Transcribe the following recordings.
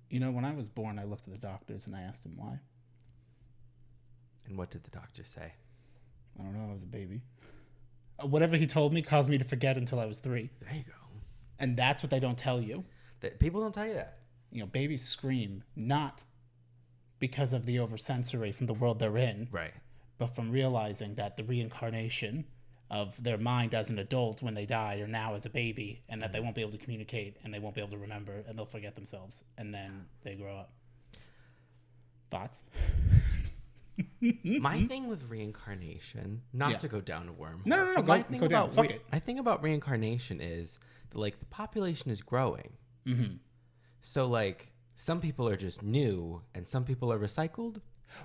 You know, when I was born, I looked at the doctors and I asked them why. And what did the doctor say? I don't know. I was a baby. Whatever he told me caused me to forget until I was 3. There you go. And that's what they don't tell you. People don't tell you that. You know, babies scream not because of the oversensory from the world they're in, Right. but from realizing that the reincarnation of their mind as an adult when they die or now as a baby, and that they won't be able to communicate and they won't be able to remember and they'll forget themselves and then they grow up. Thoughts? My thing with reincarnation, not to go down a wormhole. No. Go down. Fuck it. My thing about reincarnation is that, like, the population is growing. Mm-hmm. So, like, some people are just new and some people are recycled.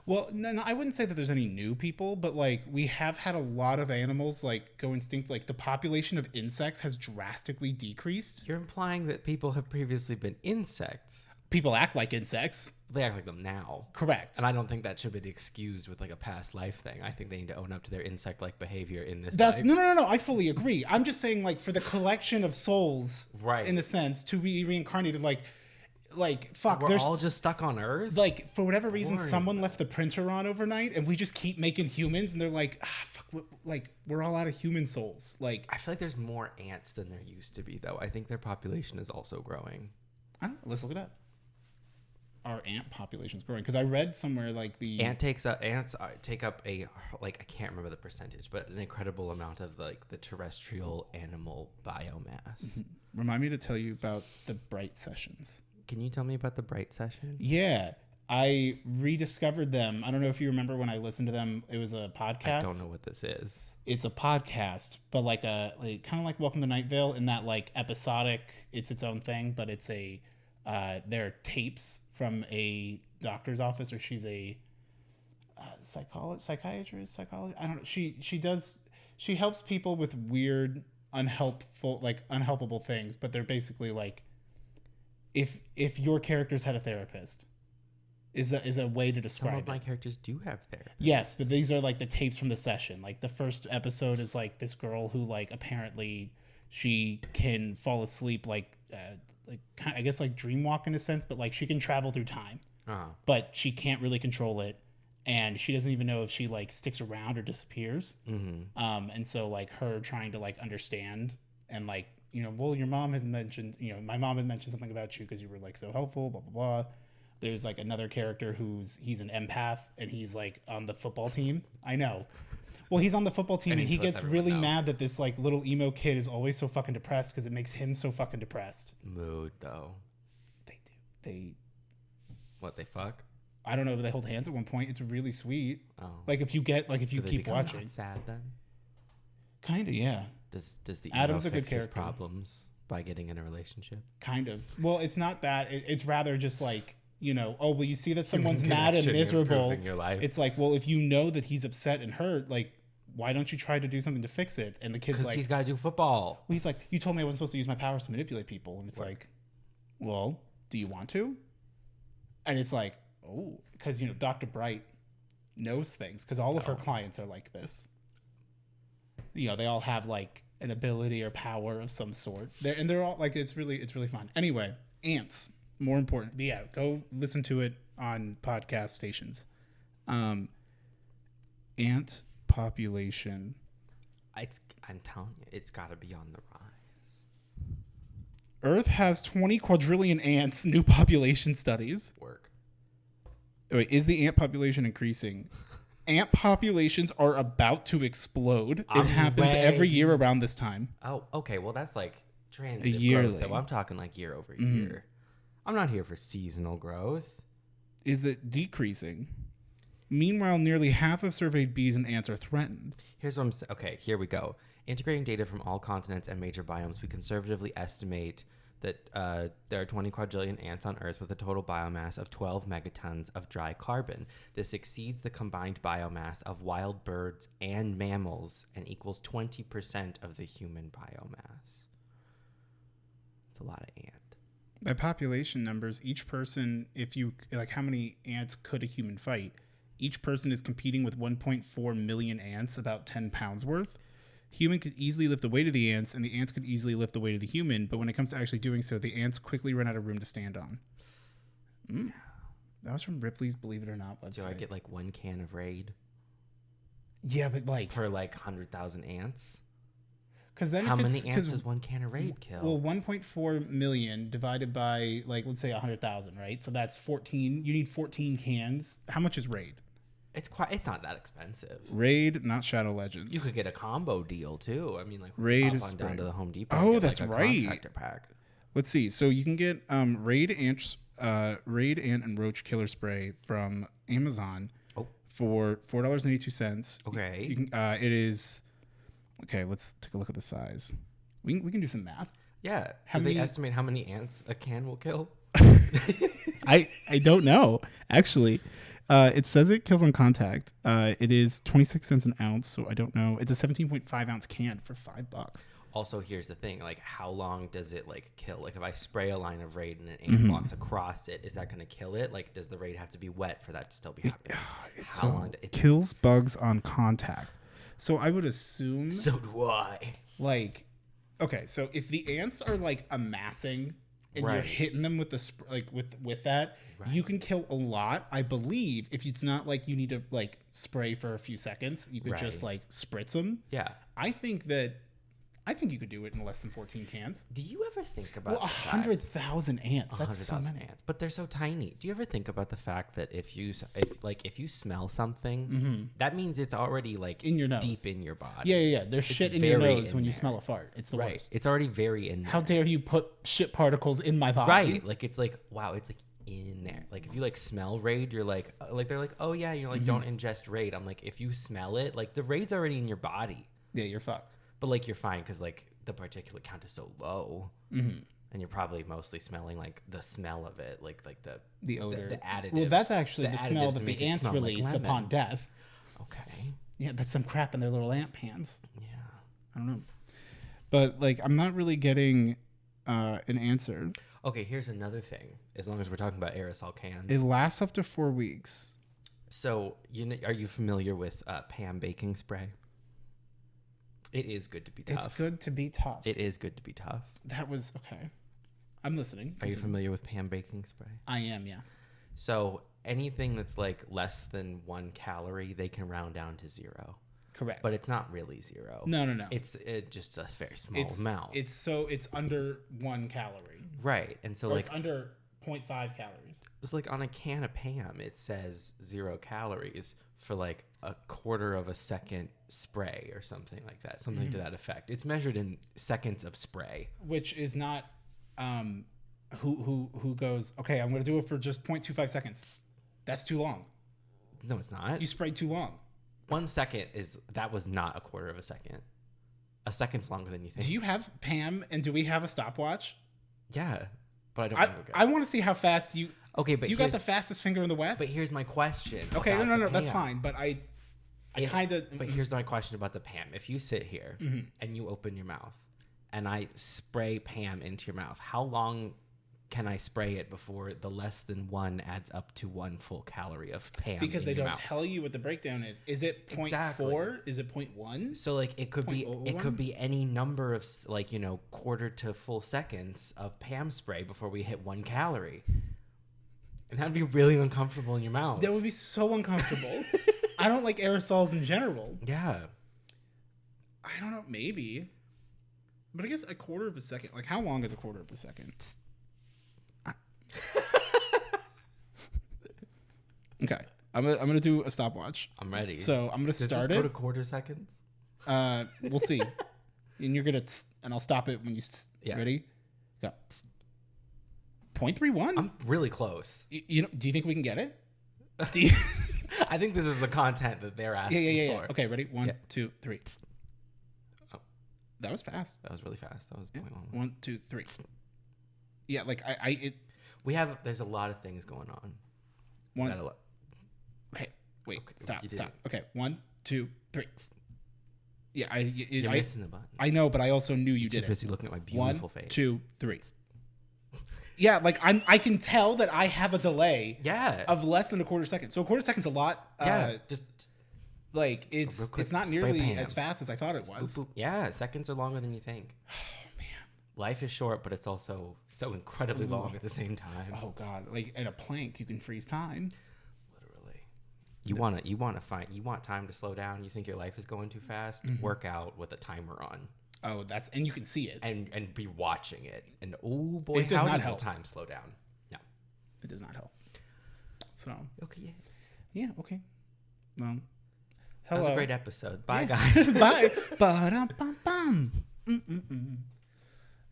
Well, no, I wouldn't say that there's any new people, but like we have had a lot of animals like go extinct. Like the population of insects has drastically decreased. You're implying that people have previously been insects. People act like insects. They act like them now. Correct. And I don't think that should be excused with like a past life thing. I think they need to own up to their insect-like behavior in this life. No. I fully agree. I'm just saying, like, for the collection of souls, right? In the sense to be reincarnated, like fuck. We're all just stuck on Earth. Like for whatever reason, someone left the printer on overnight, and we just keep making humans, and they're like, fuck. Like we're all out of human souls. Like I feel like there's more ants than there used to be, though. I think their population is also growing. I don't know. Let's look it up. Our ant population is growing because I read somewhere like the ants take up a, like, I can't remember the percentage, but an incredible amount of like the terrestrial animal biomass. Mm-hmm. Remind me to tell you about the Bright sessions. Can you tell me about the Bright session? Yeah, I rediscovered them. I don't know if you remember when I listened to them. It was a podcast. I don't know what this is. It's a podcast, but like kind of like Welcome to Night Vale in that like episodic. It's its own thing, but it's a there are tapes from a doctor's office, or she's a psychiatrist. I don't know. She helps people with weird, unhelpable things, but they're basically like, if your characters had a therapist, is a way to describe it. Some of my characters do have therapists. Yes, but these are like the tapes from the session. Like the first episode is like this girl who like apparently she can fall asleep like I guess like dream walk in a sense, but like she can travel through time, but she can't really control it, and she doesn't even know if she like sticks around or disappears. Mm-hmm. And so like her trying to like understand and like, you know, well, your mom had mentioned, you know, my mom had mentioned something about you because you were like so helpful, blah, blah, blah. There's like another character he's an empath and he's like on the football team. I know. Well, he's on the football team and he gets really mad that this like little emo kid is always so fucking depressed because it makes him so fucking depressed. Mood though. They what, they fuck? I don't know, but they hold hands at one point. It's really sweet. Oh. Like if you keep watching. Not sad then? Kind of, yeah. Does the Adam's emo a good fix his character. problems by getting in a relationship? Kind of. Well, it's not that. It's rather just like, you know, oh, well, you see that someone's mad and miserable. Your life. It's like, well, if you know that he's upset and hurt, like, why don't you try to do something to fix it? And the kid's like, he's got to do football. Well, he's like, you told me I wasn't supposed to use my powers to manipulate people. And it's like, well, do you want to? And it's like, oh, because, you know, Dr. Bright knows things because all of her clients are like this. You know, they all have like an ability or power of some sort. They're all like, it's really fun. Anyway, ants, more important. But yeah, go listen to it on podcast stations. Ant population. I'm telling you, it's got to be on the rise. Earth has 20 quadrillion ants. New population studies. Work. Wait, is the ant population increasing? Ant populations are about to explode. It happens every year around this time. Oh, okay. Well, that's like transitive yearly growth, though. I'm talking like year over year. I'm not here for seasonal growth. Is it decreasing? Meanwhile, nearly half of surveyed bees and ants are threatened. Here's what I'm saying. Okay, here we go. Integrating data from all continents and major biomes, we conservatively estimate that there are 20 quadrillion ants on Earth with a total biomass of 12 megatons of dry carbon. This exceeds the combined biomass of wild birds and mammals and equals 20% of the human biomass. It's a lot of ant. By population numbers, each person, if you like, how many ants could a human fight? Each person is competing with 1.4 million ants, about 10 pounds worth. Human could easily lift the weight of the ants, and the ants could easily lift the weight of the human. But when it comes to actually doing so, the ants quickly run out of room to stand on. That was from Ripley's Believe It or Not website. Do I get like 1 can of Raid? Yeah, but like per like 100,000 ants? Because then how many ants does 1 can of Raid kill? Well, 1.4 million divided by like let's say 100,000, right? So that's 14. You need 14 cans. How much is Raid? It's not that expensive. Raid, not Shadow Legends. You could get a combo deal too. I mean, like Raid pop on down to the Home Depot. Oh, get, that's like, a right. Contractor pack. Let's see. So you can get Raid ant and roach killer spray from Amazon for $4.82. Okay. You can. It is. Okay, let's take a look at the size. We can do some math. Yeah. Do they estimate how many ants a can will kill? I don't know actually. It says it kills on contact. It is 26 cents an ounce, so I don't know. It's a 17.5 ounce can for $5. Also, here's the thing: like, how long does it like kill? Like, if I spray a line of Raid and an ant blocks across it, is that going to kill it? Like, does the Raid have to be wet for that to still be happening? How long? It kills bugs on contact. So I would assume. So do I. Like, okay, so if the ants are like amassing and you're hitting them with the with that, you can kill a lot. I believe if it's not like you need to like spray for a few seconds, you could just like spritz them. Yeah, I think you could do it in less than 14 cans. Do you ever think about 100,000 ants? That's so many ants, but they're so tiny. Do you ever think about the fact that if you smell something, that means it's already like in your nose, deep in your body? Yeah. There's shit in your nose when you smell a fart. It's the worst. It's already very in there. How dare you put shit particles in my body? Right. Like it's like wow. It's like in there. Like if you like smell Raid, you're like they're like, oh yeah, you're like don't ingest Raid. I'm like, if you smell it, like the Raid's already in your body. Yeah, you're fucked. But like you're fine because like the particulate count is so low, and you're probably mostly smelling like the smell of it, like the odor, the additives. Well, that's actually the smell that the ants release upon death. Okay. Yeah, that's them crap in their little ant pans. Yeah. I don't know, but like I'm not really getting an answer. Okay, here's another thing. As long as we're talking about aerosol cans, it lasts up to 4 weeks. So are you familiar with Pam baking spray? It is good to be tough. It's good to be tough. It is good to be tough. That was okay. I'm listening. Are you familiar with Pam baking spray? I am, yes. So anything that's like less than 1 calorie, they can round down to 0. Correct. But it's not really 0. No. It's just a very small amount. It's under 1 calorie. Right. And so it's under 0.5 calories. It's like on a can of Pam, it says 0 calories for like a quarter of a second spray or something like that. Something to that effect. It's measured in seconds of spray. Which is not who goes, okay, I'm going to do it for just 0.25 seconds. That's too long. No, it's not. You sprayed too long. 1 second that was not a quarter of a second. A second's longer than you think. Do you have Pam and do we have a stopwatch? Yeah, but I don't know. I want to see how fast you... Okay, but you got the fastest finger in the West? But here's my question. Okay, no, that's fine. But I kind of... But here's my question about the Pam. If you sit here and you open your mouth and I spray Pam into your mouth, how long can I spray it before the less than 1 adds up to 1 full calorie of Pam? Because they don't tell you what the breakdown is. Is it 0.4? Exactly. Is it 0.1? So like it could be any number of like, quarter to full seconds of Pam spray before we hit 1 calorie. And that'd be really uncomfortable in your mouth. That would be so uncomfortable. I don't like aerosols in general. Yeah. I don't know. Maybe. But I guess a quarter of a second. Like, how long is a quarter of a second? Okay. I'm gonna do a stopwatch. I'm ready. So I'm gonna start it. Go to quarter seconds. We'll see. And you're gonna and I'll stop it when you ready. Go. 0.31. I'm really close. Do you think we can get it? I think this is the content that they're asking for. Okay, ready? 1, 2, 3. Oh, that was fast. That was really fast. That was 0.1. 1, 2, 3. Yeah, like there's a lot of things going on. Okay, wait. Okay, stop. Okay, 1, 2, 3. Yeah, you're missing the button. I know, but I also knew you did it. You're busy looking at my beautiful face. 1, 2, 3. Yeah, like I can tell that I have a delay. Yeah. Of less than a quarter second. So a quarter second's a lot. Yeah. Just like it's not nearly as fast as I thought it was. Boop, boop. Yeah, seconds are longer than you think. Oh man. life is short, but it's also so incredibly long at the same time. Oh God! Like at a plank, you can freeze time. Literally. You want time to slow down. You think your life is going too fast? Work out with a timer on. Oh, and you can see it and be watching it. And oh boy, it does how not will help. Time slow down. No, it does not help. So okay, yeah, okay. Well, hello. That was a great episode. Bye, guys. Bye. Ba-dum-bum-bum.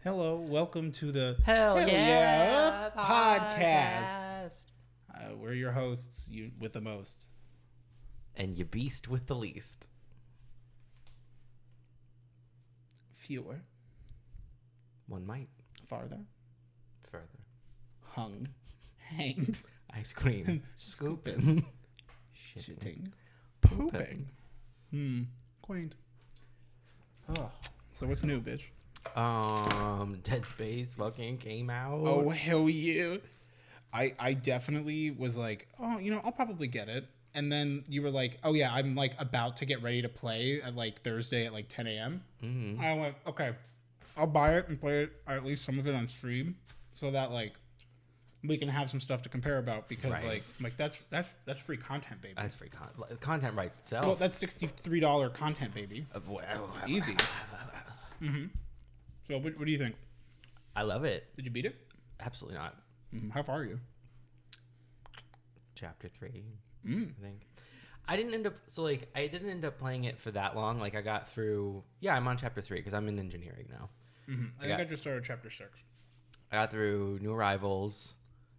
Hello, welcome to the Hell yeah podcast. We're your hosts, you with the most, and you beast with the least. Fewer. One might. Farther. Further. Hung. Hanged. Ice cream. Scooping. Shitting. Pooping. Quaint. Oh. So what's new, bitch? Dead Space fucking came out. Oh, hell yeah. I definitely was like, oh, I'll probably get it. And then you were like, oh yeah, I'm like about to get ready to play at like Thursday at like 10 a.m. Mm-hmm. I went, okay, I'll buy it and play it, or at least some of it on stream, so that like we can have some stuff to compare about, because like that's free content, baby. That's free content writes itself. Well, that's $63 content, baby. Easy. Mm-hmm. So what do you think? I love it. Did you beat it? Absolutely not. How far are you? Chapter 3. I think I didn't end up playing it for that long. Like I got through. Yeah, I'm on chapter 3 because I'm in engineering now. I think I just started chapter 6. I got through new arrivals,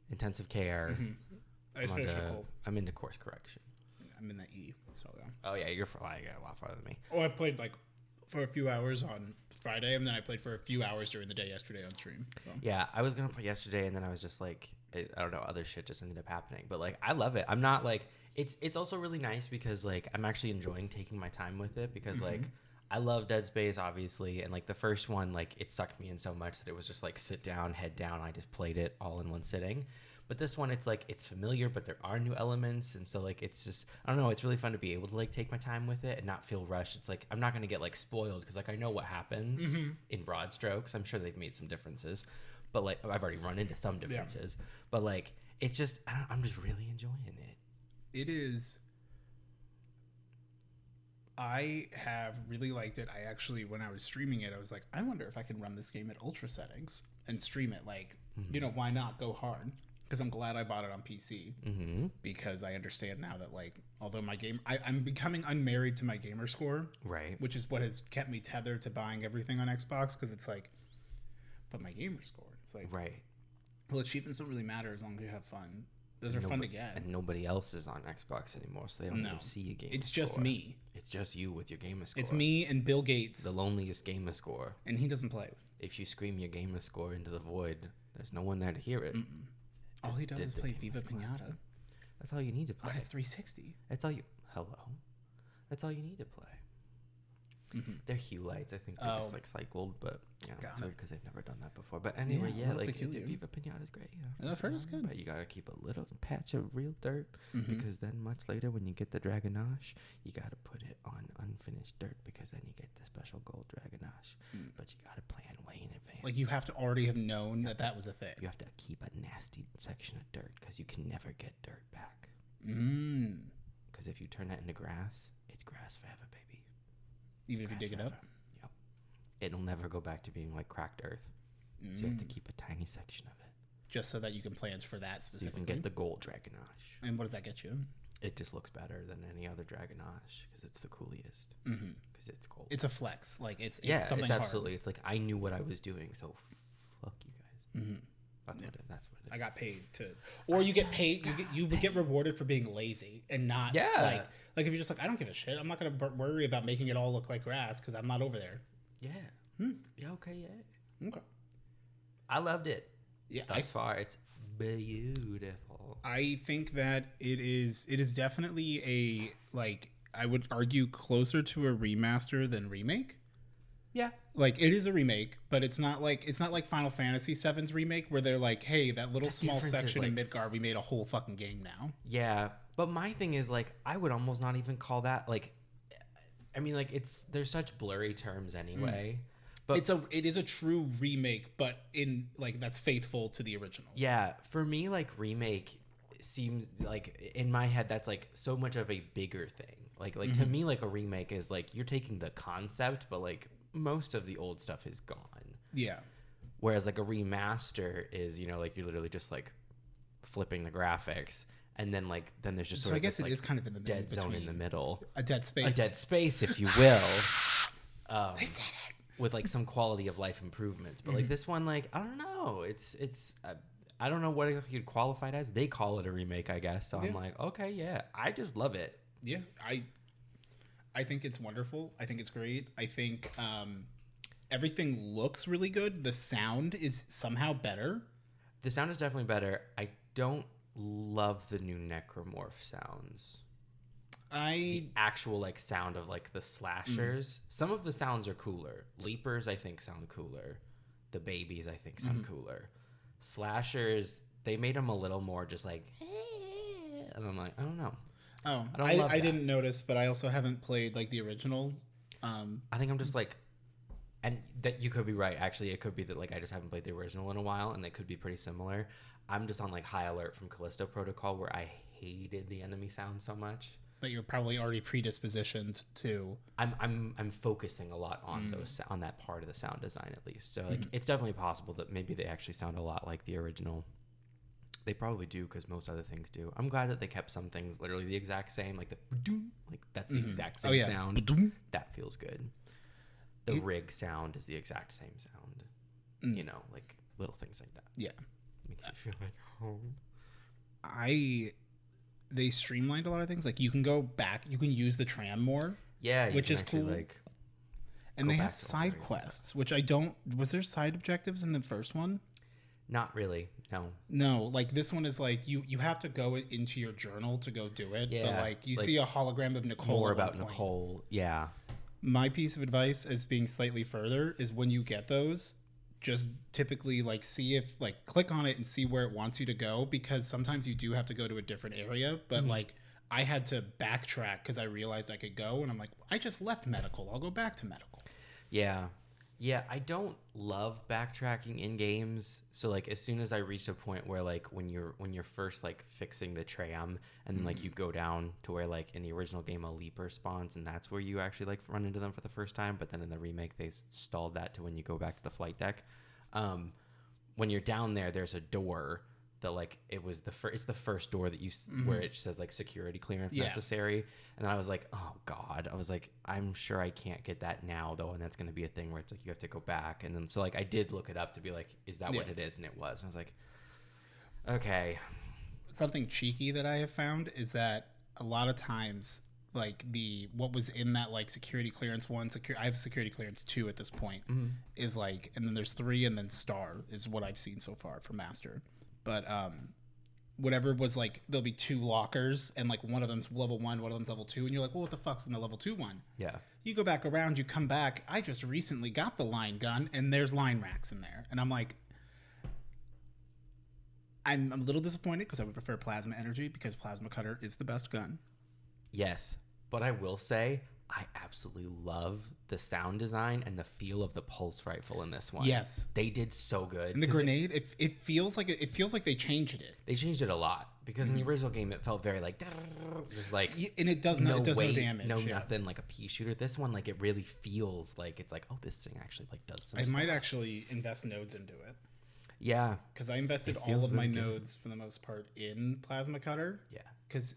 intensive care. I just finished Hewll. I'm into course correction. I'm in that E. So yeah. Oh yeah, you're a lot farther than me. Oh, I played like for a few hours on Friday, and then I played for a few hours during the day yesterday on stream. So. Yeah, I was gonna play yesterday, and then I was just like, I don't know, other shit just ended up happening. But like, I love it. I'm not like, it's also really nice because like I'm actually enjoying taking my time with it, because like I love Dead Space obviously, and like the first one, like it sucked me in so much that it was just like sit down, head down. I just played it all in one sitting. But this one, it's like, it's familiar, but there are new elements. And so like, it's just, I don't know, it's really fun to be able to like take my time with it and not feel rushed. It's like, I'm not going to get like spoiled, because like I know what happens in broad strokes. I'm sure they've made some differences, but like I've already run into some differences. Yeah. But like, it's just, I'm just really enjoying it. It is. I have really liked it. I actually, when I was streaming it, I was like, I wonder if I can run this game at ultra settings and stream it. Like, why not go hard? Because I'm glad I bought it on PC, because I understand now that like, although my game, I'm becoming unmarried to my gamer score, right? Which is what has kept me tethered to buying everything on Xbox, because it's like, but my gamer score, it's like, right. Well, achievements don't really matter as long as you have fun. Those are fun to get. And nobody else is on Xbox anymore, so they don't even see a gamer. It's just me. It's just you with your gamer score. It's me and Bill Gates, the loneliest gamer score, and he doesn't play. If you scream your gamer score into the void, there's no one there to hear it. All he does is play Viva Pinata. That's all you need to play. On his 360. That's all you. Hello. That's all you need to play. They're Hewll lights. I think they're just like cycled, but yeah, it's weird because they've never done that before. But anyway, like Viva Pinata is great. Yeah. I've heard it's good. But you gotta keep a little patch of real dirt, because then much later when you get the Dragonache, you gotta put it on unfinished dirt, because then you get the special gold Dragonache. But you gotta plan way in advance. Like you have to already have known that was a thing. You have to keep a nasty section of dirt, because you can never get dirt back. Because if you turn that into grass, it's grass forever, baby. Even if you dig it up? Yep. It'll never go back to being like cracked earth. So you have to keep a tiny section of it. Just so that you can plan for that specifically? So you can get the gold Dragonache. And what does that get you? It just looks better than any other Dragonache, because it's the coolest. Because it's gold. It's a flex. Like it's it's something absolutely. hard. It's like I knew what I was doing, so fuck you guys. That's what it is. I got paid to, or you get paid. You get rewarded for being lazy and not like if you're just like, I don't give a shit. I'm not gonna worry about making it all look like grass because I'm not over there. Yeah. Yeah. Okay. Yeah. Okay. I loved it. Yeah. Thus far, it's beautiful. I think that it is definitely a, like, I would argue closer to a remaster than remake. Yeah. Like it is a remake, but it's not like Final Fantasy VII's remake where they're like, hey, that little small section in Midgard, we made a whole fucking game now. Yeah, but my thing is like I would almost not even call that like, I mean like there's such blurry terms anyway. But it is a true remake, but in like that's faithful to the original. yeah, for me, like remake seems like in my head that's like so much of a bigger thing. Like to me, like a remake is like you're taking the concept, but like most of the old stuff is gone. Yeah. Whereas like a remaster is, you know, like you're literally just like flipping the graphics, and then there's just sort so of I guess this, it is kind of in the dead zone in the middle, a dead space, if you will. I said it. With like some quality of life improvements, but like this one, like I don't know, it's I don't know what you'd qualify it as. They call it a remake, I guess. So I'm like, okay, yeah, I just love it. Yeah, I think it's wonderful. I think it's great. I think everything looks really good. The sound is somehow better. The sound is definitely better. I don't love the new necromorph sounds. The actual like sound of like the slashers. Some of the sounds are cooler. Leapers, I think, sound cooler. The babies, I think, sound cooler. Slashers, they made them a little more just like, and I'm like, I don't know. Oh, I didn't notice, but I also haven't played like the original. I think I'm just like, and that you could be right. Actually, it could be that like I just haven't played the original in a while, and they could be pretty similar. I'm just on like high alert from Callisto Protocol, where I hated the enemy sound so much. That you're probably already predispositioned to. I'm focusing a lot on on that part of the sound design at least. So like it's definitely possible that maybe they actually sound a lot like the original. They probably do because most other things do. I'm glad that they kept some things literally the exact same, like that's the exact same sound. That feels good. The rig sound is the exact same sound. You know, like little things like that. Yeah, makes you feel like home. They streamlined a lot of things. Like you can go back, you can use the tram more. Yeah, which is cool. Like, and they have side quests, which I don't. Was there side objectives in the first one? Not really. No. No, like this one is like you have to go into your journal to go do it. Yeah, but like you see a hologram of Nicole. More about Nicole. Yeah. My piece of advice as being slightly further is when you get those, just typically like see if like click on it and see where it wants you to go, because sometimes you do have to go to a different area, but like I had to backtrack because I realized I could go, and I'm like, I just left medical, I'll go back to medical. Yeah, I don't love backtracking in games. So like as soon as I reach a point where like when you're first like fixing the tram and then like you go down to where like in the original game a leaper spawns, and that's where you actually like run into them for the first time, but then in the remake they stalled that to when you go back to the flight deck. When you're down there, there's a door that like it's the first door that you where it says like security clearance necessary, and then I was like, oh god, I was like, I'm sure I can't get that now though, and that's going to be a thing where it's like you have to go back, and then so like I did look it up to be like, is that what it is, and it was, and I was like, okay. Something cheeky that I have found is that a lot of times like what was in that like security clearance one, I have security clearance 2 at this point, is like, and then there's 3 and then star is what I've seen so far for master. But whatever was like, there'll be 2 lockers, and like one of them's level 1, one of them's level 2, and you're like, well, what the fuck's in the level 2 one? Yeah. You go back around, you come back, I just recently got the line gun, and there's line racks in there, and I'm like, I'm a little disappointed because I would prefer plasma energy, because plasma cutter is the best gun. Yes, but I will say I absolutely love the sound design and the feel of the pulse rifle in this one. Yes, they did so good. And the grenade, it feels like they changed it. They changed it a lot, because in the original game it felt very like just like, and it does no damage, nothing, like a pea shooter. This one, like, it really feels like it's like, oh, this thing actually like does some stuff. I might actually invest nodes into it. Yeah, because I invested all of my nodes for the most part in plasma cutter. Yeah, because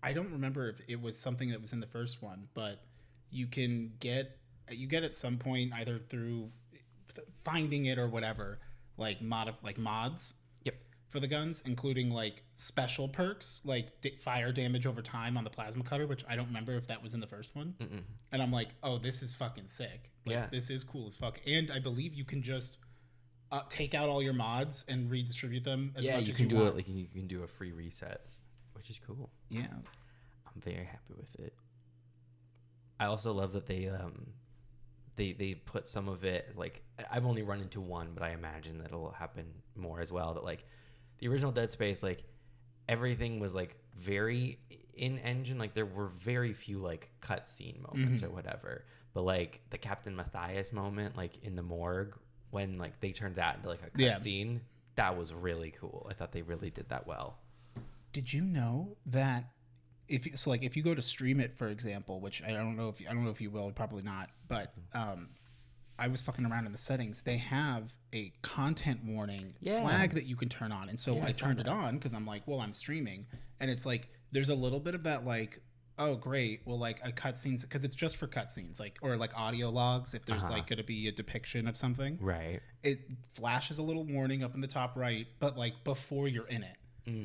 I don't remember if it was something that was in the first one, but you get at some point, either through finding it or whatever, like mods. Yep. For the guns, including like special perks like fire damage over time on the plasma cutter, which I don't remember if that was in the first one. And I'm like, oh, this is fucking sick. Like, yeah, this is cool as fuck. And I believe you can just take out all your mods and redistribute them as much as you want. Like you can do a free reset, which is cool. Yeah, I'm very happy with it. I also love that they put some of it, like, I've only run into one, but I imagine that it'll happen more as well, that like the original Dead Space, like everything was like very in engine, like there were very few like cutscene moments or whatever, But like the Captain Matthias moment, like in the morgue, when like they turned that into like a Yeah. cutscene, that was really cool. I thought they really did that well. Did you know that if you go to stream it, for example, which I don't know if you will, probably not, but I was fucking around in the settings. They have a content warning flag that you can turn on, and so I turned it on because I'm like, well, I'm streaming, and it's like there's a little bit of that like, oh great, well like a cutscenes because it's just for cutscenes, like or like audio logs if there's like going to be a depiction of something. Right. It flashes a little warning up in the top right, but like before you're in it.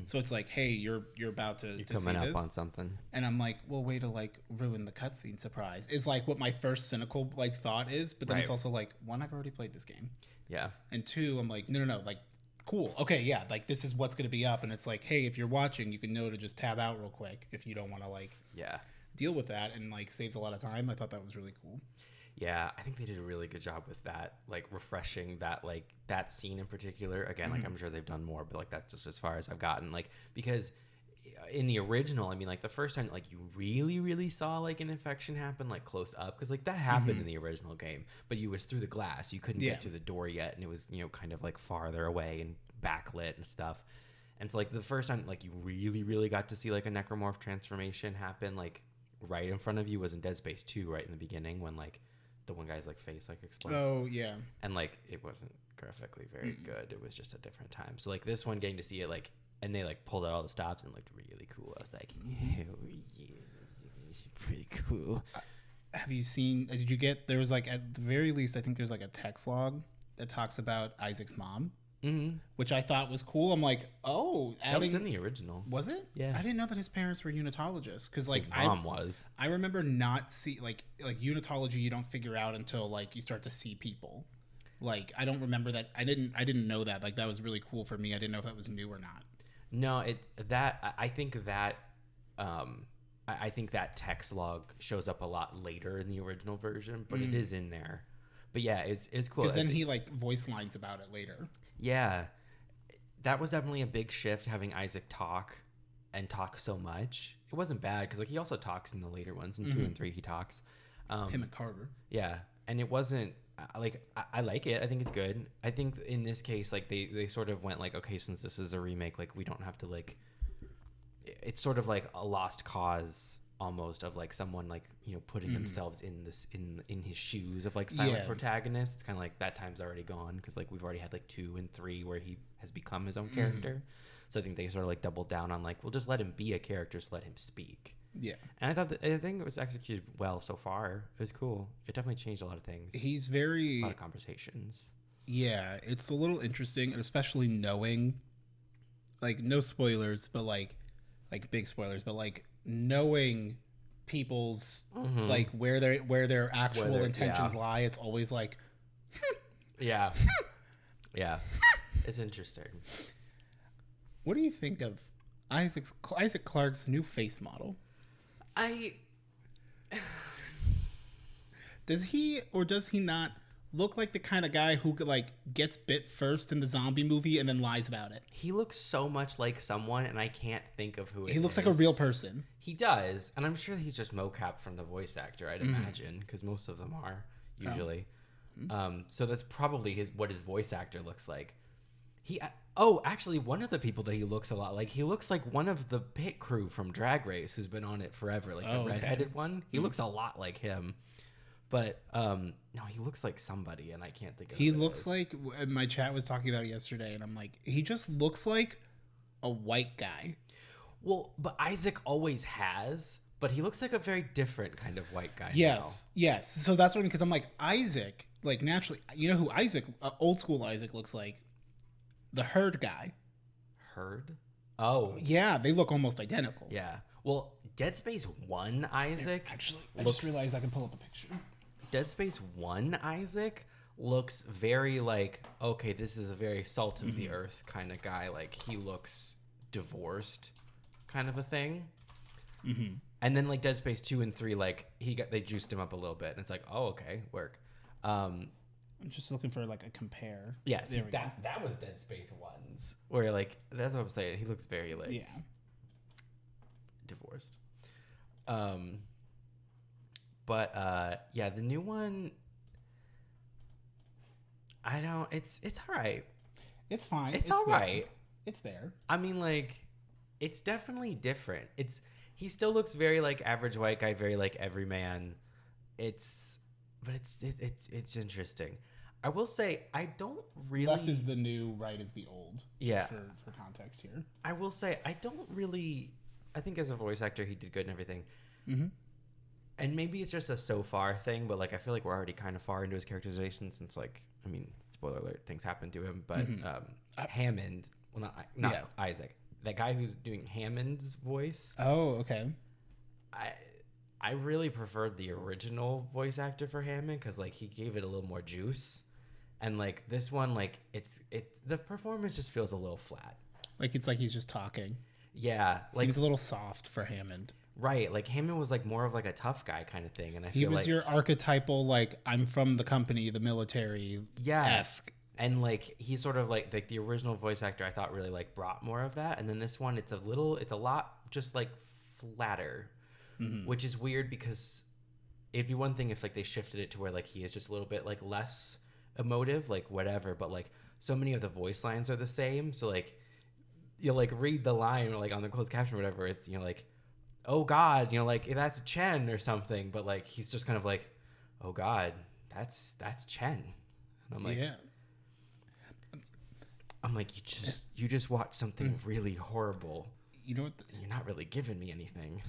So it's like, hey, you're about to You're to coming see up this. on something. And I'm like, well, way to like ruin the cutscene surprise is like what my first cynical like thought is. But then it's also like, one, I've already played this game. Yeah. And two, I'm like, no, like, cool. Okay, yeah, like this is what's going to be up. And it's like, hey, if you're watching, you can know to just tab out real quick if you don't want to like deal with that, and like saves a lot of time. I thought that was really cool. Yeah, I think they did a really good job with that, like refreshing that, like that scene in particular. Again, like I'm sure they've done more, but like that's just as far as I've gotten. Like because in the original, I mean, like the first time, like you really saw like an infection happen, like close up, because like that happened in the original game, but you was through the glass, you couldn't get through the door yet, and it was kind of like farther away and backlit and stuff. And so like the first time, like you really got to see like a necromorph transformation happen, like right in front of you was in Dead Space 2, right in the beginning when like the one guy's like face like explodes. Oh yeah. And like it wasn't graphically very good. It was just a different time. So like this one, getting to see it like, and they like pulled out all the stops and it looked really cool. I was like, hell yeah, this is pretty cool. Have you seen? Did you get? There was like at the very least, I think there's like a text log that talks about Isaac's mom, which I thought was cool. I'm like, oh, that was in the original. Was it? Yeah. I didn't know that his parents were unitologists because like his mom was. I remember not see like unitology. You don't figure out until like you start to see people. Like I don't remember that. I didn't know that. Like that was really cool for me. I didn't know if that was new or not. No, I think that text log shows up a lot later in the original version, but it is in there. But yeah, it's cool. Because then he like voice lines about it later. Yeah, that was definitely a big shift, having Isaac talk so much. It wasn't bad because like he also talks in the later ones. In 2 and 3 he talks. Him and Carter. Yeah, and it wasn't like I like it. I think it's good. I think in this case, like they sort of went like, okay, since this is a remake, like we don't have to like. It's sort of like a lost cause almost of like someone like putting themselves in this in his shoes of like silent protagonists. Kind of like that time's already gone because like we've already had like 2 and 3 where he has become his own character. So I think they sort of like doubled down on like, we'll just let him be a character, so let him speak. Yeah. And I think it was executed well so far. It was cool. It definitely changed a lot of things. He's very a lot of conversations. Yeah, it's a little interesting, especially knowing, like, no spoilers, but like big spoilers, but like knowing people's like where their actual intentions lie. It's always like, yeah, it's interesting. What do you think of Isaac Clarke's new face model? Does he or does he not look like the kind of guy who like gets bit first in the zombie movie and then lies about it? He looks so much like someone, and I can't think of who it is. He looks like a real person. He does, and I'm sure he's just mocap from the voice actor, I'd imagine, because most of them are usually. So that's probably what his voice actor looks like. Actually, one of the people that he looks a lot like, he looks like one of the pit crew from Drag Race who's been on it forever, like the redheaded one. He looks a lot like him. But no, he looks like somebody, and I can't think of who he looks like. My chat was talking about it yesterday, and I'm like, he just looks like a white guy. Well, but Isaac always has, but he looks like a very different kind of white guy. Yes. So that's what I mean, because I'm like, Isaac, like naturally, you know who Isaac, old school Isaac looks like? The Herd guy. Herd? Oh. Yeah, they look almost identical. Yeah. Well, Dead Space 1 Isaac Actually, I just realized I can pull up a picture. Dead Space 1 Isaac looks very like, okay, this is a very salt of the earth kind of guy. Like, he looks divorced kind of a thing. And then, like, Dead Space 2 and 3, like, they juiced him up a little bit. And it's like, oh, okay, work. I'm just looking for, like, a compare. Yes, that was Dead Space 1's. Where, like, that's what I'm saying. He looks very, like... Yeah. Divorced. But yeah, the new one, it's all right. It's fine. It's all there. right. It's there. I mean, like, it's definitely different. He still looks very like average white guy, very like everyman. It's interesting. I will say I don't really. Left is the new, right is the old. Yeah. Just for context here. I will say I don't really. I think as a voice actor, he did good and everything. Mm-hmm. And maybe it's just a so far thing, but like I feel like we're already kind of far into his characterization since, like, I mean, spoiler alert, things happen to him. But Hammond, well, not Isaac, that guy who's doing Hammond's voice. Oh, okay. I really preferred the original voice actor for Hammond because like he gave it a little more juice, and like this one, like the performance just feels a little flat. Like it's like he's just talking. Yeah, like seems a little soft for Hammond. Right, like Hammond was like more of like a tough guy kind of thing, and he was like your archetypal, like, I'm from the company, the military esque. And like he's sort of like the original voice actor I thought really like brought more of that, and then this one it's a lot just like flatter, which is weird because it'd be one thing if like they shifted it to where like he is just a little bit like less emotive, like whatever, but like so many of the voice lines are the same, so like you'll like read the line or like on the closed caption or whatever, it's like, oh God, like that's Chen or something, but like he's just kind of like, oh God, that's Chen. And I'm like, yeah. I'm like, you just watched something really horrible. You know what? You're not really giving me anything.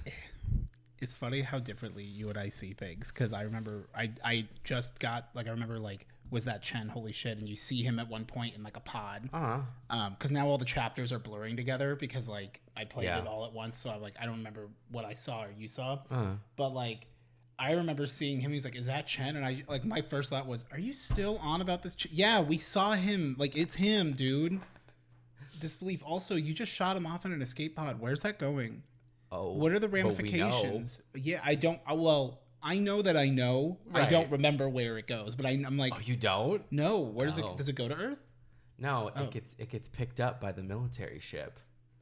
It's funny how differently you and I see things, because I remember I just got, like, I remember, like, was that Chen? Holy shit. And you see him at one point in like a pod. Because now all the chapters are blurring together because like I played it all at once. So I'm like, I don't remember what I saw or you saw. But like, I remember seeing him. He's like, is that Chen? And I like, my first thought was, are you still on about this? Yeah, we saw him. Like, it's him, dude. Disbelief. Also, you just shot him off in an escape pod. Where's that going? Oh, what are the ramifications? Yeah, I don't. Well, I know that I know. Right. I don't remember where it goes, but I'm like, oh, you don't? No. Where does it? Does it go to Earth? No, it gets picked up by the military ship.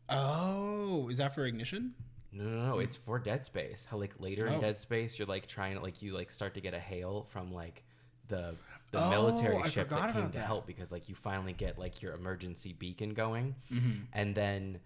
Oh, is that for ignition? No. It's for Dead Space. How like later in Dead Space, you're like trying to like you like start to get a hail from like the military ship that came to help because like you finally get like your emergency beacon going, and then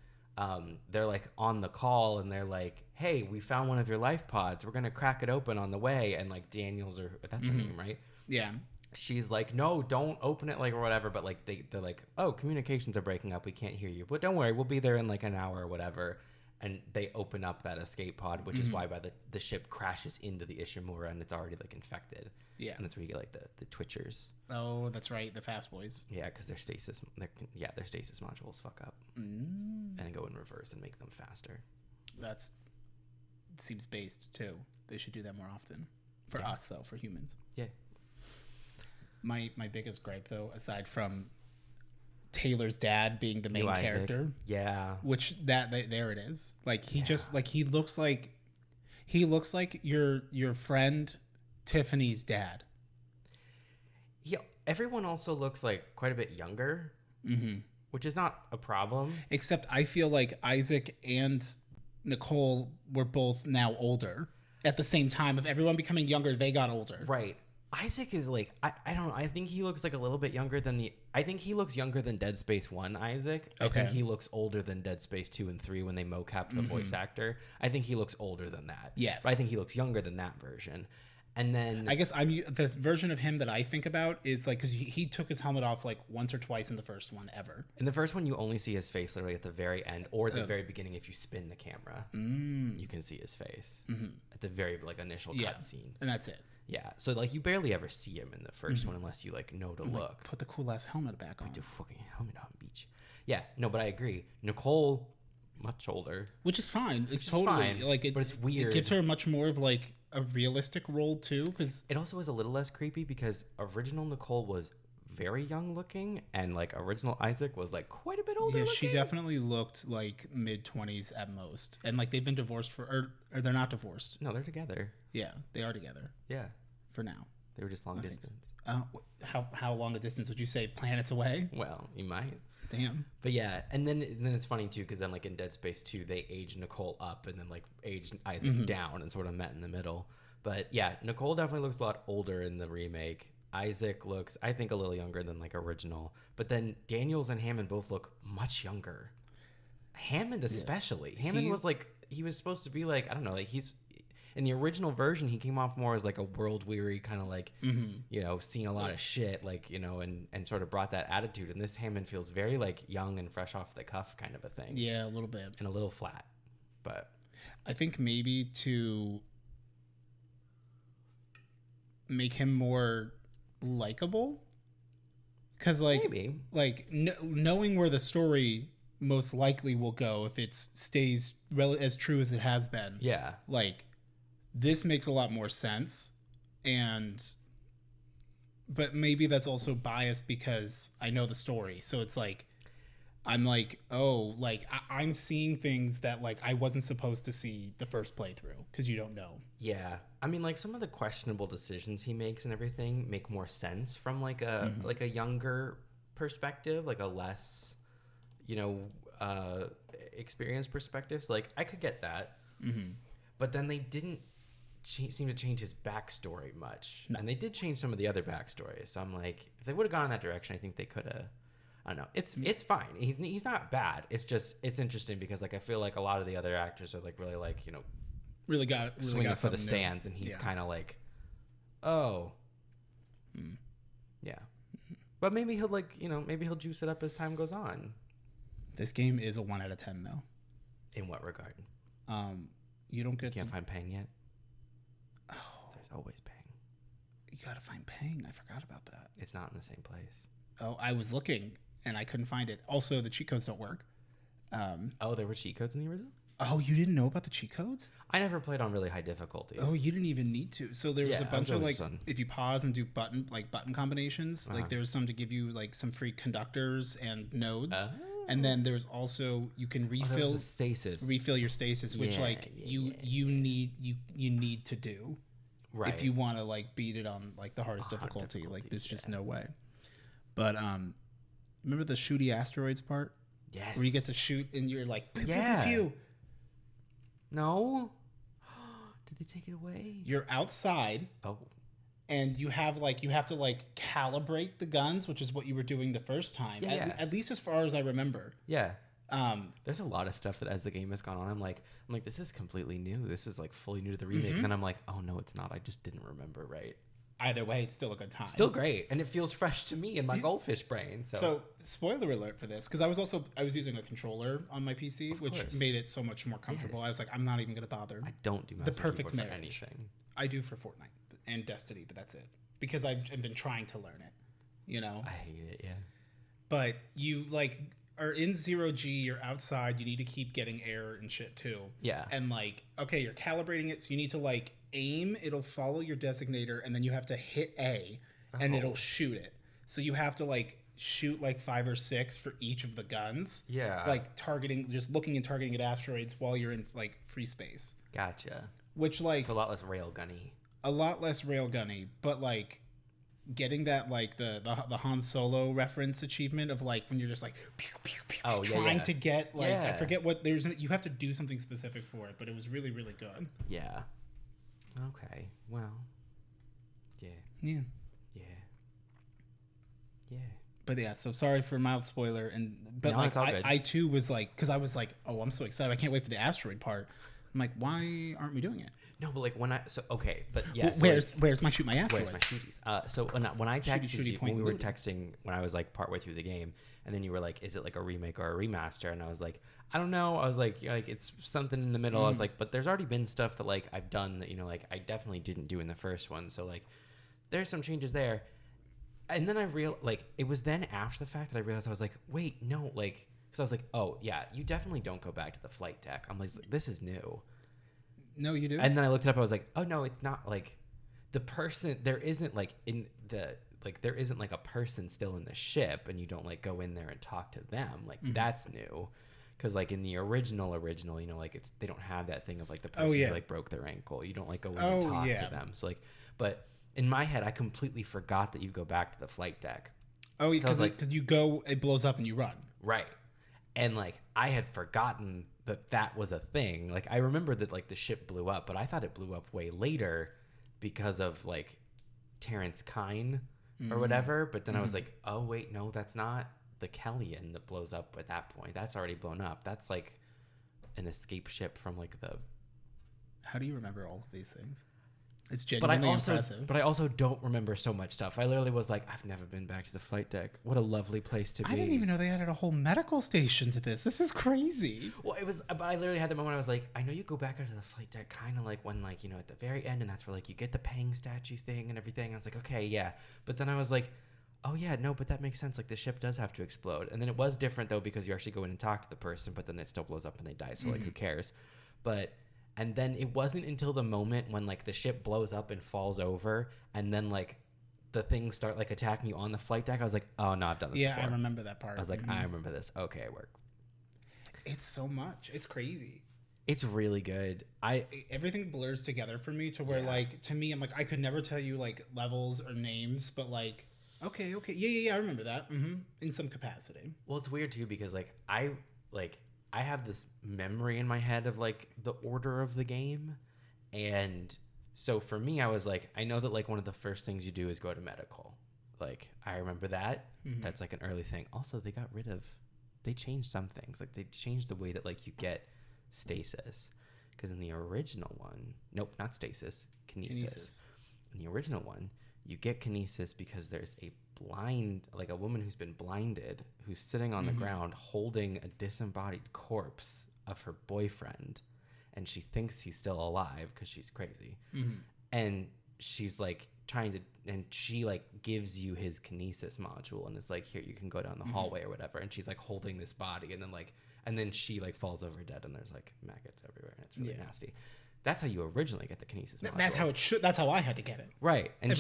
they're like on the call and they're like, hey, we found one of your life pods, we're gonna crack it open on the way, and like Daniels, or that's her name, right? Yeah, she's like, no, don't open it, like, or whatever, but like they're like, oh, communications are breaking up, we can't hear you, but don't worry, we'll be there in like an hour or whatever. And they open up that escape pod, which is why by the ship crashes into the Ishimura and it's already like infected. Yeah, and that's where you get like the Twitchers. Oh, that's right, the fast boys. Yeah, because their stasis modules fuck up and go in reverse and make them faster. That seems based too. They should do that more often. For us though, for humans. Yeah. My biggest gripe though, aside from Taylor's dad being the main character, which there it is. Like he just like he looks like your friend Tiffany's dad. Yeah, everyone also looks like quite a bit younger, which is not a problem. Except I feel like Isaac and Nicole were both now older at the same time. Of everyone becoming younger, they got older. Right. Isaac is like, I don't know. I think he looks like a little bit younger than I think he looks younger than Dead Space 1 Isaac. I think he looks older than Dead Space 2 and 3 when they mocapped the voice actor. I think he looks older than that. Yes. But I think he looks younger than that version. And then I guess the version of him that I think about is like, because he took his helmet off like once or twice in the first one ever. In the first one, you only see his face literally at the very end or the very beginning. If you spin the camera, you can see his face at the very like initial cut scene. And that's it. Yeah, so like you barely ever see him in the first one unless you like know to look. Like, put the cool ass helmet back on. Put the fucking helmet on, beach. Yeah, no, but I agree. Nicole, much older, which is fine. It's totally fine, like it, but it's weird. It gives her much more of like a realistic role too, because it also is a little less creepy because original Nicole was very young looking, and like original Isaac was like quite a bit older. Yeah, she definitely looked like mid-20s at most, and like they've been divorced or they're not divorced. No, they're together. Yeah, they are together. Yeah, for now. They were just long distance. How long a distance would you say? Planets away? Well, you might. Damn. But yeah, and then it's funny too because then like in Dead Space 2 they aged Nicole up and then like aged Isaac down and sort of met in the middle. But yeah, Nicole definitely looks a lot older in the remake. Isaac looks, I think, a little younger than like original. But then Daniels and Hammond both look much younger. Hammond especially. Hammond was like, he was supposed to be like, I don't know, like he's in the original version, he came off more as like a world weary kind of like, you know, seen a lot of shit, like, you know, and sort of brought that attitude. And this Hammond feels very like young and fresh off the cuff kind of a thing. Yeah, a little bit. And a little flat. But I think maybe to make him more likable, because like maybe knowing where the story most likely will go if it stays as true as it has been, like this makes a lot more sense. But maybe that's also biased because I know the story, so it's like I'm like, oh, like I'm seeing things that like I wasn't supposed to see the first playthrough because you don't know. Yeah, I mean, like some of the questionable decisions he makes and everything make more sense from like a like a younger perspective, like a less, you know, experienced perspective. So like I could get that, but then they didn't seem to change his backstory much, and they did change some of the other backstories. So I'm like, if they would have gone in that direction, I think they could have. I don't know. It's fine. He's not bad. It's just it's interesting because like I feel like a lot of the other actors are like really like, you know, really got swinging for the stands, and he's kind of like, oh, yeah. But maybe he'll like, you know, maybe he'll juice it up as time goes on. This game is a 1 out of 10 though. In what regard? You don't get. You can't find Pang yet. Oh, there's always Pang. You gotta find Pang. I forgot about that. It's not in the same place. Oh, I was looking and I couldn't find it. Also, the cheat codes don't work. Oh, there were cheat codes in the original? Oh, you didn't know about the cheat codes? I never played on really high difficulties. Oh, you didn't even need to. So there was a bunch of like, if you pause and do button combinations, like there's some to give you like some free conductors and nodes. And then there's also, you can refill your stasis, which you need to do if you want to like beat it on like the hardest difficulty. Like there's just no way. But remember the shooty asteroids part? Yes. Where you get to shoot and you're like, pew, pew, pew, pew. No. Did they take it away? You're outside. Oh. And you have to like calibrate the guns, which is what you were doing the first time. At least as far as I remember. Yeah. There's a lot of stuff that as the game has gone on, I'm like, this is completely new. This is like fully new to the remake. And then I'm like, oh no, it's not. I just didn't remember right. Either way, it's still a good time. Still great, and it feels fresh to me in my goldfish brain. So spoiler alert for this, because I was using a controller on my PC, which made it so much more comfortable. I was like, I'm not even gonna bother. I don't do the perfect marriage for anything. I do for Fortnite and Destiny, but that's it. Because I've been trying to learn it, you know. I hate it, yeah. But you like are in 0G, you're outside, you need to keep getting air and shit too. Yeah. And like, okay, you're calibrating it, so you need to like aim, it'll follow your designator, and then you have to hit A and it'll shoot it. So you have to like shoot like 5 or 6 for each of the guns. Yeah. Like targeting, just looking and targeting at asteroids while you're in like free space. Gotcha. Which like so a lot less railgunny. A lot less railgunny, but like getting that like the Han Solo reference achievement of like when you're just like pew, pew, pew, trying to get like I forget what you have to do something specific for it, but it was really, really good. Yeah. Okay. Well. Yeah. Yeah. Yeah. Yeah. But yeah, so sorry for a mild spoiler, but like I too was like, because I was like, oh, I'm so excited, I can't wait for the asteroid part. I'm like, why aren't we doing it? No, but like when but yeah. So where's my shoot my asteroid? Where's my shooties? So when I texted you, when we were texting, when I was like partway through the game, and then you were like, is it like a remake or a remaster? And I was like, I don't know. I was like it's something in the middle. I was like, but there's already been stuff that like I've done that, you know, like I definitely didn't do in the first one. So like there's some changes there. And then I it was then after the fact that I realized I was like, wait, no, like, because I was like, oh yeah, you definitely don't go back to the flight deck. I'm like, this is new. No, you do. And then I looked it up. I was like, oh no, it's not like the person. There isn't like there isn't like a person still in the ship, and you don't like go in there and talk to them. Like that's new, because like in the original, you know, like they don't have that thing of like the person who like broke their ankle. You don't like go in and talk to them. So like, but in my head, I completely forgot that you go back to the flight deck. Oh, because so you go, it blows up and you run. Right, and like I had forgotten that was a thing. Like I remember that like the ship blew up, but I thought it blew up way later because of like Terrence Kine or whatever. But then I was like, oh wait, no, that's not the Kellyan that blows up at that point. That's already blown up. That's like an escape ship from like the... How do you remember all of these things? It's genuinely impressive. But I also don't remember so much stuff. I literally was like, I've never been back to the flight deck. What a lovely place to be. I didn't even know they added a whole medical station to this. This is crazy. Well, it was, but I literally had the moment I was like, I know you go back out to the flight deck kind of like when like, you know, at the very end, and that's where like you get the Pang statue thing and everything. I was like, okay, yeah. But then I was like, oh yeah, no, but that makes sense. Like the ship does have to explode. And then it was different though, because you actually go in and talk to the person, but then it still blows up and they die. So like, who cares? And then it wasn't until the moment when like the ship blows up and falls over, and then like the things start like attacking you on the flight deck. I was like, oh no, I've done this before. Yeah, I remember that part. I was like, I remember this. Okay, it worked. It's so much. It's crazy. It's really good. Everything blurs together for me to where like, to me, I'm like, I could never tell you like levels or names, but like, okay. Yeah, I remember that. In some capacity. Well, it's weird too, because like, I have this memory in my head of like the order of the game. And so for me, I was like, I know that like one of the first things you do is go to medical. Like I remember that. That's like an early thing. Also, they changed some things. Like they changed the way that like you get stasis. Because in the original one, nope, not stasis, kinesis. In the original one, you get kinesis because there's a a woman who's been blinded, who's sitting on the ground holding a disembodied corpse of her boyfriend, and she thinks he's still alive because she's crazy. And she's like and she like gives you his kinesis module, and it's like, here, you can go down the hallway or whatever. And she's like holding this body, and then she like falls over dead, and there's like maggots everywhere, and it's really nasty. That's how you originally get the kinesis module. That's how it should. That's how I had to get it. Right. And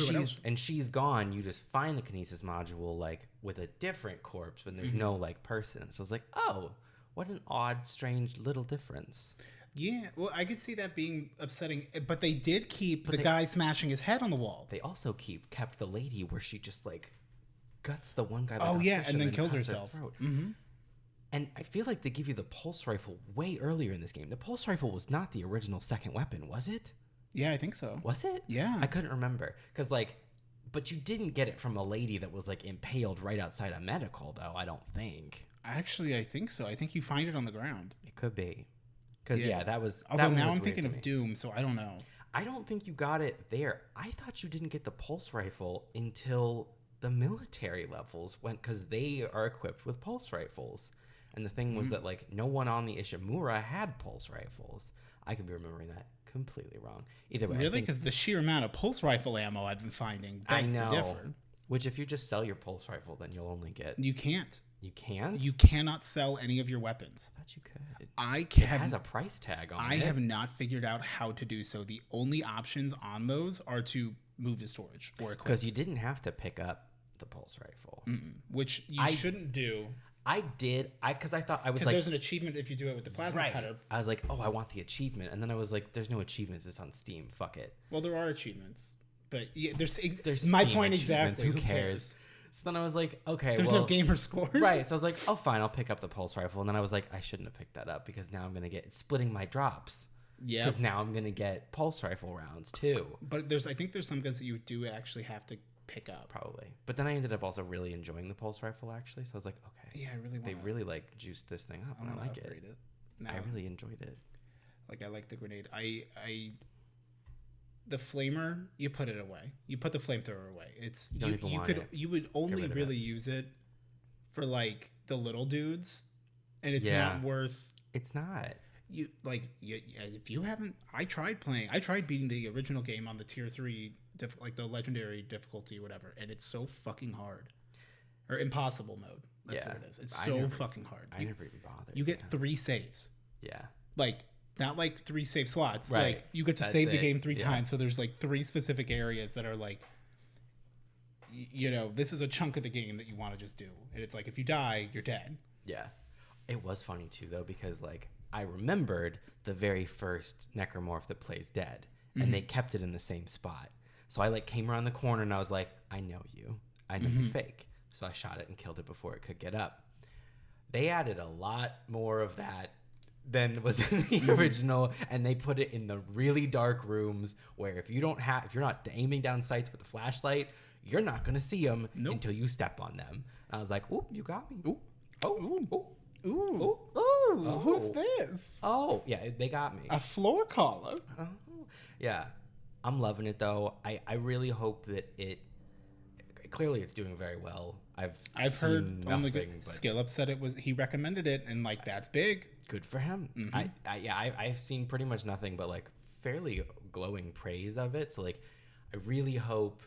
she's gone. You just find the kinesis module like with a different corpse when there's no like person. So it's like, oh, what an odd, strange little difference. Yeah. Well, I could see that being upsetting, but they did keep the guy smashing his head on the wall. They also kept the lady where she just like guts the one guy. And then kills herself. And I feel like they give you the pulse rifle way earlier in this game. The pulse rifle was not the original second weapon, was it? Yeah, I think so. Was it? Yeah. I couldn't remember. Because, like, but you didn't get it from a lady that was, like, impaled right outside a medical, though, I don't think. Actually, I think so. I think you find it on the ground. It could be. Because, that was... Although now I'm thinking of Doom, so I don't know. I don't think you got it there. I thought you didn't get the pulse rifle until the military levels went... Because they are equipped with pulse rifles. And the thing was that, like, no one on the Ishimura had pulse rifles. I could be remembering that completely wrong. Either way. Really? Because the sheer amount of pulse rifle ammo I've been finding begs to differ. Which, if you just sell your pulse rifle, then you'll only get... You can't. You can't? You cannot sell any of your weapons. I thought you could. It has a price tag on it. I have not figured out how to do so. The only options on those are to move to storage or equip. Because you didn't have to pick up the pulse rifle. Which you shouldn't do. I did. Because I thought I was like... there's an achievement if you do it with the plasma cutter. I was like, oh, I want the achievement. And then I was like, there's no achievements. It's on Steam. Fuck it. Well, there are achievements. But yeah, there's my Steam point exactly. Who cares? So then I was like, okay, there's no gamer score. Right. So I was like, oh, fine. I'll pick up the pulse rifle. And then I was like, I shouldn't have picked that up because now I'm going to get... It's splitting my drops. Yeah. Because now I'm going to get pulse rifle rounds too. But I think there's some guns that you do actually have to pick up. Probably. But then I ended up also really enjoying the pulse rifle actually. So I was like, okay. Yeah, I really want They really like juiced this thing up and I like it. No. I really enjoyed it. Like I like the grenade. The flamer, you put it away. You put the flamethrower away. It's you would only really use it for like the little dudes, and it's not worth. It's not. If you haven't, I tried beating the original game on the tier 3 like the legendary difficulty or whatever, and it's so fucking hard, or impossible mode. That's what it is. It's so fucking hard. I never even bothered. You get 3 saves. Yeah. Like. Not like 3 save slots. Right. Like you get to save the game 3 times. So there's like 3 specific areas that are like, this is a chunk of the game that you want to just do. And it's like, if you die, you're dead. Yeah. It was funny too, though, because like I remembered the very first necromorph that plays dead, and they kept it in the same spot. So I like came around the corner and I was like, I know you. I know you're fake. So I shot it and killed it before it could get up. They added a lot more of that than was in the original, and they put it in the really dark rooms where if you're not aiming down sights with a flashlight, you're not gonna see them until you step on them. And I was like, "Ooh, you got me! Ooh, oh, ooh, ooh, Ooh, who's this? Oh, yeah, they got me. A floor caller. Oh, yeah, I'm loving it though. I really hope that clearly it's doing very well. I've heard nothing, only good. Skillup said he recommended it, and like that's big. Good for him. I've seen pretty much nothing but like fairly glowing praise of it. So like, I really hope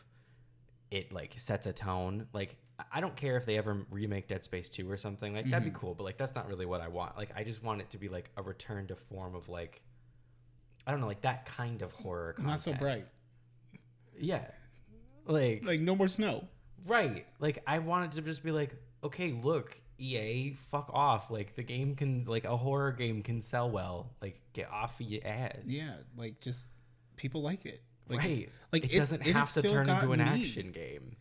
it like sets a tone. Like, I don't care if they ever remake Dead Space 2 or something. Like that'd be cool, but like that's not really what I want. Like I just want it to be like a return to form of like, I don't know, like that kind of horror content. Not so bright. Yeah. Like no more snow. Right. Like I wanted to just be like, okay, look, EA, fuck off. Like the game can, like a horror game can sell well. Like get off of your ass. Yeah. Like just people like it. Like, right. Like it doesn't have to turn into an action game.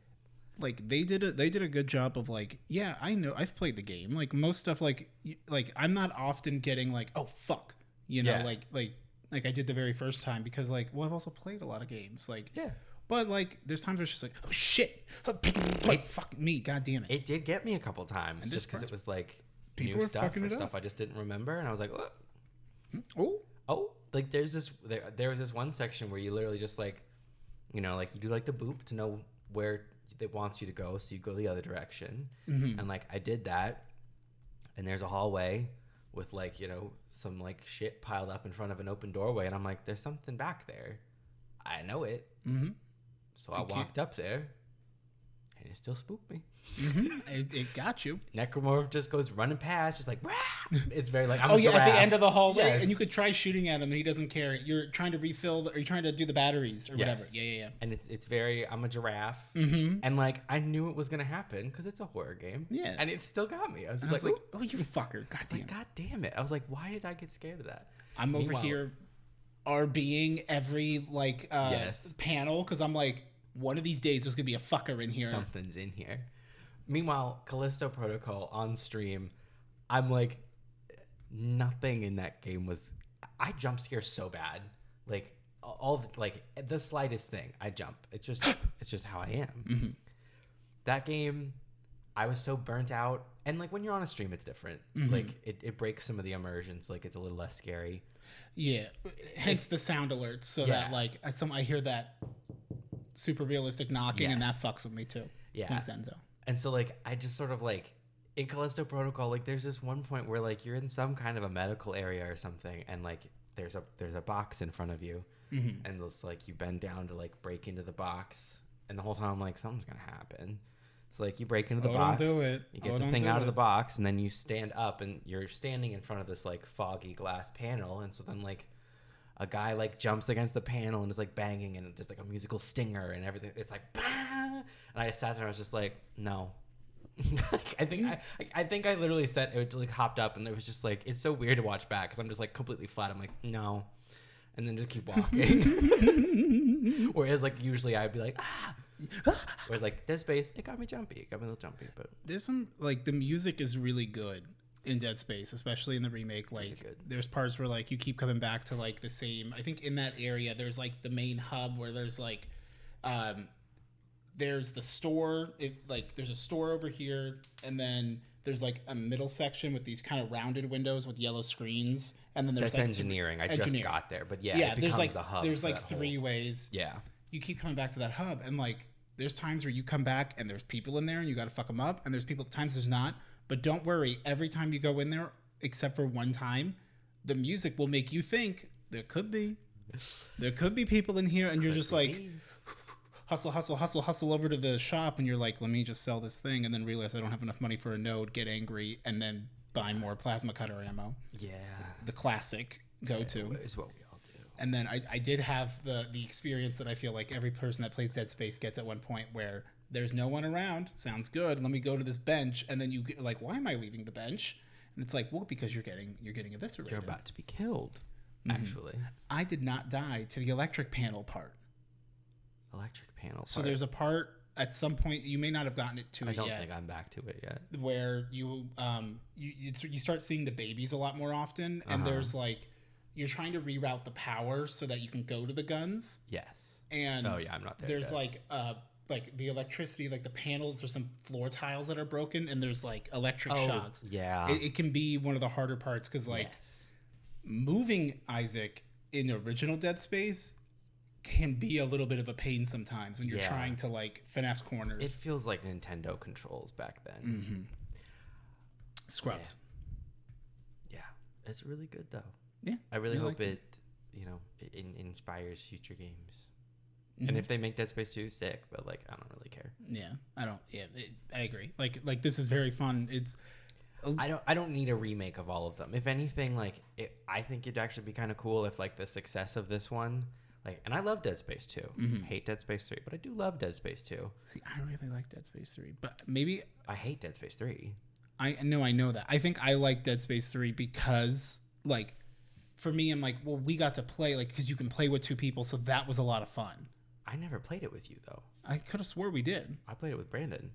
Like they did a good job of like, yeah, I know I've played the game. Like most stuff, like I'm not often getting like, oh fuck, you know, like I did the very first time because like, well, I've also played a lot of games. Like, yeah. But like, there's times where it's just like, oh shit, like fuck me, god damn it. It did get me a couple times, and just because it was like people new are stuff fucking or it stuff up. I just didn't remember, and I was like, oh, like there was this one section where you literally just like, you know, like you do like the boop to know where it wants you to go, so you go the other direction, and like I did that, and there's a hallway with like, you know, some like shit piled up in front of an open doorway, and I'm like, there's something back there, I know it. So I walked up there, and it still spooked me. It got you. Necromorph just goes running past, just like, Wah! It's very like, I'm a giraffe. at the end of the hallway, yes. And you could try shooting at him, and he doesn't care. You're trying to refill, or you're trying to do the batteries, or whatever. Yeah. And it's very, I'm a giraffe, and like I knew it was gonna happen because it's a horror game. Yeah. And it still got me. I was just like, oh, you fucker! God damn. Like, God damn it! I was like, why did I get scared of that? I'm over here, RBing every like panel because I'm like, one of these days there's gonna be a fucker in here. Something's in here. Meanwhile, Callisto Protocol on stream, I'm like, nothing in that game was. I jump scare so bad, like like the slightest thing, I jump. It's just how I am. That game, I was so burnt out, and like when you're on a stream, it's different. Like it breaks some of the immersion, so like it's a little less scary. Yeah, hence the sound alerts, so that like I hear that super realistic knocking, and that fucks with me too. Yeah, thanks, Enzo. And so like I just sort of like in Callisto Protocol, like there's this one point where like you're in some kind of a medical area or something, and like there's a box in front of you, and it's like you bend down to like break into the box, and the whole time I'm like, something's gonna happen. So like you break into the box, don't do it. You get the thing out of the box, and then you stand up, and you're standing in front of this like foggy glass panel, and so then like a guy like jumps against the panel and is like banging, and just like a musical stinger and everything. It's like, bah! And I just sat there and I was just like, no. I think I literally said it, like hopped up, and it was just like, it's so weird to watch back because I'm just like completely flat. I'm like, no, and then just keep walking. Whereas like usually I'd be like, ah. Whereas like Dead Space, it got me jumpy. It got me a little jumpy. But there's some like the music is really good in Dead Space, especially in the remake. Like there's parts where like you keep coming back to like the same. I think in that area there's like the main hub where there's like there's the store. There's a store over here, and then there's like a middle section with these kind of rounded windows with yellow screens, and then there's like engineering. I just got there, but yeah, it there's like a hub. There's like three ways. Yeah, you keep coming back to that hub, and like there's times where you come back and there's people in there, and you got to fuck them up, and there's times there's not. But don't worry, every time you go in there, except for one time, the music will make you think there could be people in here, and you're just like. Hustle over to the shop, and you're like, let me just sell this thing, and then realize I don't have enough money for a node, get angry, and then buy more plasma cutter ammo. Yeah. The classic go-to. Is what we all do. And then I did have the experience that I feel like every person that plays Dead Space gets at one point where there's no one around. Sounds good. Let me go to this bench, and then you get like, why am I leaving the bench? And it's like, well, because you're getting eviscerated. You're about to be killed, actually. I did not die to the electric panel part. Electric panel. So there's a part at some point you may not have gotten it to I it don't yet. think I'm back to it yet. Where you start seeing the babies a lot more often, and there's like you're trying to reroute the power so that you can go to the guns. Yes. And I'm not there there's yet. like the electricity, like the panels, there's some floor tiles that are broken, and there's like electric shocks. Yeah. It can be one of the harder parts because like moving Isaac in original Dead Space can be a little bit of a pain sometimes when you're trying to like finesse corners. It feels like Nintendo controls back then. Scrubs. Yeah. It's really good though. Yeah. I really hope liked it inspires future games. And if they make Dead Space 2, sick, but like I don't really care. Yeah. I agree. Like this is very fun. I don't need a remake of all of them. If anything, I think it'd actually be kind of cool if like the success of this one, and I love Dead Space 2. Hate Dead Space 3, but I do love Dead Space 2. See, I really like Dead Space 3, but maybe I hate Dead Space 3. I know that. I think I like Dead Space 3 because like for me, I'm like, well, we got to play because you can play with two people, so that was a lot of fun. I never played it with you though. I could have swore we did. I played it with Brandon.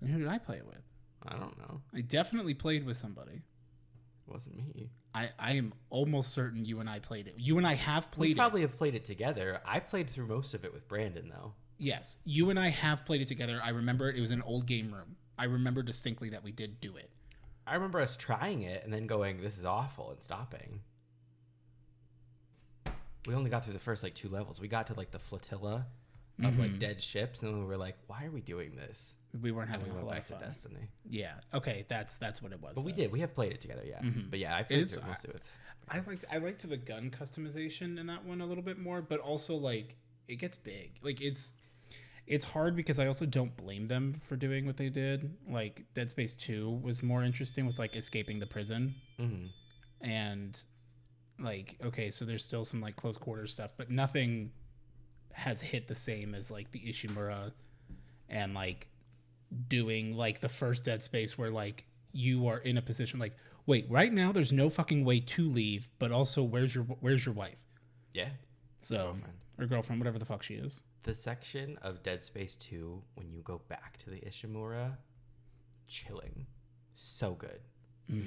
And who did I play it with? I don't know. I definitely played with somebody. It wasn't me. I am almost certain you and I played it. You and I have played We probably have played it together. I played through most of it with Brandon though. Yes, you and I have played it together. I remember it was an old game room. I remember distinctly that we did do it. I remember us trying it and then going, "This is awful," and stopping. We only got through the first 2 levels. We got to the flotilla of dead ships, and then we were like, "Why are we doing this?" We weren't having and we a went whole lot back of fun. to Destiny. Yeah. Okay. That's what it was. But we did. We have played it together. Yeah. But yeah, I played through most of it. I liked the gun customization in that one a little bit more, but also it gets big. It's hard because I also don't blame them for doing what they did. Like Dead Space 2 was more interesting with escaping the prison. And okay, so there's still some close quarters stuff, but nothing has hit the same as the Ishimura and doing the first Dead Space where you are in a position wait, right now there's no fucking way to leave, but also where's your wife? Yeah. So or girlfriend, whatever the fuck she is. The section of Dead Space 2 when you go back to the Ishimura, chilling, so good,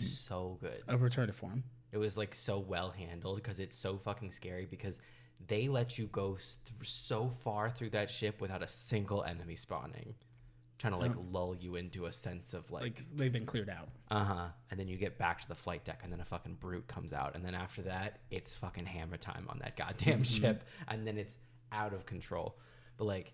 so good. I've returned it for him. It was so well handled because it's so fucking scary because they let you go so far through that ship without a single enemy spawning, trying to lull you into a sense of they've been cleared out. And then you get back to the flight deck and then a fucking brute comes out, and then after that it's fucking hammer time on that goddamn ship, and then it's out of control. But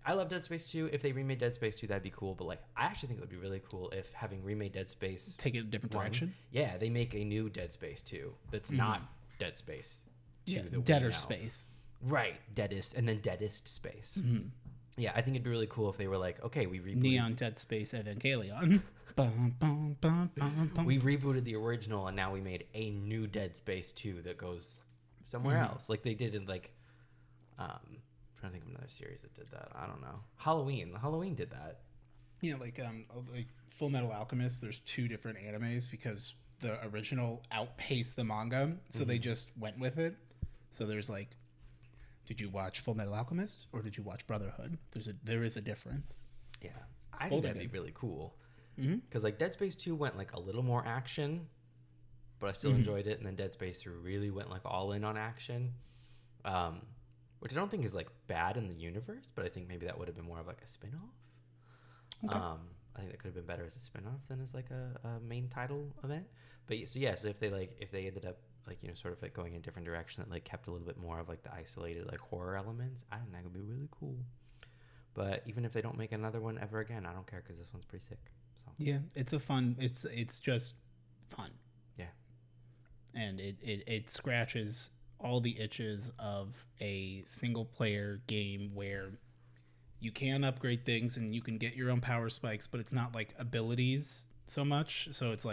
I love Dead Space 2. If they remade Dead Space 2, that'd be cool. But I actually think it would be really cool if, having remade Dead Space, take it a different direction. Yeah, they make a new Dead Space 2 that's not Dead Space 2. Yeah, that Deader Space. Right, Deadest, and then Deadest Space. Yeah, I think it'd be really cool if they were okay, we rebooted Neon Dead Space Evangelion. Bum, bum, bum, bum, bum. We rebooted the original, and now we made a new Dead Space 2 that goes somewhere else, like they did in I'm trying to think of another series that did that. I don't know. Halloween did that. Yeah, like Full Metal Alchemist. There's 2 different animes because the original outpaced the manga, so they just went with it. So there's did you watch Full Metal Alchemist or did you watch Brotherhood? There is a difference. Yeah, I think that'd be really cool. Because Dead Space 2 went a little more action, but I still enjoyed it. And then Dead Space 3 really went all in on action. Which I don't think is bad in the universe, but I think maybe that would have been more of a spin-off. Okay. I think that could have been better as a spin-off than as a main title event. But so if they ended up sort of going in a different direction that kept a little bit more of the isolated horror elements, I think that would be really cool. But even if they don't make another one ever again, I don't care because this one's pretty sick. So yeah, it's it's just fun. Yeah, and it scratches all the itches of a single player game where you can upgrade things and you can get your own power spikes, but it's not abilities so much. So it's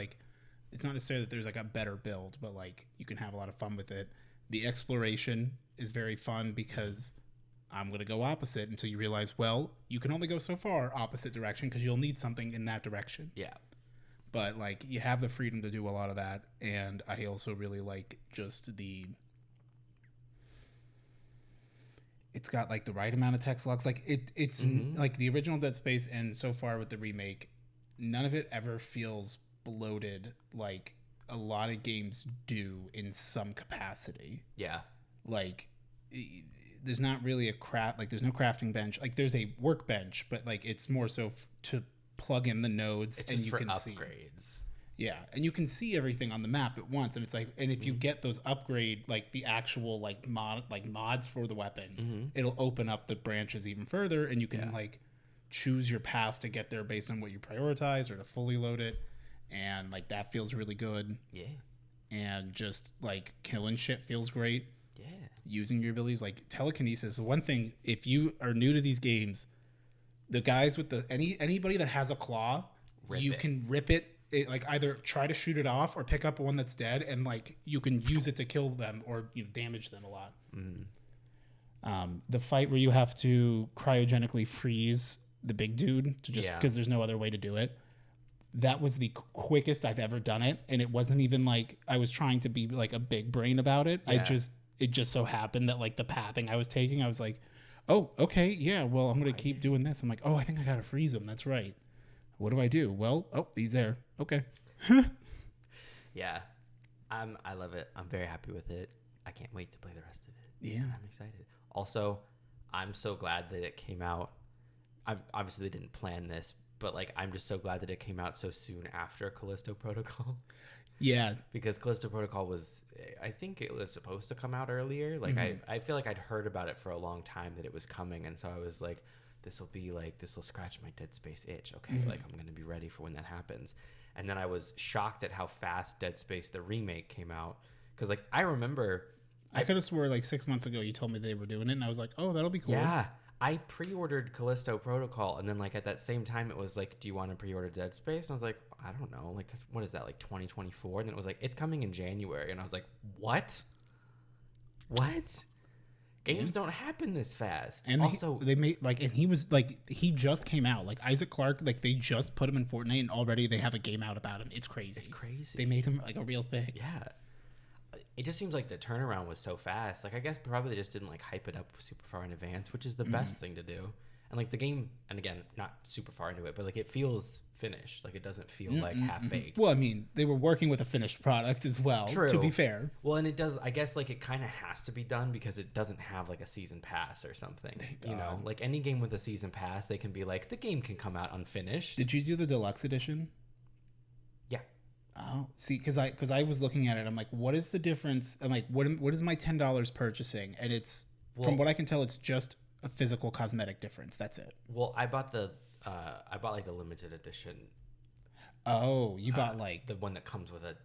it's not necessarily that there's a better build, but you can have a lot of fun with it. The exploration is very fun because I'm going to go opposite until you realize, well, you can only go so far opposite direction because you'll need something in that direction. Yeah. But you have the freedom to do a lot of that. And I also really just it's got like the right amount of text locks. Like it's like the original Dead Space, and so far with the remake, none of it ever feels bloated like a lot of games do in some capacity. Yeah. Like there's not really there's no crafting bench. Like there's a workbench, but like it's more so to plug in the nodes, It's and just you for can upgrades. see. Yeah, and you can see everything on the map at once, and it's like, and if you get those upgrade, like the actual like mods for the weapon, it'll open up the branches even further, and you can like choose your path to get there based on what you prioritize or to fully load it, and like that feels really good. Yeah. And just like killing shit feels great. Yeah. Using your abilities, like telekinesis. One thing, if you are new to these games, the guys with anybody that has a claw, can rip it. Like either try to shoot it off or pick up one that's dead, and like you can use it to kill them or damage them a lot. The fight where you have to cryogenically freeze the big dude to just because there's no other way to do it. That was the quickest I've ever done it, and it wasn't even like I was trying to be like a big brain about it. It just so happened that like the pathing I was taking, I was like, oh, okay, yeah, well, I'm gonna keep doing this. I'm like, oh, I think I gotta freeze him. That's right. What do I do? Well, oh, he's there. Okay. Yeah. I love it. I'm very happy with it. I can't wait to play the rest of it. Yeah. I'm excited. Also, I'm so glad that it came out. Obviously, they didn't plan this, but like I'm just so glad that it came out so soon after Callisto Protocol. Yeah. Because Callisto Protocol I think it was supposed to come out earlier. Like I feel like I'd heard about it for a long time that it was coming, and so I was like, this will scratch my Dead Space itch. Okay, like I'm going to be ready for when that happens. And then I was shocked at how fast Dead Space, the remake, came out. Because like I remember... I could have swore like 6 months ago you told me they were doing it, and I was like, oh, that'll be cool. Yeah. I pre-ordered Callisto Protocol, and then like at that same time it was like, do you want to pre-order Dead Space? And I was like, I don't know. Like, what is that, like 2024? And then it was like, it's coming in January. And I was like, what? Games don't happen this fast. And also, they made like, and he was like, he just came out. Like Isaac Clarke, like they just put him in Fortnite, and already they have a game out about him. It's crazy. They made him like a real thing. Yeah. It just seems like the turnaround was so fast. Like I guess probably they just didn't like hype it up super far in advance, which is the best thing to do. And like the game, and again, not super far into it, but like it feels finished. Like it doesn't feel like half baked. Well, I mean, they were working with a finished product as well. True. To be fair. Well, and it does. I guess like it kind of has to be done because it doesn't have like a season pass or something. You know, like any game with a season pass, they can be like the game can come out unfinished. Did you do the deluxe edition? Yeah. Oh, see, because I was looking at it, I'm like, what is the difference? I'm like, what is my $10 purchasing? And it's from what I can tell, it's just a physical cosmetic difference. That's it. Well, I bought like the limited edition. Oh, you bought like the one that comes with a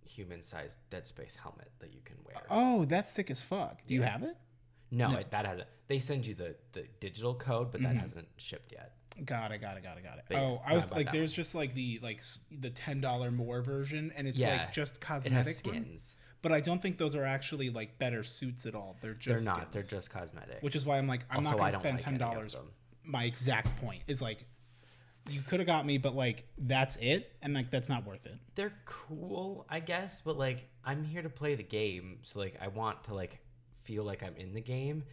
human-sized Dead Space helmet that you can wear. Oh, that's sick as fuck. Do you have it? No. That hasn't. They send you the digital code, but that hasn't shipped yet. Got it. But oh, I was like, there's just like the $10 more version, and it's like just cosmetic. It has skins. But I don't think those are actually like better suits at all. They're just not. skins. They're just cosmetic. Which is why I'm like, I'm also, not going to spend like $10. My exact point is like, you could have got me, but like that's it, and like that's not worth it. They're cool, I guess, but like I'm here to play the game, so like I want to like feel like I'm in the game.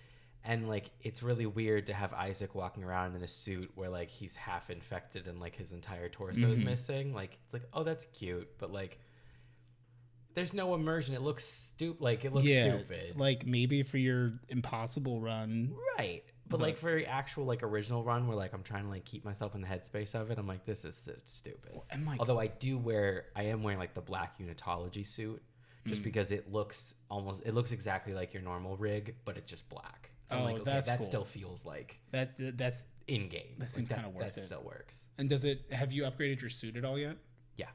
And like it's really weird to have Isaac walking around in a suit where like he's half infected and like his entire torso is missing. Like it's like, oh, that's cute, but like there's no immersion. It looks stupid. Like it looks stupid. Like maybe for your impossible run, right? But like for your actual like original run where like I'm trying to like keep myself in the headspace of it, I'm like, this is stupid. And like, although I am wearing like the black unitology suit just because it looks exactly like your normal rig, but it's just black. So I'm like, okay, that cool. Still feels like that's in game. That seems kind of worth it. That still works. And have you upgraded your suit at all yet? Yeah.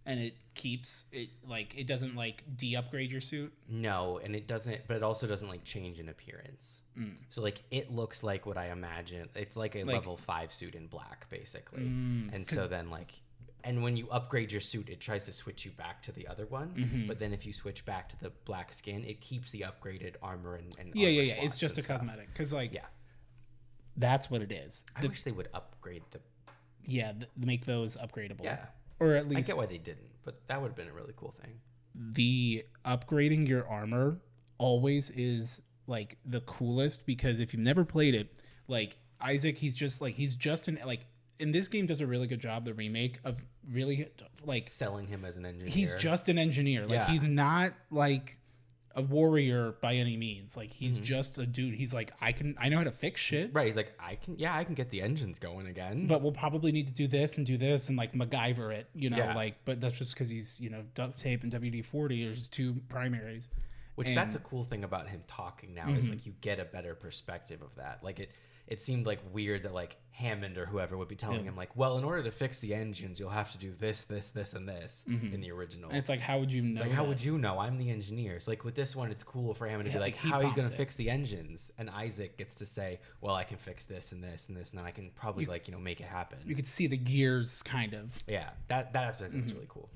And it keeps it like it doesn't like de-upgrade your suit? No, and it doesn't, but it also doesn't like change in appearance. So like it looks like what I imagine. It's like a level 5 suit in black basically. And so then like, and when you upgrade your suit, it tries to switch you back to the other one. But then if you switch back to the black skin, it keeps the upgraded armor and yeah. It's just a cosmetic because like that's what it is. I wish they would upgrade make those upgradable. Yeah, or at least I get why they didn't, but that would have been a really cool thing. The upgrading your armor always is like the coolest, because if you've never played it, like Isaac, he's just an like in this game does a really good job, the remake, of really like selling him as an engineer. He's just an engineer. Like he's not like a warrior by any means. Like he's just a dude. He's like, I know how to fix shit. Right. He's like, I can get the engines going again. But we'll probably need to do this and like MacGyver it, like, but that's just because he's, duct tape and WD-40 are his two primaries. Which that's a cool thing about him talking now is like you get a better perspective of that. Like it seemed like weird that like Hammond or whoever would be telling him like, well, in order to fix the engines, you'll have to do this, this, this, and this in the original. And it's like, how would you know? Like, how would you know? I'm the engineer. So like with this one, it's cool for Hammond to be like, how are you going to fix the engines? And Isaac gets to say, well, I can fix this and this and this, and then I can probably make it happen. You could see the gears kind of. Yeah, that aspect is really cool.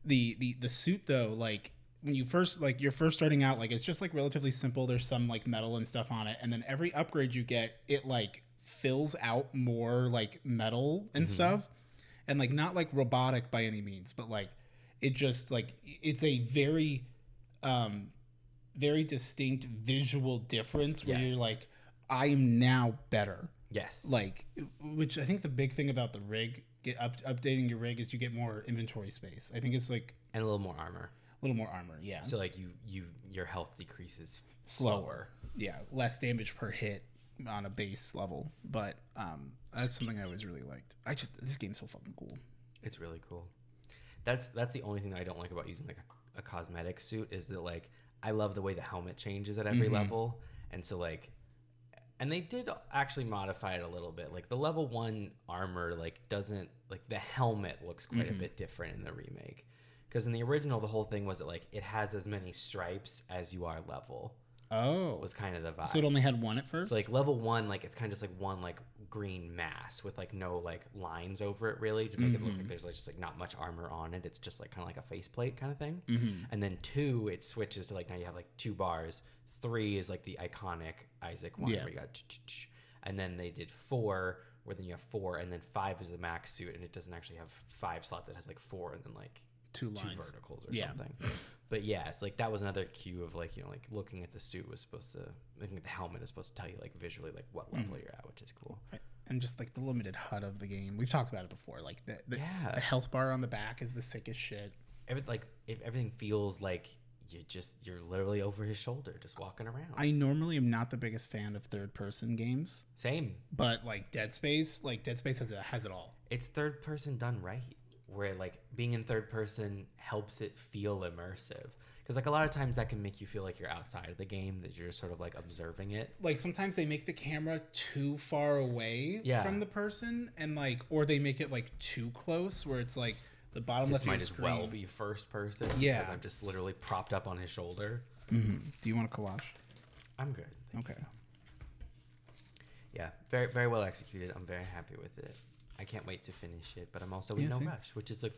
The suit though, like, when you first you're first starting out, like it's just like relatively simple. There's some like metal and stuff on it, and then every upgrade you get, it like fills out more like metal and stuff, and like not like robotic by any means, but like it just like it's a very very distinct visual difference where you're like, I am now better. Yes. Like, which I think the big thing about the rig, updating your rig, is you get more inventory space. I think it's like, and a little more armor. Yeah. So like your health decreases slower. Yeah, less damage per hit on a base level. But that's something I always really liked. This game's so fucking cool. It's really cool. That's the only thing that I don't like about using like a cosmetic suit is that like I love the way the helmet changes at every level, and so like, and they did actually modify it a little bit. Like the level 1 armor like doesn't like the helmet looks quite a bit different in the remake. Because in the original, the whole thing was that like it has as many stripes as you are level. Oh, was kind of the vibe. So it only had one at first. So like level 1, like it's kind of just like one like green mass with like no like lines over it really to make it look like there's like just like not much armor on it. It's just like kind of like a faceplate kind of thing. And then 2, it switches to like now you have like 2 bars. 3 is like the iconic Isaac one where you got, and then they did 4 where then you have 4, and then 5 is the max suit, and it doesn't actually have 5 slots. It has like 4 and then like 2 lines. 2 verticals or something. But yeah, it's like that was another cue of like, like looking at the suit was supposed to, looking at the helmet is supposed to tell you like visually like what level you're at, which is cool. And just like the limited HUD of the game. We've talked about it before. Like the health bar on the back is the sickest shit. If everything feels like you're literally over his shoulder just walking around. I normally am not the biggest fan of third person games. Same. But like Dead Space has it all. It's third person done right. Where like being in third person helps it feel immersive, because like a lot of times that can make you feel like you're outside of the game, that you're sort of like observing it. Like sometimes they make the camera too far away from the person, and like, or they make it like too close where it's like the bottom left of your screen. This might as well be first person. Yeah, because I'm just literally propped up on his shoulder. Do you want a collage? I'm good. Okay. Yeah, very very well executed. I'm very happy with it. I can't wait to finish it, but I'm also in no rush, which is a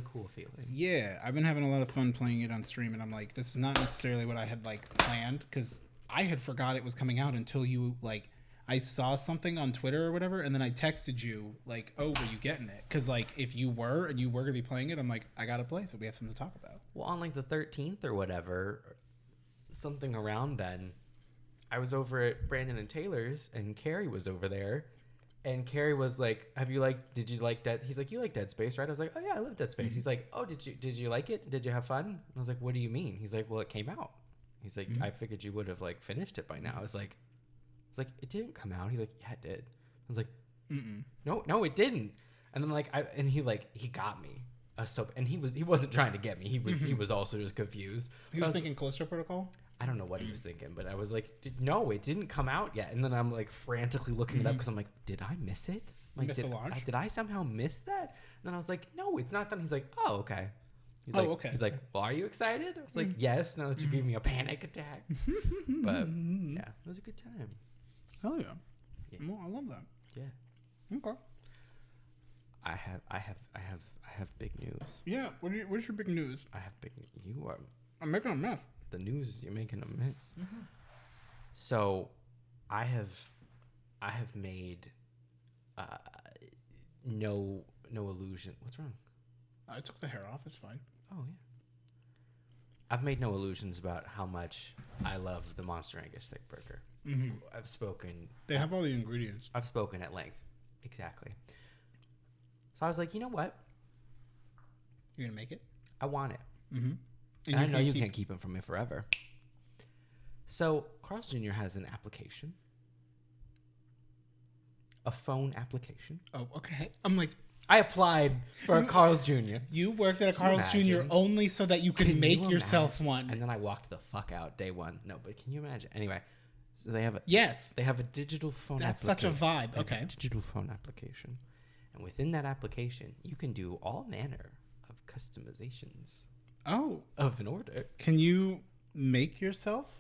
cool feeling. Yeah, I've been having a lot of fun playing it on stream, and I'm like, this is not necessarily what I had like planned, because I had forgot it was coming out until you like, I saw something on Twitter or whatever, and then I texted you like, oh, were you getting it? Because like if you were gonna be playing it, I'm like, I gotta play, so we have something to talk about. Well, on like the 13th or whatever, something around then, I was over at Brandon and Taylor's, and Carrie was over there. And Carrie was like, did you like Dead? He's like, you like Dead Space, right? I was like, oh yeah, I love Dead Space. He's like, oh, did you like it? Did you have fun? And I was like, what do you mean? He's like, well, it came out. He's like, I figured you would have like finished it by now. I was like, it didn't come out. He's like, yeah, it did. I was like, no, it didn't. And then like, he got me. And he wasn't trying to get me. He was also just confused. He was thinking Callisto Protocol. I don't know what he was thinking, but I was like, no, it didn't come out yet. And then I'm like frantically looking it up because I'm like, did I miss it? Like, did I somehow miss that? And then I was like, no, it's not done. He's like, oh, okay. Okay. He's like, well, are you excited? I was like, yes, now that you gave me a panic attack. But yeah, it was a good time. Hell yeah. Well, I love that. Yeah. Okay. I have big news. Yeah. What's your big news? I have big. You are. I'm making a mess. The news is you're making a mess. So, I have made no illusion. What's wrong? I took the hair off. It's fine. Oh I've made no illusions about how much I love the Monster Angus Thick Burger. Mm-hmm. I've spoken. They have all the ingredients. I've spoken at length. Exactly. So I was like, you know what? You're going to make it? I want it. Mm-hmm. And I know you can't keep them from me forever. So Carl's Jr. has an application. A phone application. Oh, okay. I'm like... I applied for a Carl's Jr. You worked at a Carl's Jr. only so that you could make yourself one. And then I walked the fuck out day one. No, but can you imagine? Anyway, so they have a... Yes. They have a digital phone That's application. such a vibe. Okay. Digital phone application. And within that application, you can do all manner of customizations. Oh. Of an order. Can you make yourself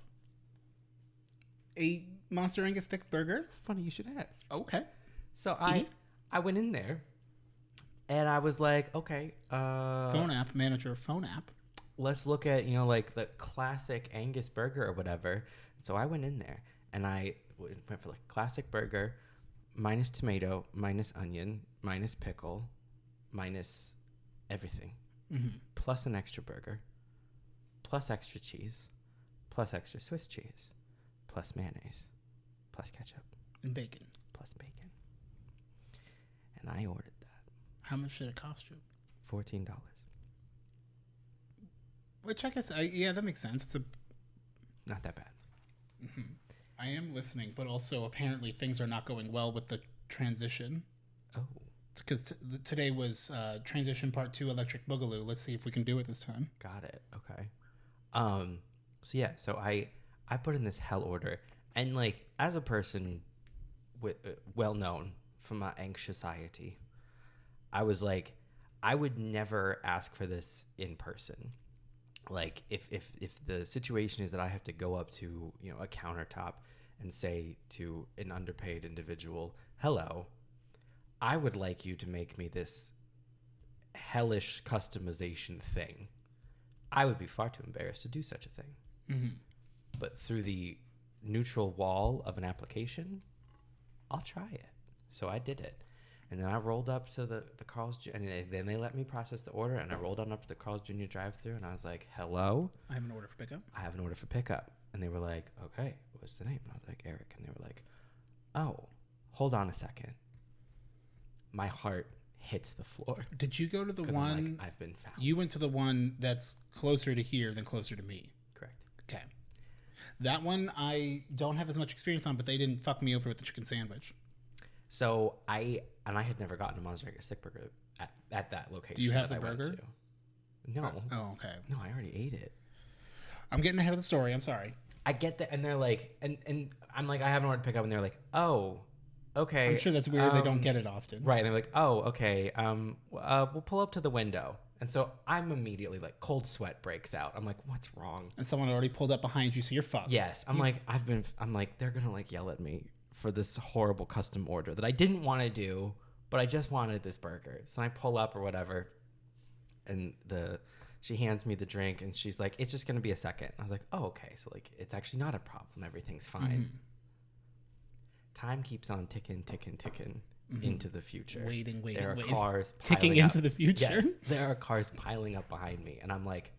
a Monster Angus Thick Burger? Funny you should ask. Okay. So I went in there and I was like, okay. Phone app, manager phone app. Let's look at, like the classic Angus burger or whatever. So I went in there and I went for like classic burger, minus tomato, minus onion, minus pickle, minus everything. Mm-hmm. Plus an extra burger, plus extra cheese, plus extra Swiss cheese, plus mayonnaise, plus ketchup. And bacon. Plus bacon. And I ordered that. How much did it cost you? $14. Which I guess, yeah, that makes sense. It's Not that bad. Mm-hmm. I am listening, but also apparently things are not going well with the transition. Oh. Because today was transition part 2 Electric Boogaloo. Let's see if we can do it this time. Got it. Okay. So I put in this hell order, and like as a person well known for my anxiety, I was like, I would never ask for this in person. Like if the situation is that I have to go up to a countertop and say to an underpaid individual, hello, I would like you to make me this hellish customization thing. I would be far too embarrassed to do such a thing. Mm-hmm. But through the neutral wall of an application, I'll try it. So I did it. And then I rolled up to the Carl's Jr. And then they let me process the order. And I rolled on up to the Carl's Jr. drive-thru. And I was like, hello? I have an order for pickup. I have an order for pickup. And they were like, okay, what's the name? And I was like, Eric. And they were like, oh, hold on a second. My heart hits the floor. Did you go to the one? I'm like, I've been found. You went to the one that's closer to here than closer to me. Correct. Okay. That one I don't have as much experience on, but they didn't fuck me over with the chicken sandwich. So I had never gotten a Monster Angus Thick Burger at that location. Do you have the I burger? Went to. No. Oh, okay. No, I already ate it. I'm getting ahead of the story. I'm sorry. I get that, and they're like, and I'm like, I have an order to pick up, and they're like, oh, okay. I'm sure that's weird. They don't get it often. Right. And they're like, oh, okay. We'll pull up to the window. And so I'm immediately like, cold sweat breaks out. I'm like, what's wrong? And someone already pulled up behind you, so you're fucked. Yes. I'm like, they're going to like yell at me for this horrible custom order that I didn't want to do, but I just wanted this burger. So I pull up or whatever, and she hands me the drink, and she's like, it's just going to be a second. I was like, oh, okay. So like, it's actually not a problem. Everything's fine. Mm-hmm. Time keeps on ticking mm-hmm. into the future. Waiting. There are cars ticking piling into up. the future. Yes, there are cars piling up behind me, and I'm like,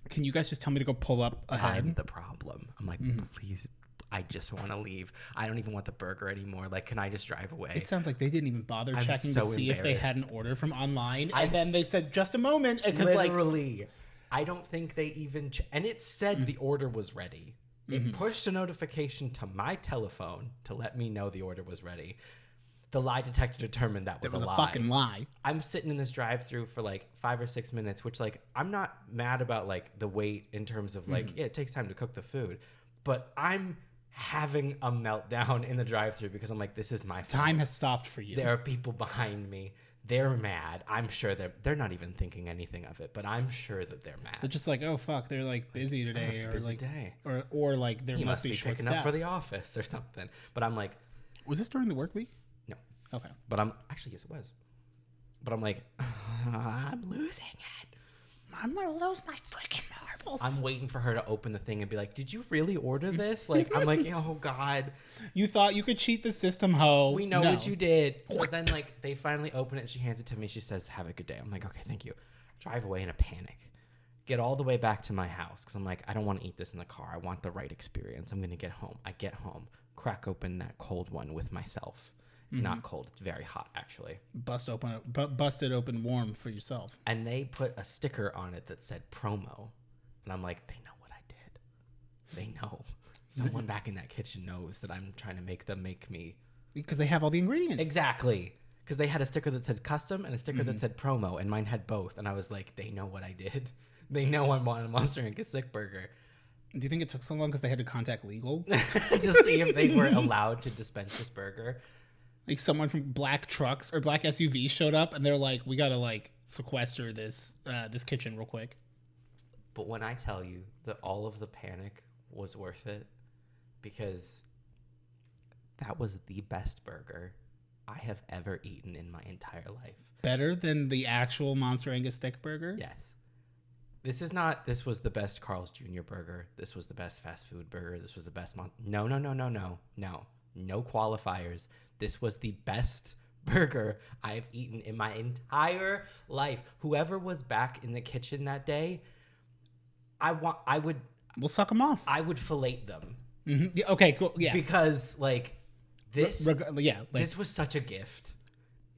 can you guys just tell me to go pull up ahead? I'm the problem. I'm like, please, I just want to leave. I don't even want the burger anymore. Like, can I just drive away? It sounds like they didn't even bother checking so to see if they had an order from online, and then they said, just a moment. Literally, I don't think they even and it said the order was ready. It pushed a notification to my telephone to let me know the order was ready. The lie detector determined that was a lie. A fucking lie. I'm sitting in this drive-through for like 5 or 6 minutes, which like I'm not mad about like the wait in terms of like it takes time to cook the food, but I'm having a meltdown in the drive-through because I'm like, this is my fault. Time has stopped for you. There are people behind me. They're mad. I'm sure they're not even thinking anything of it, but I'm sure that they're mad. They're just like, oh fuck, they're like busy today, it's a or busy like day, or like there he must be short picking staff up for the office or something. But I'm like, was this during the work week? No. Okay. But I'm actually yes, it was. But I'm like, I'm losing it. I'm gonna lose my freaking marbles. I'm waiting for her to open the thing and be like, did you really order this? Like, I'm like, oh God. You thought you could cheat the system, ho. We know what you did. So then like they finally open it and she hands it to me. She says, have a good day. I'm like, okay, thank you. Drive away in a panic. get all the way back to my house because I'm like, I don't want to eat this in the car. I want the right experience. I'm going to get home. I get home, crack open that cold one with myself. It's not cold. It's very hot, actually. Busted open warm for yourself. And they put a sticker on it that said promo. And I'm like, they know what I did. They know. Someone back in that kitchen knows that I'm trying to make them make me. Because they have all the ingredients. Exactly. Because they had a sticker that said custom and a sticker that said promo. And mine had both. And I was like, they know what I did. They know I want a Monster Inc. Sick Burger. Do you think it took so long because they had to contact legal? To see if they were allowed to dispense this burger. Like someone from Black Trucks or Black SUV showed up and they're like, we got to like sequester this kitchen real quick. But when I tell you that all of the panic was worth it, because that was the best burger I have ever eaten in my entire life. Better than the actual Monster Angus Thick Burger? Yes. This was the best Carl's Jr. burger. This was the best fast food burger. This was the best No qualifiers. This was the best burger I've eaten in my entire life. Whoever was back in the kitchen that day, we'll suck them off. I would fillet them. Mm-hmm. Yeah, okay, cool. Yes. Because like this, this was such a gift.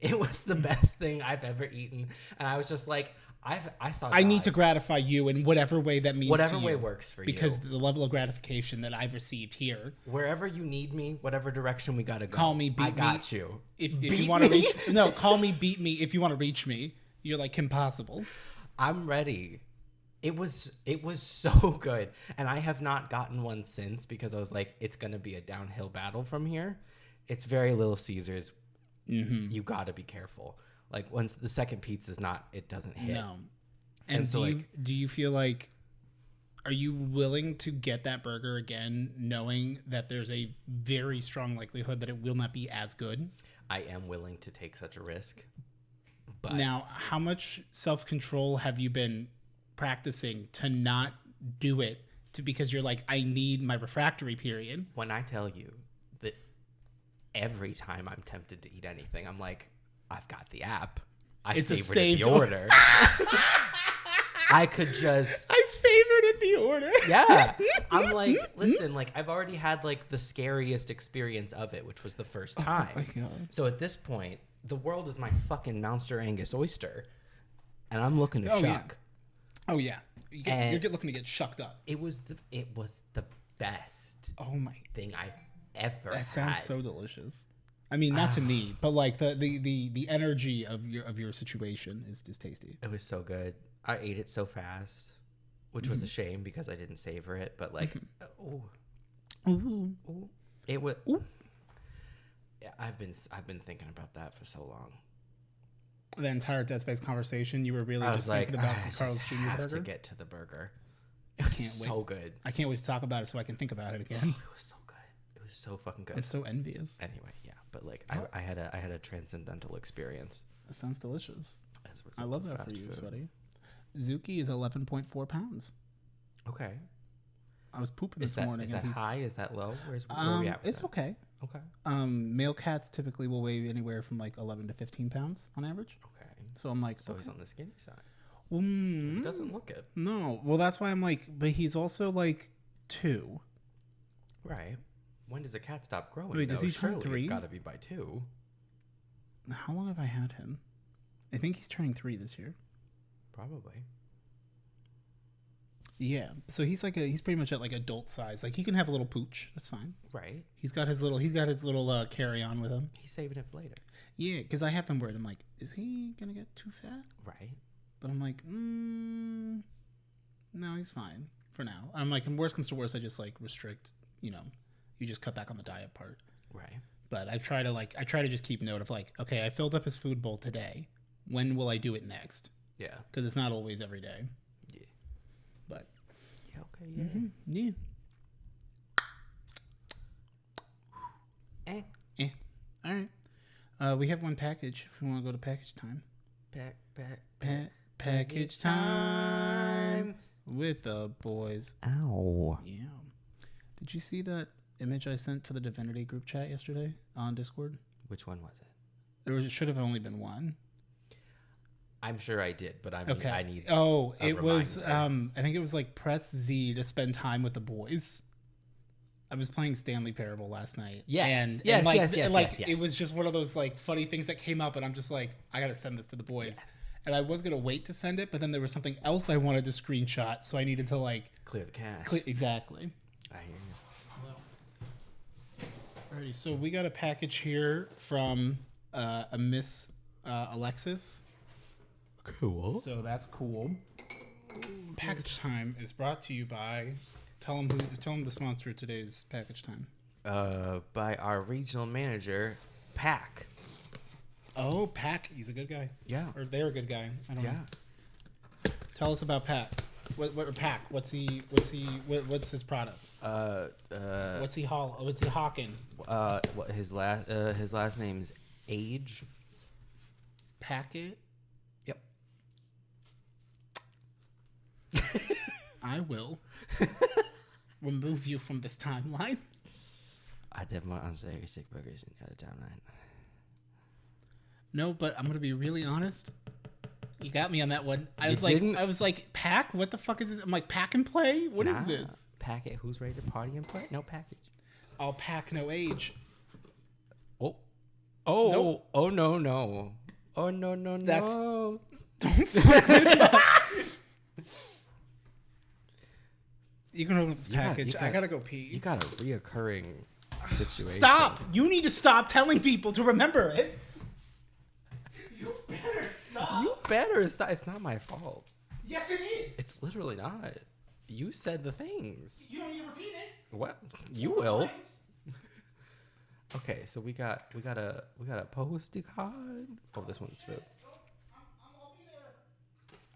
It was the best thing I've ever eaten, and I was just like, I need to gratify you in whatever way that means whatever to you, way works for you. Because the level of gratification that I've received here. Wherever you need me, whatever direction we gotta go. Call me, beat I got me. you. If you want to reach, no, call me, beat me. If you want to reach me, you're like Kim Possible. I'm ready. It was so good, and I have not gotten one since because I was like, it's gonna be a downhill battle from here. It's very Little Caesars. Mm-hmm. You gotta be careful. Like once the second pizza's not, it doesn't hit. No. And so do you feel like, are you willing to get that burger again, knowing that there's a very strong likelihood that it will not be as good? I am willing to take such a risk. But now, how much self-control have you been practicing to not do it because you're like, I need my refractory period? When I tell you that every time I'm tempted to eat anything, I'm like, I've got the app. It's a saved the order. I could just... I favorited the order. Yeah. I'm like, listen, like I've already had like the scariest experience of it, which was the first time. Oh my God. So at this point, the world is my fucking Monster Angus oyster. And I'm looking to shuck. Yeah. Oh yeah. You're looking to get shucked up. It was the best thing I've ever had. That sounds so delicious. I mean, not to me, but like the energy of your situation is tasty. It was so good. I ate it so fast, which was a shame because I didn't savor it. But like, it was. Yeah, I've been thinking about that for so long. The entire Dead Space conversation, you were really just thinking about the Carl's Jr. burger. I have to get to the burger. It was so good. I can't wait to talk about it so I can think about it again. It was so good. It was so fucking good. I'm so envious. Anyway, yeah, but like I had a transcendental experience. It sounds delicious. I love that for you, Sweaty. Zuki is 11.4 pounds. Okay. I was pooping this morning. Is that high? Is that low? Where are we at with it's that? okay. Okay. Male cats typically will weigh anywhere from like 11 to 15 pounds on average. Okay. So I'm like, so he's on the skinny side. He doesn't look it. No. Well, that's why I'm like, but he's also like 2. Right. When does a cat stop growing? Wait, does he turn 3? It's got to be by 2. How long have I had him? I think he's turning 3 this year. Probably. Yeah. So he's pretty much at like adult size. Like he can have a little pooch. That's fine. Right. He's got his little carry on with him. He's saving it for later. Yeah, because I have been worried. I'm like, is he gonna get too fat? Right. But I'm like, no, he's fine for now. I'm like, in worst comes to worst, I just like restrict. You just cut back on the diet part. Right. But I try to just keep note of like, okay, I filled up his food bowl today. When will I do it next? Yeah. Because it's not always every day. Yeah. But. Yeah. Okay. Yeah. Mm-hmm. Yeah. All right. We have one package. If you want to go to package time. Package time with the boys. Ow. Yeah. Did you see that image I sent to the Divinity group chat yesterday on Discord? Which one was it? Should have only been one. I'm sure I did, but I mean, I need. Oh, it was. reminder. I think it was like press Z to spend time with the boys. I was playing Stanley Parable last night. Yes. And like, Yes. it was just one of those like funny things that came up, and I'm just like, I gotta send this to the boys. Yes. And I was gonna wait to send it, but then there was something else I wanted to screenshot, so I needed to like Clear the cache. exactly. I hear you. Alrighty, so we got a package here from a Miss Alexis. Cool. So that's cool. Package time is brought to you by. Tell them the sponsor of today's package time. By our regional manager, Pack. Oh, Pack. He's a good guy. Yeah. Or they're a good guy. I don't know. Yeah. Tell us about Pack. What Pack? What's his product? What's he hawking? What his last name's Age. Packet. Yep. I will remove you from this timeline. I did more unsavory sick burgers in the other timeline. No, but I'm gonna be really honest. You got me on that one. I was like, Pack? What the fuck is this? I'm like, Pack and Play? What is this? Packet. Who's ready to party and play? No package. I'll pack no age. Oh. Nope. Oh no. Oh no. That's- no. Don't fuck with that. You can open this package. I gotta go pee. You got a reoccurring situation. Stop! You need to stop telling people to remember it. You better stop. You better stop. It's not my fault. Yes, it is. It's literally not. You said the things. You don't need to repeat it. What? You will. Okay, so we got a postie card. Oh, this one's filled. I'll be there.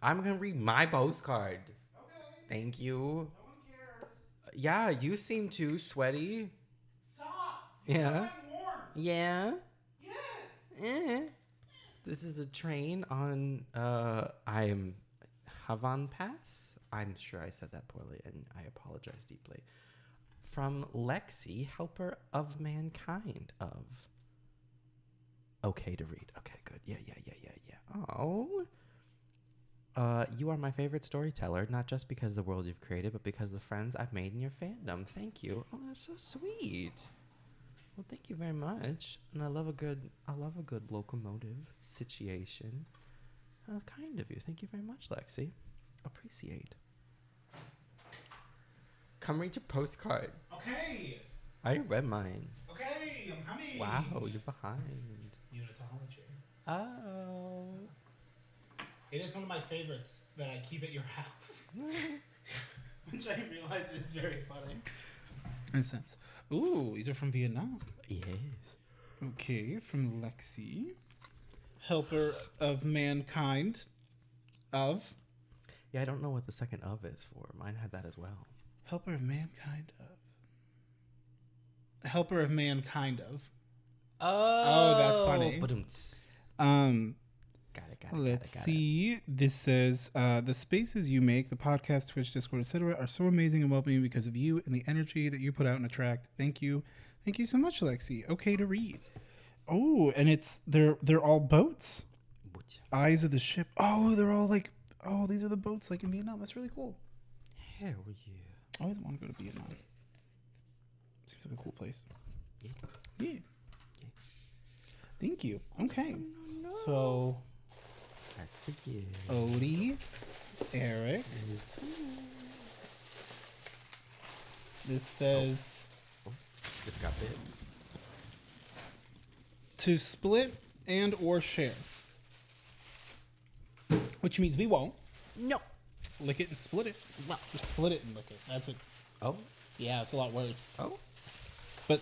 I'm gonna read my postcard. Okay. Thank you. No one cares. Yeah, you seem too sweaty. Stop. Yeah. I'm warm. Yeah. Yes. This is a train on I'm Havan Pass. I'm sure I said that poorly, and I apologize deeply. From Lexi, helper of mankind of. Okay to read. Okay, good. Yeah. Oh. You are my favorite storyteller, not just because of the world you've created, but because of the friends I've made in your fandom. Thank you. Oh, that's so sweet. Well, thank you very much. And I love a good locomotive situation. How kind of you. Thank you very much, Lexi. Appreciate. Come read your postcard. Okay. I already read mine. Okay, I'm coming. Wow, you're behind. Unitology. Oh. It is one of my favorites that I keep at your house. Which I realize is very funny. In a sense. Ooh, these are from Vietnam. Yes. Okay, from Lexi. Helper of mankind. Of. Yeah, I don't know what the second of is for. Mine had that as well. Helper of mankind of. Helper of mankind of. Oh, that's funny. Got it. Let's see. This says, the spaces you make, the podcast, Twitch, Discord, etc., are so amazing and welcoming because of you and the energy that you put out and attract. Thank you. Thank you so much, Lexi. Okay to read. Oh, and they're all boats. Eyes of the ship. Oh, they're all like, oh, these are the boats like in Vietnam. That's really cool. Hell yeah. I always want to go to Vietnam. Seems like a cool place. Yeah. Thank you. Okay. So, that's for you. Odie, Eric. This says This got bits. to split and or share. Which means we won't. No. Lick it and split it. Well, just split it and lick it. That's what. Oh. Yeah, it's a lot worse. Oh. But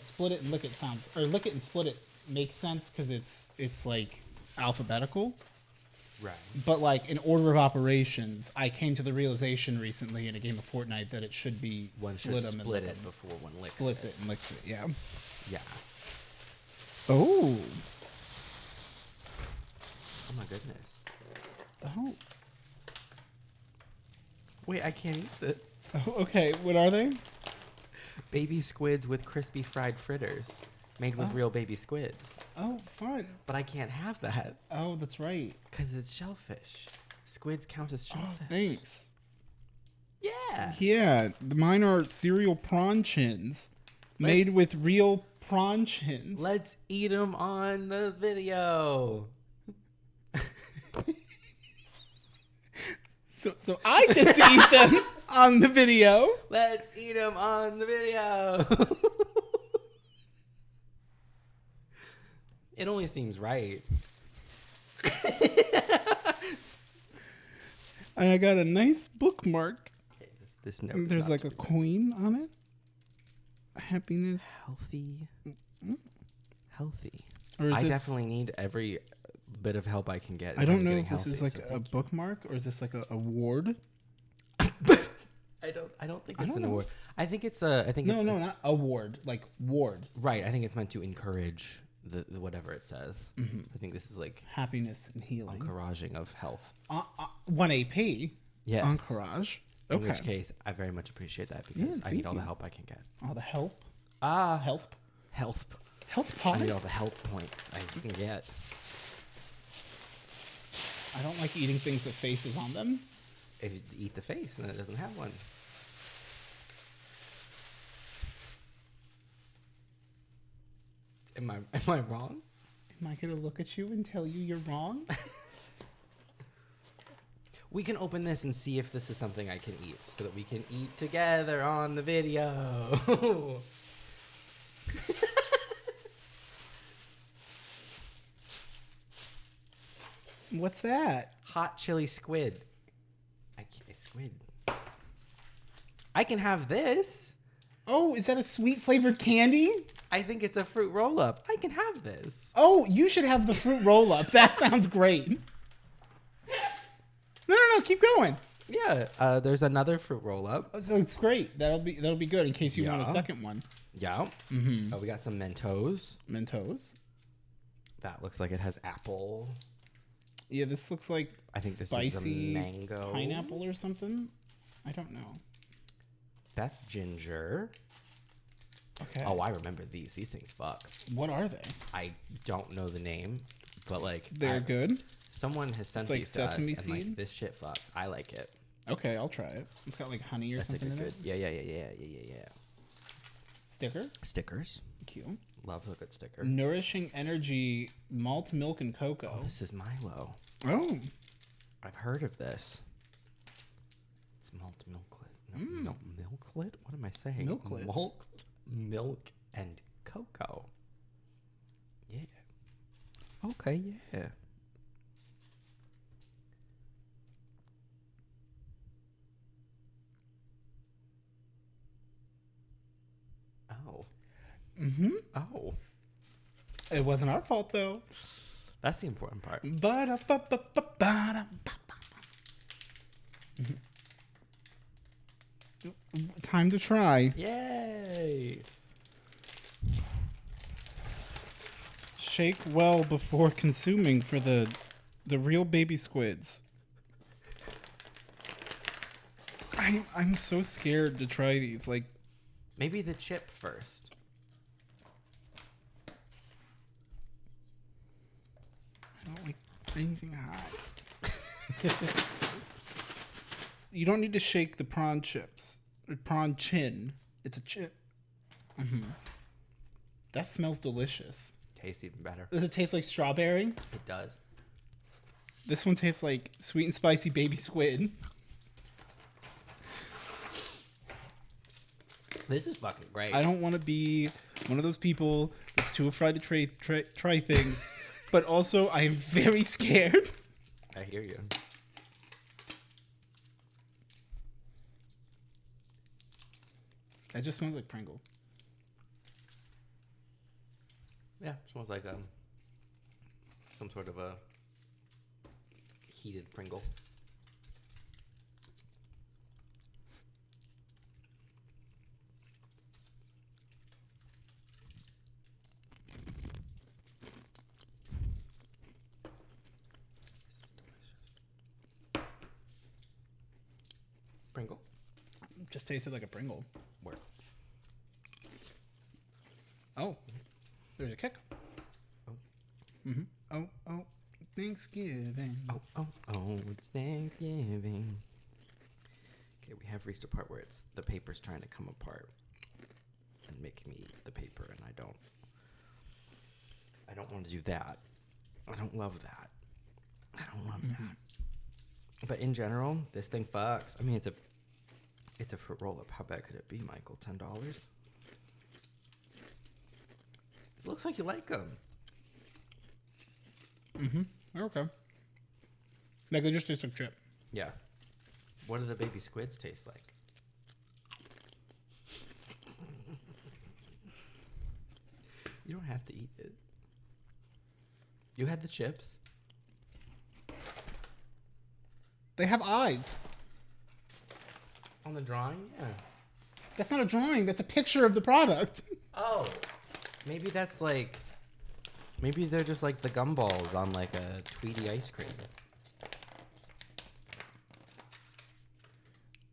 split it and lick it sounds, or lick it and split it makes sense because it's like alphabetical. Right. But like in order of operations, I came to the realization recently in a game of Fortnite that it should be One split should them split and it before one licks splits it and licks it. Yeah. Yeah. Oh. Oh my goodness. Oh. Wait, I can't eat this. Oh, okay. What are they? Baby squids with crispy fried fritters, made with real baby squids. Oh, fun. But I can't have that. Oh, that's right. Because it's shellfish. Squids count as Oh, shellfish. thanks. Yeah. Yeah, mine are cereal prawn chins. Made with real prawn chins. Let's eat them on the video. So I get to eat them on the video. Let's eat them on the video. It only seems right. I got a nice bookmark. Okay, this note. There's like a coin on it. Happiness. Healthy. Healthy. Or is I this, definitely need every bit of help I can get. I don't know if this is like a bookmark or is this like a award? I don't think it's an award. I think it's a. No, not award. Like ward. Right. I think it's meant to encourage the whatever it says. Mm-hmm. I think this is like happiness and healing. Encouraging of health. 1 AP. Yes. Encourage. In which case, I very much appreciate that because I need all the help I can get. All the help. Help. Health I need all the health points I can get. I don't like eating things with faces on them. If you eat the face, then it doesn't have one. Am I wrong? Am I gonna look at you and tell you you're wrong? We can open this and see if this is something I can eat, so that we can eat together on the video. What's that? Hot chili squid. Squid. I can have this. Oh, is that a sweet flavored candy? I think it's a fruit roll-up. I can have this. Oh, you should have the fruit roll-up. That sounds great. No, keep going. Yeah, there's another fruit roll-up. Oh, so it's great. That'll be good in case you want a second one. Yeah. Mm-hmm. Oh, we got some Mentos. That looks like it has apple. Yeah, this looks like I think spicy this is a mango. pineapple or something. I don't know. That's ginger. Okay. Oh, I remember these. These things fuck. What are they? I don't know the name, but like they're good. Someone has sent like these to us, sesame and like seed? this shit fucks. I like it. Okay, I'll try it. It's got like honey or something in good. it. Yeah. Stickers. Cute. Love a good sticker. Nourishing energy, malt, milk, and cocoa. Oh, this is Milo. Oh. I've heard of this. It's malt milklet. No, milklet? What am I saying? Milklet. Malt, milk, and cocoa. Yeah. Okay, yeah. Oh. Mm-hmm. Oh. It wasn't our fault though. That's the important part. Time to try. Yay! Shake well before consuming for the real baby squids. I'm so scared to try these. Like, maybe the chip first. I don't like anything hot. You don't need to shake the prawn chips. Or prawn chin. It's a chip. Mm-hmm. That smells delicious. Tastes even better. Does it taste like strawberry? It does. This one tastes like sweet and spicy baby squid. This is fucking great. I don't want to be one of those people that's too afraid to try things, but also I am very scared. I hear you. That just smells like Pringle. Yeah, smells like some sort of a heated Pringle. Pringle? Just tasted like a Pringle. Where? Oh, there's a kick. Oh, Thanksgiving. Oh, it's Thanksgiving. Okay, we have reached a part where the paper's trying to come apart and make me eat the paper, and I don't want to do that. I don't love that. I don't love that. But in general, this thing fucks. I mean, it's a fruit roll-up. How bad could it be, Michael? $10? It looks like you like them. Okay. Like they just taste like chip. Yeah. What do the baby squids taste like? You don't have to eat it. You had the chips. They have eyes. On the drawing? Yeah. That's not a drawing. That's a picture of the product. Oh. Maybe that's like... Maybe they're just like the gumballs on like a Tweety ice cream.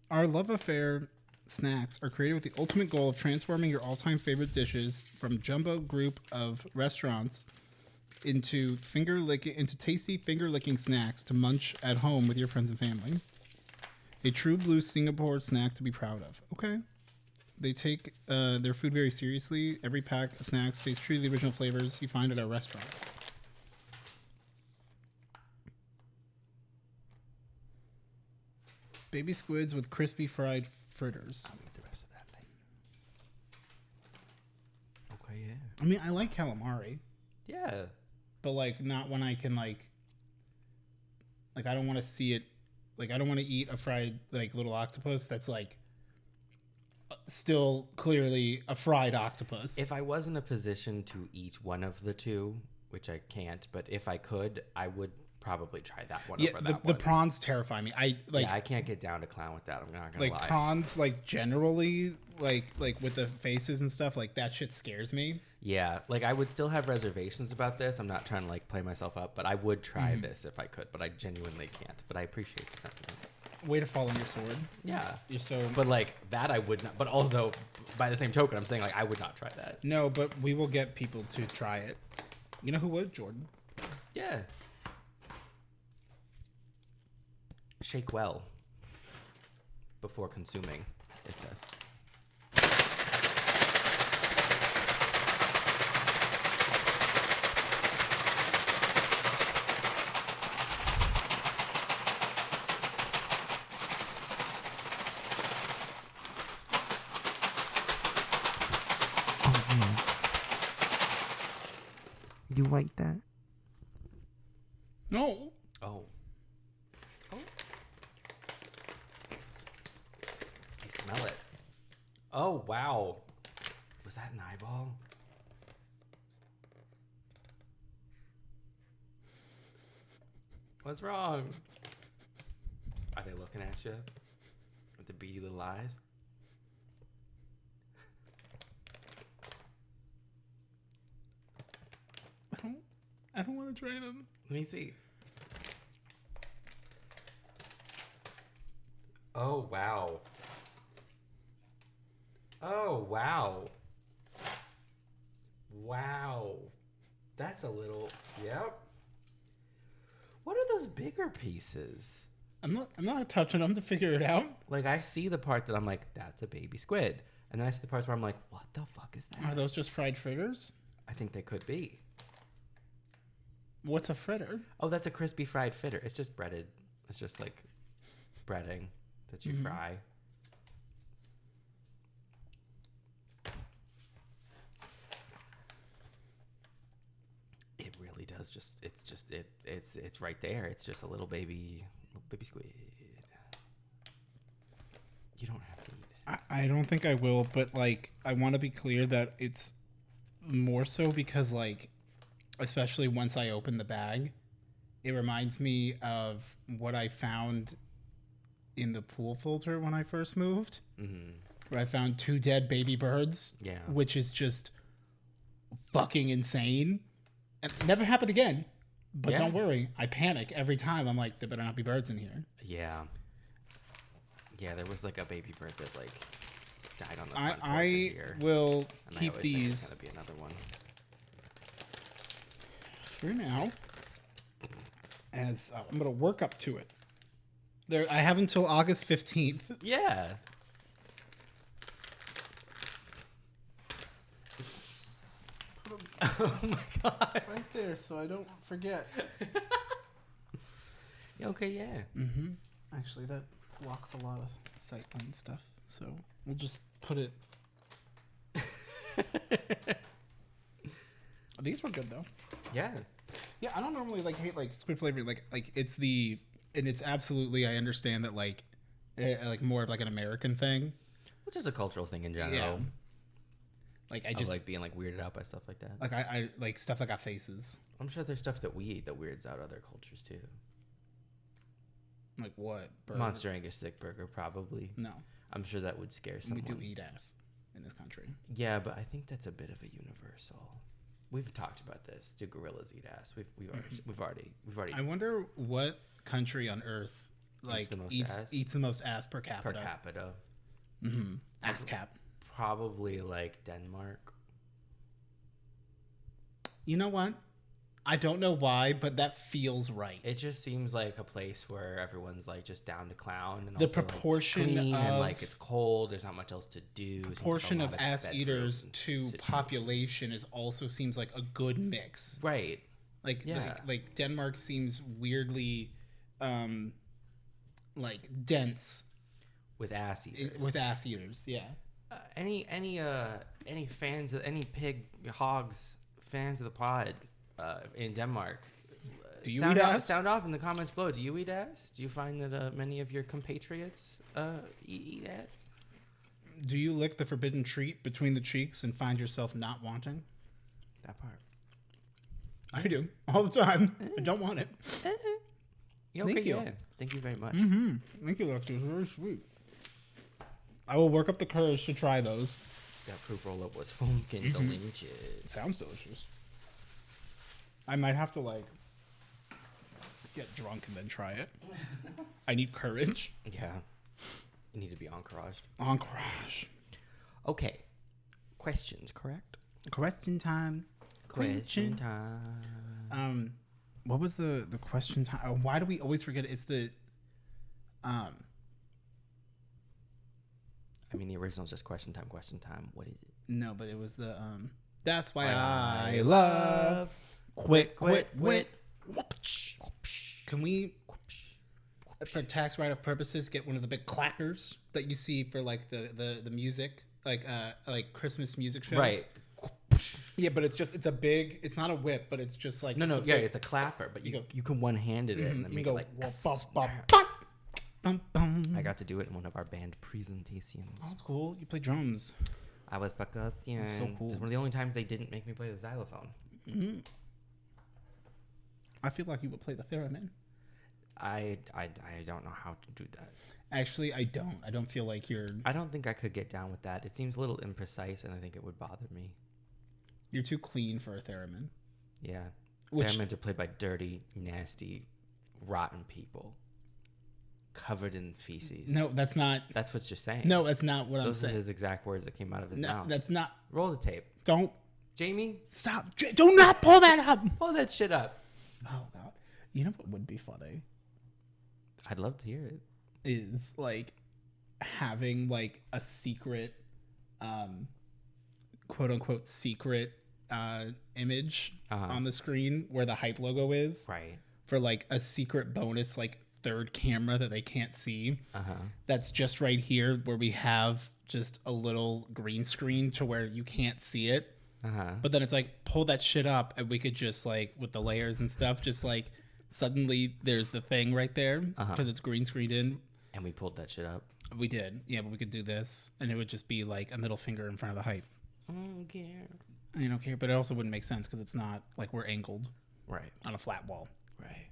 Our love affair snacks are created with the ultimate goal of transforming your all-time favorite dishes from jumbo group of restaurants into tasty finger-licking snacks to munch at home with your friends and family. A true blue Singapore snack to be proud of. Okay. They take their food very seriously. Every pack of snacks stays true to the original flavors you find at our restaurants. Baby squids with crispy fried fritters. I'll eat the rest of that thing. Okay, yeah. I mean, I like calamari. Yeah. But, like, not when I can, like, I don't want to see it. Like, I don't want to eat a fried, like, little octopus that's, like, still clearly a fried octopus. If I was in a position to eat one of the two, which I can't, but if I could, I would probably try that one over that one. The prawns terrify me. I can't get down to clown with that. I'm not gonna lie. Prawns, like generally, like with the faces and stuff, like that shit scares me. Yeah, like I would still have reservations about this. I'm not trying to like play myself up, but I would try this if I could. But I genuinely can't. But I appreciate the sentiment. Way to fall on your sword. Yeah, you're so. But like that, I would not. But also, by the same token, I'm saying like I would not try that. No, but we will get people to try it. You know who would? Jordan. Yeah. Shake well before consuming, it says. You like that? No. Oh. Oh. I smell it. Oh, wow. Was that an eyeball? What's wrong? Are they looking at you with the beady little eyes? I don't want to try them. Let me see. Oh, wow. Oh, wow. Wow. That's a little... Yep. What are those bigger pieces? I'm not touching them to figure it out. Like, I see the part that I'm like, that's a baby squid. And then I see the parts where I'm like, what the fuck is that? Are those just fried fritters? I think they could be. What's a fritter? Oh, that's a crispy fried fritter. It's just breaded. It's just like breading that you fry. It really does just it's right there. It's just a little baby squid. You don't have to eat it. I don't think I will, but like I want to be clear that it's more so because like especially once I open the bag, it reminds me of what I found in the pool filter when I first moved, where I found 2 dead baby birds, which is just fucking insane. And it never happened again, but don't worry, I panic every time. I'm like, there better not be birds in here. Yeah, there was like a baby bird that like died on the front porch here. I will and keep I these. think it's gonna be another one. For now. as I'm gonna work up to it. There, I have until August 15th. Yeah. Oh my god. Right there, so I don't forget. Okay, yeah. Mm-hmm. Actually, that blocks a lot of sightline stuff, so we'll just put it. These were good though. Yeah. Yeah, I don't normally hate squid flavoring. Like it's the, and it's absolutely, I understand that like more of like an American thing, Which is a cultural thing in general. Yeah. Like I just like being like weirded out by stuff like that. like I like stuff that got faces. I'm sure there's stuff that we eat that weirds out other cultures too. Like what? Burger? Monster Angus thick burger, probably. No, I'm sure that would scare someone. we do eat ass in this country. Yeah, but I think that's a bit of a universal. We've talked about this. Do gorillas eat ass? We've already. I wonder what country on earth eats the most ass per capita. Per capita. Mm-hmm. Ass cap. Probably like Denmark. You know what? I don't know why, but that feels right. It just seems like a place where everyone's like just down to clown, and the also, proportion like, clean of and like it's cold. There's not much else to do. Proportion of ass eaters to population is also seems like a good mix. Right. Like like Denmark seems weirdly, like dense with ass eaters. With ass eaters, yeah. Any fans of any pig hogs fans of the pod in Denmark? Do you eat ass? Sound off in the comments below. Do you eat ass? Do you find that many of your compatriots eat ass? Do you lick the forbidden treat between the cheeks and find yourself not wanting? That part. I do all the time. I don't want it. Thank you. Yeah. Thank you very much. Mm-hmm. Thank you, Lexi. It's very sweet. I will work up the courage to try those. That fruit roll-up was funkin' delicious. It sounds delicious. I might have to get drunk and then try it. I need courage. Yeah. You need to be encouraged. Encourage. Okay. Questions, correct? Question time. Question time. What was the question time? Oh, why do we always forget it? It's the I mean, the original is just question time. What is it? No, but it was the that's why I love quit. Can we, for tax write-off purposes, get one of the big clappers that you see for like the music, like Christmas music shows? Right. Yeah, but it's a big. It's not a whip, but it's just like it's a clapper, but you can one-handed it and then make it like. I got to do it in one of our band presentations. Oh, that's cool. You play drums. I was percussion. That's so cool. It was one of the only times they didn't make me play the xylophone. Mm-hmm. I feel like you would play the theremin. I don't know how to do that. Actually, I don't. I don't feel like you're... I don't think I could get down with that. It seems a little imprecise, and I think it would bother me. You're too clean for a theremin. Yeah. Theremins are played by dirty, nasty, rotten people. Covered in feces. No, that's not... That's what you're saying. No, that's not what I'm saying. Those are his exact words that came out of his mouth. That's not... Roll the tape. Don't... Jamie? Stop. Do not pull that up. Pull that shit up. Oh, God. You know what would be funny? I'd love to hear it. Is, like, having, like, a secret, quote-unquote secret image on the screen where the hype logo is. Right. For, like, a secret bonus, like, third camera that they can't see. That's just right here where we have just a little green screen to where you can't see it. But then it's like, pull that shit up and we could just, like, with the layers and stuff, just, like, suddenly there's the thing right there because it's green screened in. And we pulled that shit up. We did. Yeah, but we could do this and it would just be like a middle finger in front of the hype. I don't care. I don't care, but it also wouldn't make sense because it's not like we're angled. Right. On a flat wall. Right.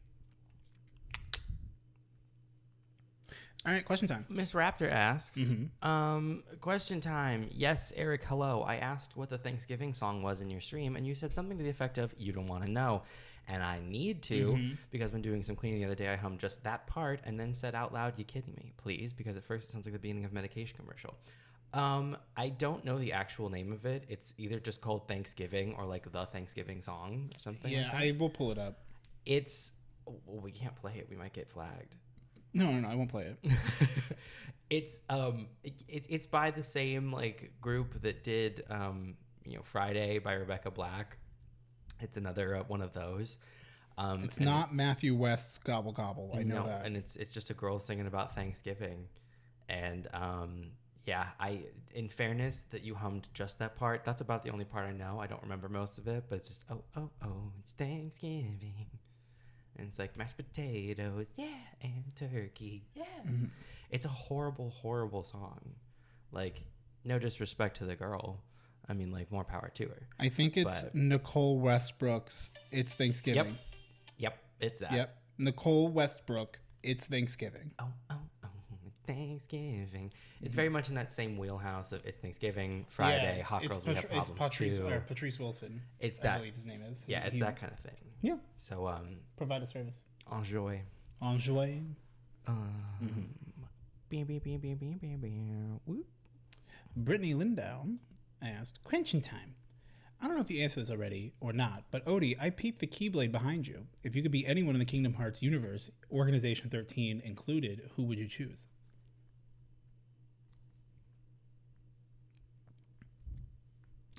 All right, question time. Miss Raptor asks, question time. Yes, Eric, hello. I asked what the Thanksgiving song was in your stream, and you said something to the effect of, you don't want to know. And I need to, because when doing some cleaning the other day, I hummed just that part and then said out loud, you kidding me, please? Because at first it sounds like the beginning of a medication commercial. I don't know the actual name of it. It's either just called Thanksgiving or like the Thanksgiving song or something. Yeah, like that. I will pull it up. It's Well, we can't play it. We might get flagged. No, I won't play it. It's by the same like group that did Friday by Rebecca Black. It's another one of those. It's not Matthew West's Gobble Gobble. I know that. And it's just a girl singing about Thanksgiving, and in fairness, that you hummed just that part. That's about the only part I know. I don't remember most of it, but it's just oh, it's Thanksgiving. And it's like mashed potatoes, yeah, and turkey, yeah. Mm-hmm. It's a horrible, horrible song. Like, no disrespect to the girl. I mean, like, more power to her. I think it's Nicole Westbrook's It's Thanksgiving. Yep, it's that. Yep, Nicole Westbrook, It's Thanksgiving. Oh, Thanksgiving. It's very much in that same wheelhouse of It's Thanksgiving, Friday, Hot Girls We Have Problems It's Patrice Wilson. It's that. I believe his name is. Yeah, it's that kind of thing. Yeah. So, provide a service. Enjoy. Brittany Lindau asked, question time. I don't know if you answered this already or not, but Odie, I peeped the Keyblade behind you. If you could be anyone in the Kingdom Hearts universe, Organization 13 included, who would you choose?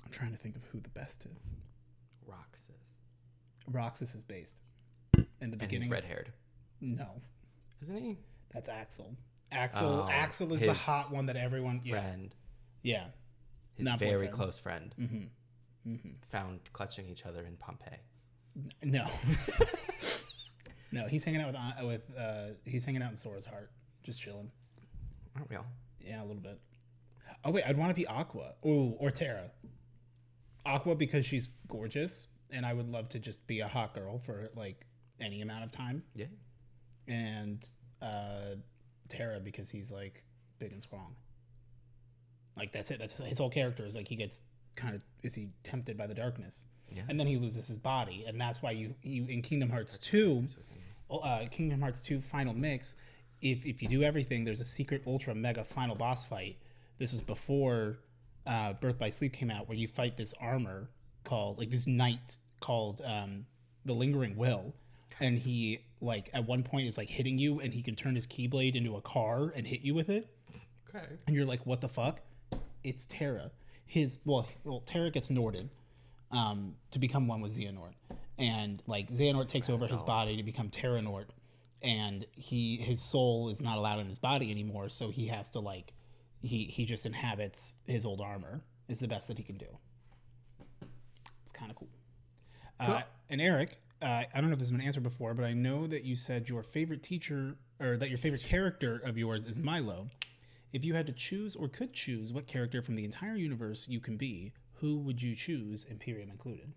I'm trying to think of who the best is. Roxas is based. In the beginning. And he's red-haired. No. Isn't he? That's Axel. Axel is the hot one that everyone... Friend. Yeah. His not very boyfriend. Close friend. Mm-hmm. Mm-hmm. Found clutching each other in Pompeii. No. No, he's hanging out he's hanging out in Sora's heart. Just chilling. Aren't we all? Yeah, a little bit. Oh, wait, I'd want to be Aqua. Ooh, or Terra. Aqua because she's gorgeous, and I would love to just be a hot girl for, like, any amount of time. Yeah. And Terra because he's, like, big and strong. Like, that's it. That's his whole character is, like, he gets is he tempted by the darkness? Yeah. And then he loses his body, and that's why you in Kingdom Hearts 2, Kingdom Hearts 2 Final Mix, if you do everything, there's a secret ultra mega final boss fight. This was before Birth by Sleep came out, where you fight this armor called, like, this knight called the Lingering Will, and he, like, at one point is, like, hitting you, and he can turn his Keyblade into a car and hit you with it. Okay. And you're like, what the fuck? It's Terra. Terra gets Norded to become one with Xehanort, and, like, Xehanort takes over his body to become Terranort, and his soul is not allowed in his body anymore, so he has to, like, he just inhabits his old armor. Is the best that he can do. It's kind of cool. And Eric, I don't know if this has been answered before, but I know that you said your favorite teacher, or that your favorite character of yours is Milo. If you had to choose or could choose what character from the entire universe you can be, who would you choose, Imperium included?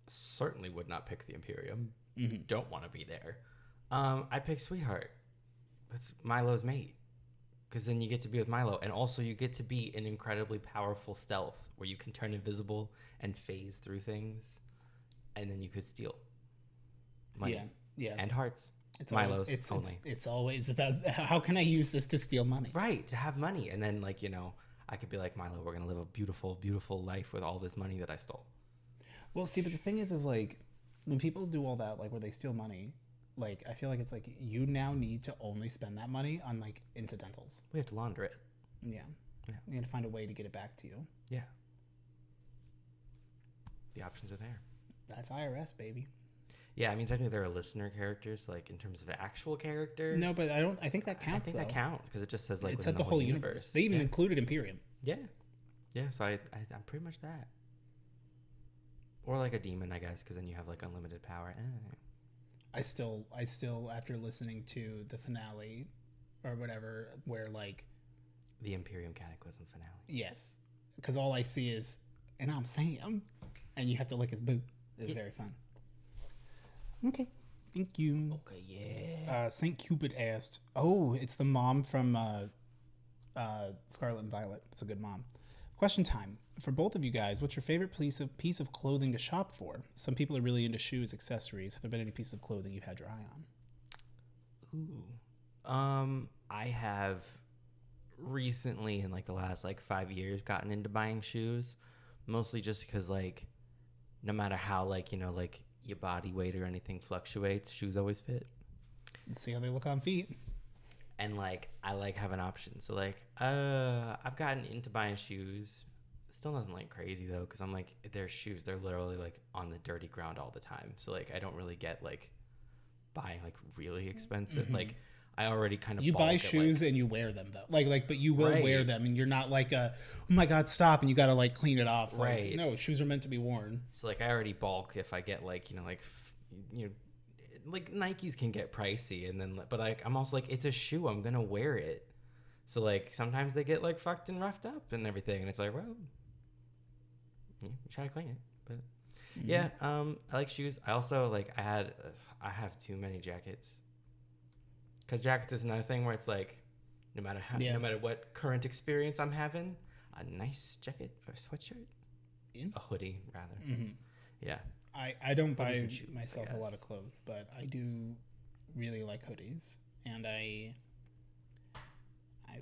Certainly would not pick the Imperium. Mm-hmm. Don't want to be there. I'd pick Sweetheart. That's Milo's mate. Because then you get to be with Milo. And also you get to be an incredibly powerful stealth where you can turn invisible and phase through things. And then you could steal money. Yeah. And hearts. Milo's only. It's always about how can I use this to steal money? Right, to have money. And then, like, I could be like, Milo, we're going to live a beautiful, beautiful life with all this money that I stole. Well, see, but the thing is like, when people do all that, like, where they steal money, like, I feel like it's like you now need to only spend that money on, like, incidentals. We have to launder it. Yeah. You have to find a way to get it back to you. Yeah. The options are there. That's IRS, baby. Yeah, I mean, technically there are listener characters, like, in terms of an actual character. No, but I think that counts, that counts, because it just says, like, it said the whole universe. They even included Imperium. Yeah. Yeah, so I'm pretty much that. Or, like, a demon, I guess, because then you have, like, unlimited power. I still, after listening to the finale, or whatever, where, like... The Imperium Cataclysm finale. Yes. Because all I see is, and I'm Sam, and you have to lick his boot. It's very fun. Okay, thank you. Okay, yeah. St. Cupid asked, it's the mom from Scarlet and Violet. It's a good mom. Question time. For both of you guys, what's your favorite piece of clothing to shop for? Some people are really into shoes, accessories. Have there been any pieces of clothing you've had your eye on? I have recently, in, like, the last, like, 5 years, gotten into buying shoes. Mostly just because, like, no matter how, like, like, your body weight or anything fluctuates, shoes always fit. Let's see how they look on feet. And like I like have an option. So like I've gotten into buying shoes. Still nothing like crazy though, because I'm like, their shoes, they're literally like on the dirty ground all the time. So like I don't really get like buying like really expensive. Like I already kind of you buy shoes and you wear them though. Like but you will wear them, and you're not like oh my god, stop, and you got to like clean it off. Like, no, shoes are meant to be worn. So like I already bulk if I get like like Nikes can get pricey, and then but like I'm also like, it's a shoe, I'm gonna wear it. So like sometimes they get like fucked and roughed up and everything, and it's like, well, you try to clean it. But yeah, I like shoes. I also like I have too many jackets, because jackets is another thing where it's like no matter what current experience I'm having, a nice jacket or sweatshirt, a hoodie rather. Yeah. I don't buy myself a lot of clothes, but I do really like hoodies, and I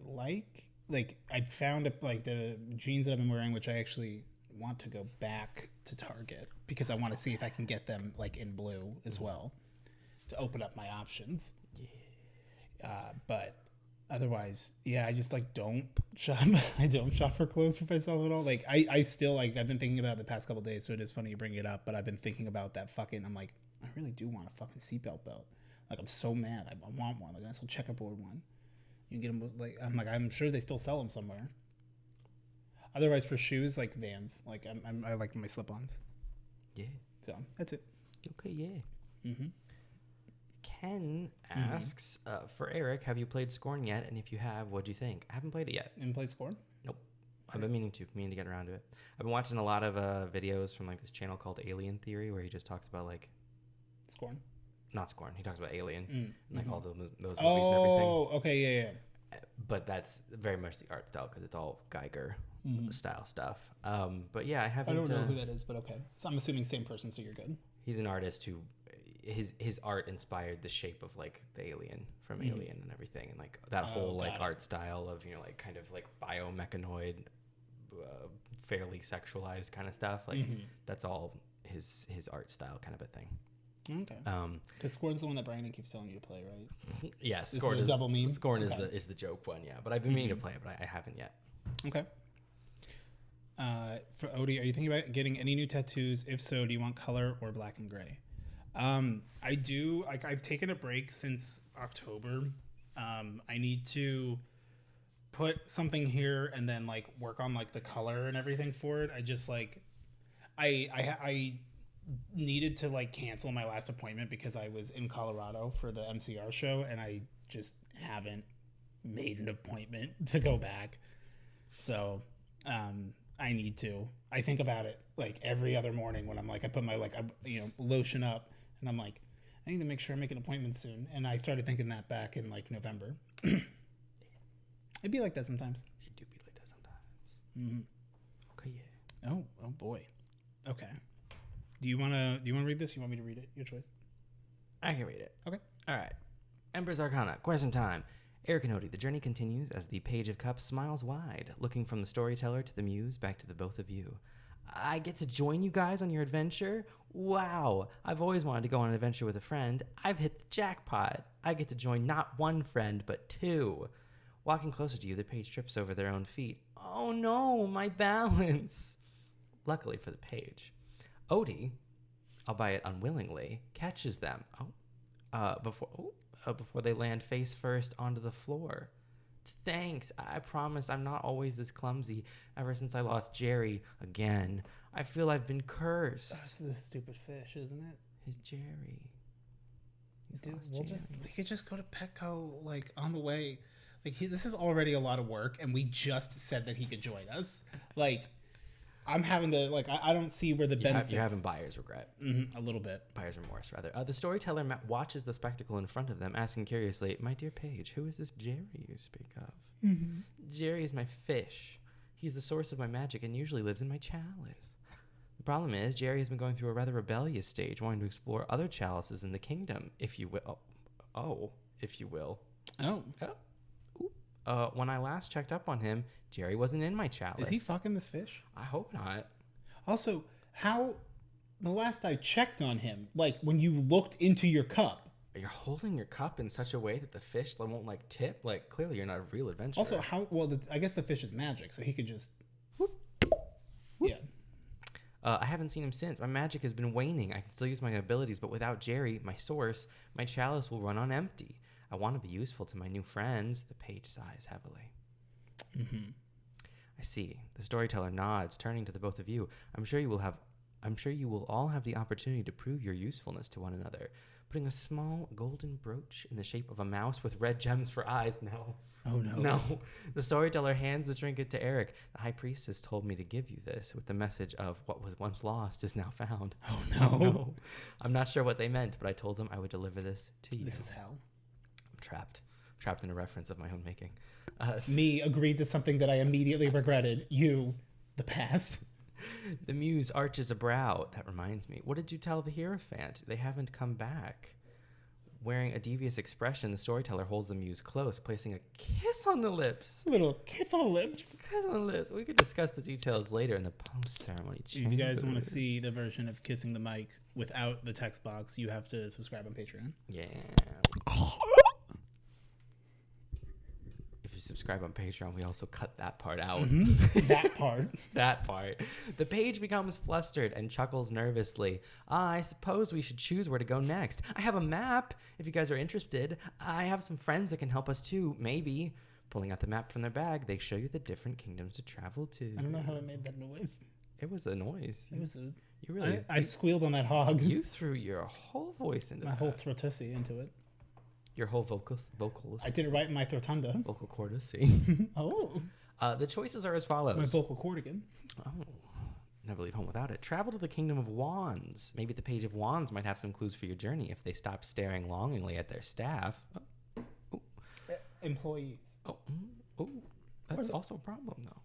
like I found like the jeans that I've been wearing, which I actually want to go back to Target because I want to see if I can get them like in blue as well to open up my options. But otherwise, yeah, I just like don't shop. I don't shop for clothes for myself at all. Like I still like, I've been thinking about it the past couple of days, so it is funny you bring it up, but I've been thinking about that fucking, I'm like, I really do want a fucking seatbelt belt. Like I'm so mad. I want one. Like a nice little checkerboard one. You can get them like, I'm sure they still sell them somewhere. Otherwise, for shoes, like Vans. Like I like my slip-ons. Yeah. So that's it. Okay. Yeah. Ken asks, for Eric, have you played Scorn yet? And if you have, what'd you think? I haven't played it yet. You haven't played Scorn? Nope. I've been meaning to get around to it. I've been watching a lot of videos from like this channel called Alien Theory, where he just talks about like Scorn. Not Scorn. He talks about Alien and like all those movies and everything. Oh, okay, yeah. But that's very much the art style, because it's all Geiger style stuff. But yeah, I haven't. I don't know who that is, but okay. So I'm assuming same person, so you're good. He's an artist who, his art inspired the shape of like the alien from Alien and everything, and like that whole like art style of like kind of like biomechanoid, fairly sexualized kind of stuff. Like that's all his art style kind of a thing. Okay. Because Scorn's the one that Brandon keeps telling you to play, right? Yeah, Scorn is double mean. Scorn is the joke one, yeah. But I've been meaning to play it, but I haven't yet. Okay. For Odie, are you thinking about getting any new tattoos? If so, do you want color or black and gray? I do. Like, I've taken a break since October. I need to put something here and then like work on like the color and everything for it. I just like, I needed to like cancel my last appointment because I was in Colorado for the MCR show, and I just haven't made an appointment to go back. So, I need to. I think about it like every other morning when I'm like, I put my like, lotion up, and I'm like, I need to make sure I make an appointment soon. And I started thinking that back in like November. It'd be like that sometimes. It do be like that sometimes. Okay, yeah. Oh boy. Okay. Do you wanna read this? You want me to read it? Your choice. I can read it. Okay. All right. Emperor's Arcana. Question time. Eric and Odie, the journey continues as the Page of Cups smiles wide, looking from the storyteller to the muse, back to the both of you. I get to join you guys on your adventure? Wow. I've always wanted to go on an adventure with a friend. I've hit the jackpot. I get to join not one friend, but two. Walking closer to you, the page trips over their own feet. Oh no, my balance. Luckily for the page, Odie, albeit unwillingly, catches them before they land face first onto the floor. Thanks. I promise I'm not always this clumsy. Ever since I lost Jerry again, I feel I've been cursed. That's the stupid fish, isn't it? His Jerry. Dude, we could just go to Petco like on the way. Like this is already a lot of work, and we just said that he could join us. Like, I'm having to like I don't see where the benefits. You're having buyer's regret. A little bit. Buyer's remorse, rather. The storyteller watches the spectacle in front of them, asking curiously, "My dear Page, who is this Jerry you speak of?" Jerry is my fish. He's the source of my magic and usually lives in my chalice. The problem is, Jerry has been going through a rather rebellious stage, wanting to explore other chalices in the kingdom, if you will. If you will. When I last checked up on him, Jerry wasn't in my chalice. Is he fucking this fish? I hope not. Also, the last I checked on him, like when you looked into your cup, You're holding your cup in such a way that the fish won't like tip. Like clearly, you're not a real adventurer. Also, how well? I guess the fish is magic, so he could just. Whoop, whoop. Yeah. I haven't seen him since. My magic has been waning. I can still use my abilities, but without Jerry, my source, my chalice will run on empty. I want to be useful to my new friends. The page sighs heavily. Mm-hmm. I see. The storyteller nods, turning to the both of you. I'm sure you will all have the opportunity to prove your usefulness to one another. Putting a small golden brooch in the shape of a mouse with red gems for eyes. No. Oh, no. No. The storyteller hands the trinket to Eric. The high priestess told me to give you this with the message of what was once lost is now found. Oh, no. No. I'm not sure what they meant, but I told them I would deliver this to you. This is hell. I'm trapped. Trapped in a reference of my own making. Me agreed to something that I immediately regretted. You, the past. The muse arches a brow. That reminds me. What did you tell the Hierophant? They haven't come back. Wearing a devious expression, the storyteller holds the muse close, placing a kiss on the lips. A little kiss on the lips. Kiss on the lips. We could discuss the details later in the post-ceremony chambers. If you guys want to see the version of kissing the mic without the text box, you have to subscribe on Patreon. Yeah. Subscribe on Patreon, we also cut that part out. Mm-hmm. That part. That part. The page becomes flustered and chuckles nervously. I suppose we should choose where to go next. I have a map, if you guys are interested. I have some friends that can help us too, maybe. Pulling out the map from their bag, they show you the different kingdoms to travel to. I don't know how I made that noise. It was a noise. It was a... You really... I squealed on that hog. You threw your whole voice into my whole throatusy into it. Your whole vocals. I did it right in my throatunda. Vocal cords. See. Oh. The choices are as follows. My vocal cord again. Oh. Never leave home without it. Travel to the Kingdom of Wands. Maybe the Page of Wands might have some clues for your journey if they stop staring longingly at their staff. Oh. Employees. Oh. Oh. That's also a problem, though.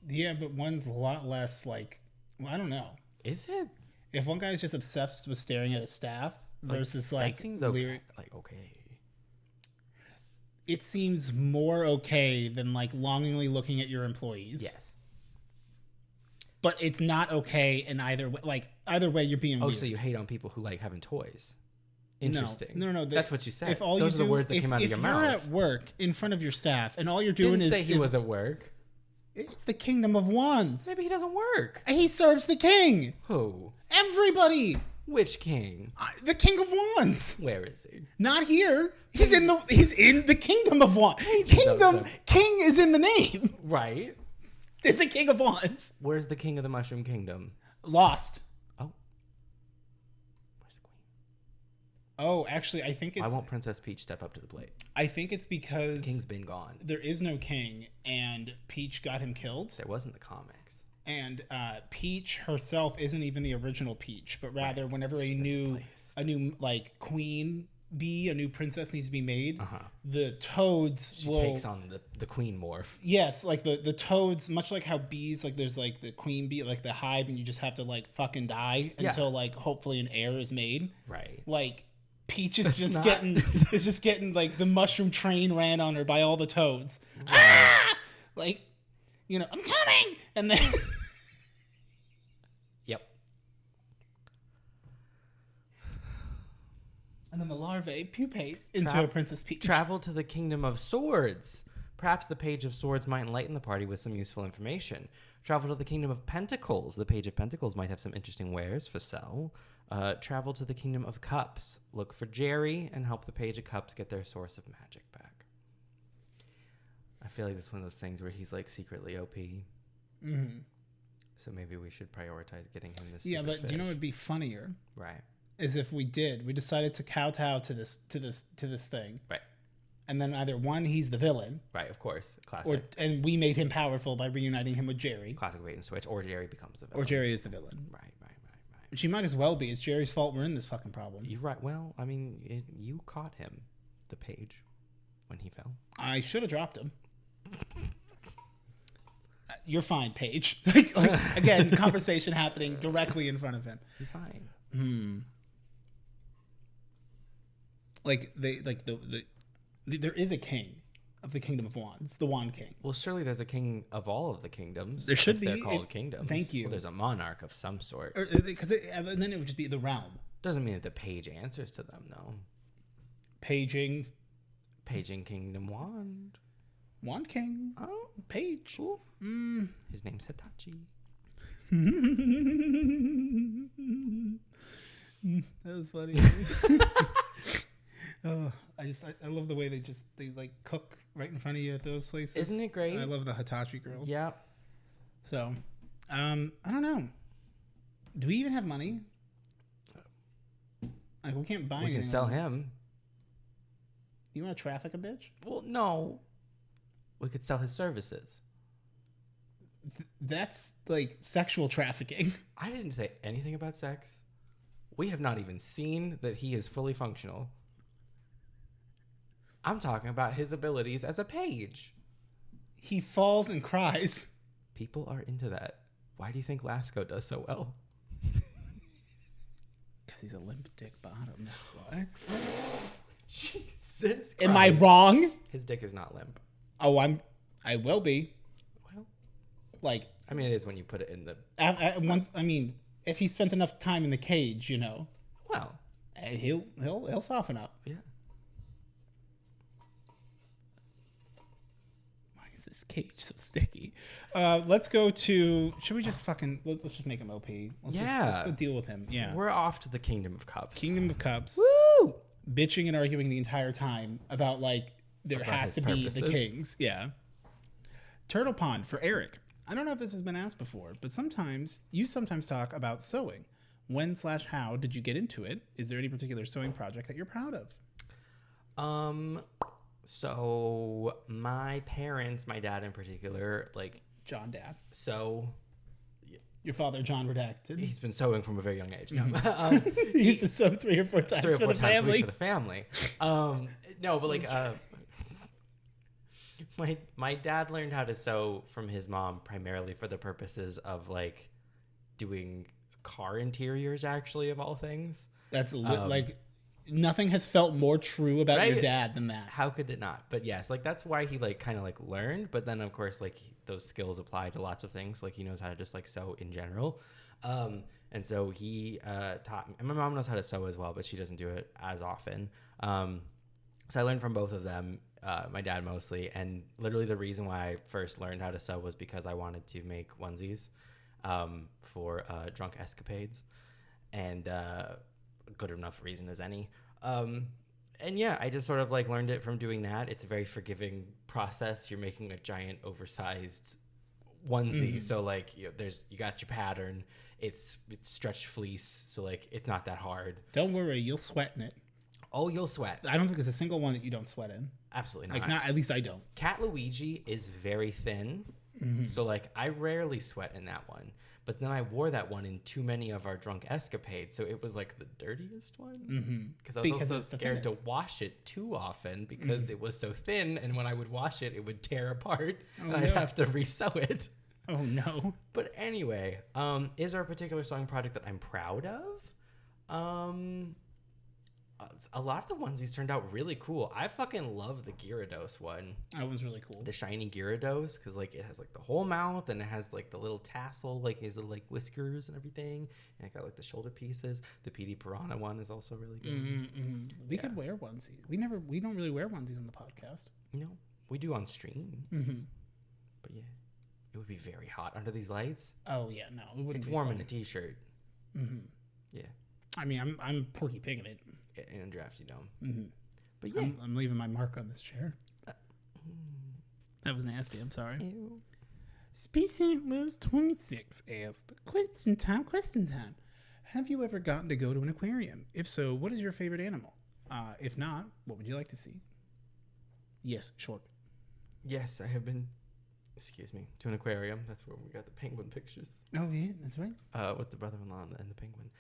Yeah, but one's a lot less like... Well, I don't know. Is it? If one guy's just obsessed with staring at his staff... versus like that seems okay. Okay. It seems more okay than like longingly looking at your employees. Yes. But it's not okay in either way. Like either way, you're being. Oh, weird. so you hate on people who like having toys? Interesting. No. That's what you said. If all those you are the words that came out of your mouth. If you're at work in front of your staff and all you're doing Didn't say he was at work. It's the Kingdom of Wands. Maybe he doesn't work. He serves the king. Who? Everybody. Which king? The King of Wands. Where is he? Not here. He's in the Kingdom of Wands. King is in the name. Right. It's a King of Wands. Where's the King of the Mushroom Kingdom? Lost. Oh. Where's the queen? Oh, actually, I think it's... Why won't Princess Peach step up to the plate? I think it's because... The king's been gone. There is no king, and Peach got him killed. There wasn't the comics. And Peach herself isn't even the original Peach, but rather whenever a new like queen bee, a new princess needs to be made, the toads she takes on the queen morph. Yes, like the toads, much like how bees, like there's like the queen bee, like the hive, and you just have to like fucking die until like hopefully an heir is made. Right. Like Peach is just getting like the mushroom train ran on her by all the toads. Right. Ah! Like, you know, I'm coming, and then. Yep. And then the larvae pupate into a Princess Peach. Travel to the Kingdom of Swords. Perhaps the Page of Swords might enlighten the party with some useful information. Travel to the Kingdom of Pentacles. The Page of Pentacles might have some interesting wares for sale. Travel to the Kingdom of Cups. Look for Jerry and help the Page of Cups get their source of magic back. I feel like this is one of those things where he's like secretly OP. Mm-hmm. So maybe we should prioritize getting him this. Yeah, but do you know what would be funnier? Right. Is if we decided to kowtow to this thing. Right. And then either one, he's the villain. Right, of course. Classic. And we made him powerful by reuniting him with Jerry. Classic bait and switch. Or Jerry becomes the villain. Or Jerry is the villain. Right. She might as well be. It's Jerry's fault we're in this fucking problem. You're right. Well, I mean, you caught him, the Page, when he fell. I should have dropped him. You're fine, Paige. like, again, conversation happening directly in front of him. He's fine. There is a king of the Kingdom of Wands, the Wand King. Well, surely there's a king of all of the kingdoms. There should be. They're called kingdoms. Thank you. Well, there's a monarch of some sort. Because then it would just be the realm. Doesn't mean that the page answers to them, though. Paging Kingdom Wand. Wand King. Oh, Page. cool. His name's Hitachi. That was funny. Oh, I love the way they like cook right in front of you at those places. Isn't it great? And I love the Hitachi girls. Yeah. So, I don't know. Do we even have money? Like, we can't buy anything. We can sell him. You want to traffic a bitch? Well, no. We could sell his services. That's like sexual trafficking. I didn't say anything about sex. We have not even seen that he is fully functional. I'm talking about his abilities as a page. He falls and cries. People are into that. Why do you think Lasco does so well? Because he's a limp dick bottom, that's why. Jesus Christ. Am I wrong? His dick is not limp. Oh, I will be. Well, like, I mean, it is when you put it in the... I mean, if he spent enough time in the cage, you know. Well, he'll soften up. yeah. Why is this cage so sticky? Let's go to... Should we just fucking... Let's just make him OP. Let's go deal with him. Yeah. We're off to the Kingdom of Cups. Kingdom of Cups. Woo! Bitching and arguing the entire time about, like, there About has his to be purposes. the kings. Yeah. Turtle Pond for Eric. I don't know if this has been asked before, but you sometimes talk about sewing. When/how did you get into it? Is there any particular sewing project that you're proud of? So my parents, my dad in particular, like... John Dad. So... Your father, John Redacted. He's been sewing from a very young age. No, He used to sew 3 or 4 times for the family. A week for the family. No, but like, my dad learned how to sew from his mom primarily for the purposes of like doing car interiors, actually, of all things. That's like nothing has felt more true about your dad than that. How could it not? But yes, like that's why he like kind of like learned. But then of course like those skills apply to lots of things. Like he knows how to just like sew in general. And so he taught me. And my mom knows how to sew as well, but she doesn't do it as often. So I learned from both of them. My dad mostly, and literally the reason why I first learned how to sew was because I wanted to make onesies for drunk escapades, and good enough reason as any. And yeah, I just sort of like learned it from doing that. It's a very forgiving process. You're making a giant oversized onesie, so like you got your pattern. It's stretched fleece, so like it's not that hard. Don't worry, you'll sweat in it. Oh, you'll sweat. I don't think there's a single one that you don't sweat in. Absolutely not. Like at least I don't. Cat Luigi is very thin, so like I rarely sweat in that one. But then I wore that one in too many of our drunk escapades, so it was like the dirtiest one. Because I was also scared to wash it too often because it was so thin, and when I would wash it, it would tear apart, and I'd have to resew it. Oh no! But anyway, is there a particular sewing project that I'm proud of? A lot of the onesies turned out really cool. I fucking love the Gyarados one. That was really cool. The shiny Gyarados, because like it has like the whole mouth and it has like the little tassel, like his little like whiskers and everything. And it got like the shoulder pieces. The PD Piranha one is also really good. We could wear onesies. We don't really wear onesies on the podcast. No, we do on stream. But yeah, it would be very hot under these lights. Oh yeah, no, it wouldn't. It's warm in a t-shirt. Yeah. I mean, I'm Porky Pig in it. In a draft, you know. But yeah, I'm leaving my mark on this chair. That was nasty. I'm sorry. Ew. Space Ant Liz 26 asked, question time. Have you ever gotten to go to an aquarium? If so, what is your favorite animal? If not, what would you like to see? Yes, short. Yes, I have been, to an aquarium. That's where we got the penguin pictures. Oh, yeah, that's right. With the brother-in-law and the penguin.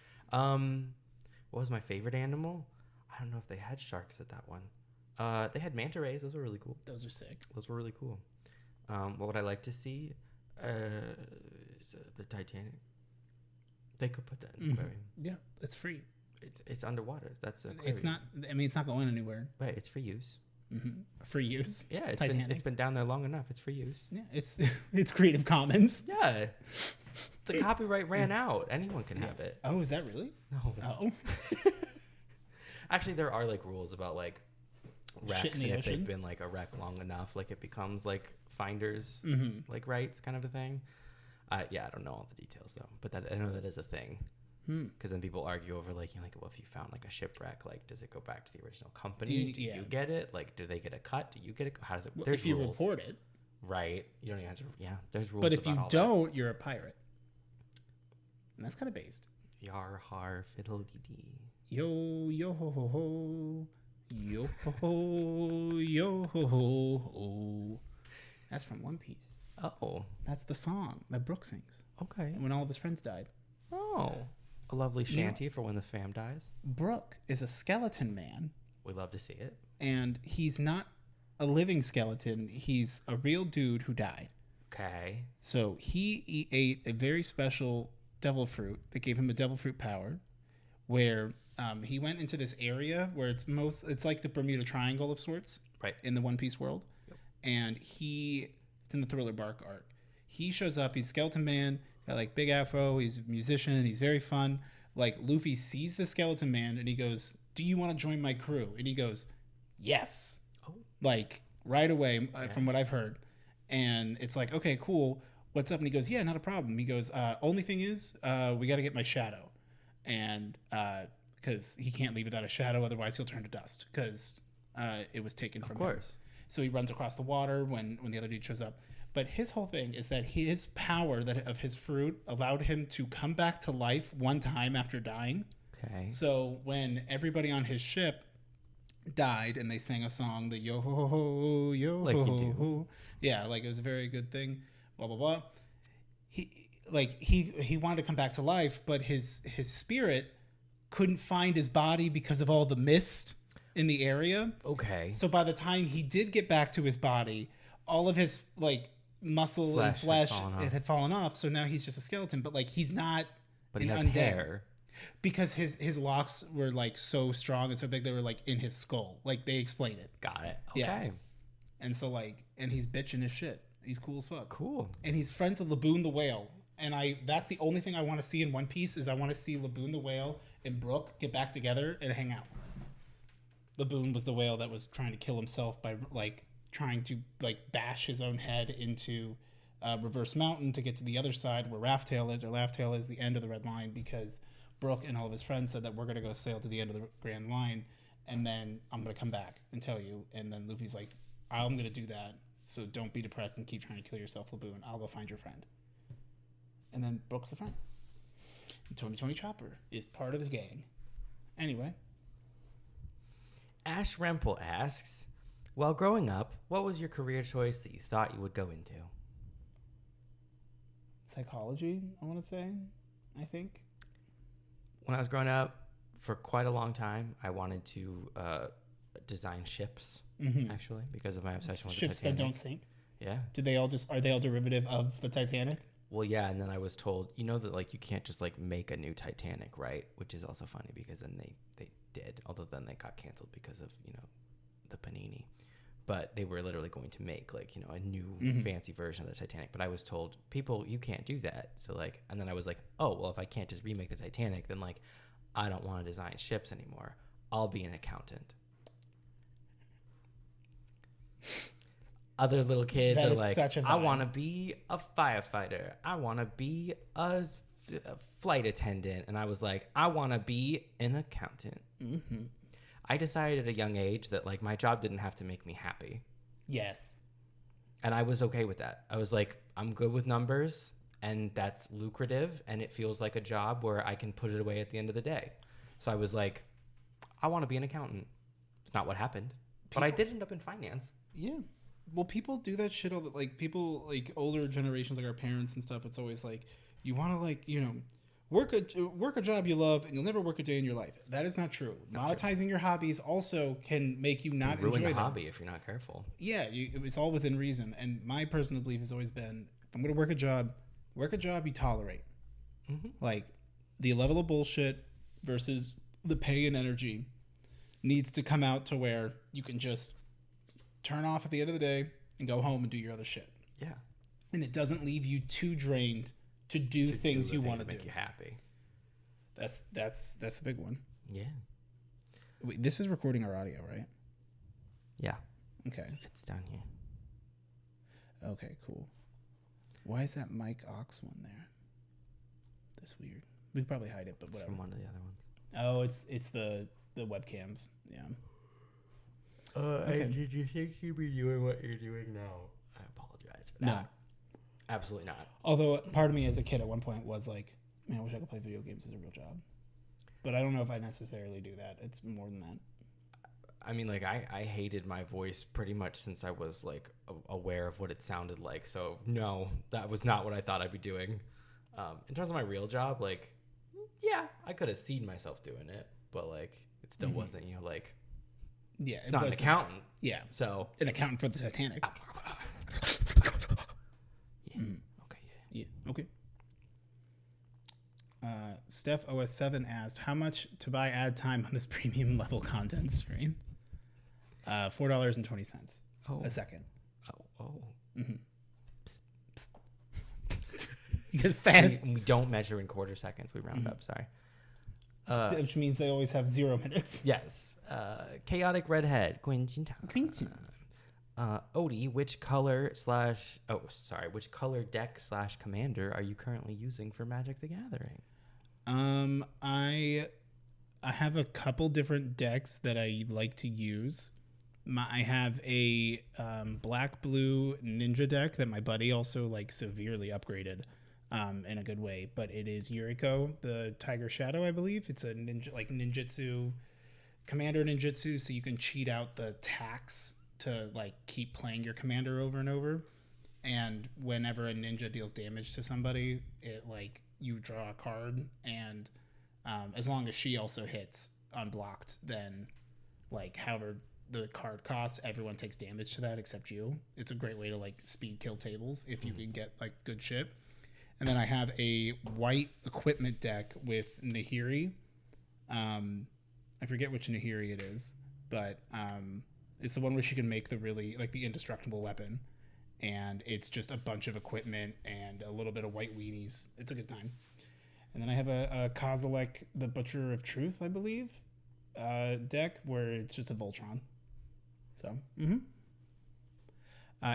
What was my favorite animal? I don't know if they had sharks at that one. They had manta rays. Those were really cool. Those are sick. Those were really cool. What would I like to see? The Titanic. They could put that in an aquarium. Yeah, it's free. It's underwater. That's an aquarium. It's not. I mean, it's not going anywhere. Right. It's for use. For use. Yeah, Titanic. it's been down there long enough. It's for use. Yeah, it's Creative Commons. Yeah. The copyright ran out. Anyone can have it. Oh, is that really? No. Oh. Actually, there are like rules about like wrecks, and if they've been like a wreck long enough, like it becomes like finders like rights kind of a thing. Yeah, I don't know all the details though, but that I know that is a thing. Because then people argue over like, you know, like, well, if you found like a shipwreck, like, does it go back to the original company? Do you get it? Like, do they get a cut? Do you get it? How does it? Well, there's if you rules. report it, right? You don't even have to. Yeah, there's rules. But if about you all don't, that. you're a pirate, and that's kind of based. Yar har fiddle dee dee. Yo yo ho ho ho, yo ho ho, yo ho ho ho. That's from One Piece. Oh, that's the song that Brooke sings. Okay. When all of his friends died. Oh. A lovely shanty for when the fam dies. Brooke is a skeleton man. We love to see it. And he's not a living skeleton. He's a real dude who died. Okay. So he ate a very special devil fruit that gave him a devil fruit power, where he went into this area where it's like the Bermuda Triangle of sorts, right, in the One Piece world. Yep. And it's in the Thriller Bark arc. He shows up. He's skeleton man. Got like big afro. He's a musician. He's very fun. Like Luffy sees the skeleton man and he goes, "Do you want to join my crew?" And he goes, "Yes." Oh. Like right away, from what I've heard. And it's like, okay, cool. What's up? And he goes, "Yeah, not a problem." He goes, "Only thing is, we got to get my shadow," and because he can't leave without a shadow, otherwise he'll turn to dust. Because it was taken from him. Of course. So he runs across the water when the other dude shows up. But his whole thing is that his power of his fruit allowed him to come back to life one time after dying. Okay. So when everybody on his ship died and they sang a song, the yo ho ho yo like ho ho ho, yeah, like it was a very good thing. Blah blah blah. He wanted to come back to life, but his spirit couldn't find his body because of all the mist in the area. Okay. So by the time he did get back to his body, all of his like muscle and flesh had fallen off. So now he's just a skeleton, but like he's not. But he has undead hair. Because his locks were like so strong and so big they were like in his skull. Like they explain it. Got it. Okay. Yeah. And so like, and he's bitching his shit. He's cool as fuck. Cool. And he's friends with Laboon the whale. And that's the only thing I want to see in One Piece is I want to see Laboon the whale and Brooke get back together and hang out. Laboon was the whale that was trying to kill himself by like trying to like bash his own head into Reverse Mountain to get to the other side where Raftail is, or Raftail is the end of the Red Line, because Brooke and all of his friends said that we're going to go sail to the end of the Grand Line and then I'm going to come back and tell you. And then Luffy's like, I'm going to do that, so don't be depressed and keep trying to kill yourself, Laboon. I'll go find your friend. And then Brooke's the friend. And Tony Chopper is part of the gang. Anyway. Ash Rempel asks, while growing up, what was your career choice that you thought you would go into? Psychology, I want to say, I think. When I was growing up, for quite a long time, I wanted to design ships, actually, because of my obsession with ships the Titanic. That don't sink? Yeah. Are they all derivative of the Titanic? Well, yeah, and then I was told, you know, that like you can't just like make a new Titanic, right? Which is also funny because then they did, although then they got canceled because of, you know, the Panini. But they were literally going to make like, you know, a new fancy version of the Titanic. But I was told, people, you can't do that. So like, and then I was like, oh, well, if I can't just remake the Titanic, then like, I don't want to design ships anymore. I'll be an accountant. Other little kids are like, I want to be a firefighter. I want to be a flight attendant. And I was like, I want to be an accountant. Mm-hmm. I decided at a young age that like my job didn't have to make me happy. Yes. And I was okay with that. I was like, I'm good with numbers and that's lucrative and it feels like a job where I can put it away at the end of the day. So I was like, I want to be an accountant. It's not what happened, but I did end up in finance. Yeah. Well, people do that shit all the, like people like older generations like our parents and stuff. It's always like, you want to like, you know, work a job you love and you'll never work a day in your life. That is not true. Monetizing your hobbies also can make you not enjoy ruin the hobby if you're not careful. Yeah, it's all within reason. And my personal belief has always been, if I'm going to work a job you tolerate. Mm-hmm. Like the level of bullshit versus the pay and energy needs to come out to where you can just turn off at the end of the day and go home and do your other shit. Yeah. And it doesn't leave you too drained to do things you want to do. Make you happy. That's the big one. Yeah. Wait, this is recording our audio, right? Yeah. Okay. It's down here. Okay, cool. Why is that mic aux one there? That's weird. We could probably hide it, but whatever. From one of the other ones. Oh, it's the webcams. Yeah. Okay. Did you think you'd be doing what you're doing now? I apologize for that. No. Absolutely not. Although part of me as a kid at one point was like, man, I wish I could play video games as a real job. But I don't know if I necessarily do that. It's more than that. I mean, like, I hated my voice pretty much since I was, like, aware of what it sounded like. So, no, that was not what I thought I'd be doing. In terms of my real job, like, yeah, I could have seen myself doing it. But, like, it still wasn't, you know, like, yeah, it's not an accountant. Yeah. So. An accountant for the Titanic. Yeah. Okay, yeah. Yeah, okay. Steph OS7 asked, how much to buy ad time on this premium level content stream? $4.20 a second. Oh. Mm-hmm. Because fast. We don't measure in quarter seconds. We round up. Sorry. Which means they always have 0 minutes. Yes. Chaotic Redhead. Quentin. Odie, which color deck / commander are you currently using for Magic the Gathering? I have a couple different decks that I like to use. I have a black-blue ninja deck that my buddy also like severely upgraded in a good way, but it is Yuriko, the Tiger Shadow, I believe. It's a ninja, like ninjutsu, commander ninjutsu, so you can cheat out the tax to like keep playing your commander over and over. And whenever a ninja deals damage to somebody, it like you draw a card, and as long as she also hits unblocked, then like however the card costs, everyone takes damage to that except you. It's a great way to like speed kill tables if you can get like good shit. And then I have a white equipment deck with Nahiri. I forget which Nahiri it is, but it's the one where she can make the really like the indestructible weapon, and it's just a bunch of equipment and a little bit of white weenies. It's a good time. And then I have a Kozilek, the Butcher of Truth, I believe, deck where it's just a Voltron. So,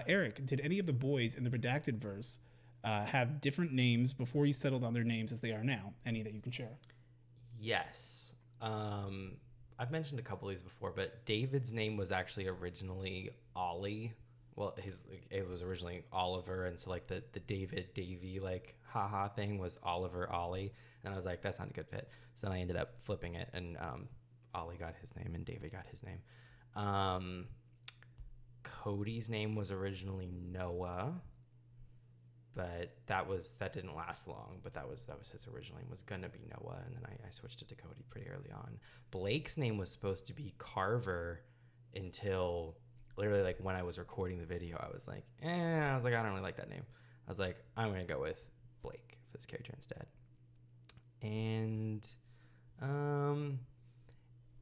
Eric, did any of the boys in the Redacted verse have different names before you settled on their names as they are now? Any that you can share? Yes. I've mentioned a couple of these before, but David's name was actually originally Ollie. Well, it was originally Oliver, and so like the David Davy like haha thing was Oliver Ollie, and I was like, that's not a good fit. So then I ended up flipping it, and Ollie got his name and David got his name. Cody's name was originally Noah, but that didn't last long. But that was his original name was gonna be Noah, and then I switched it to Cody pretty early on. Blake's name was supposed to be Carver until literally like when I was recording the video, I was like, I don't really like that name. I was like, I'm gonna go with Blake for this character instead. And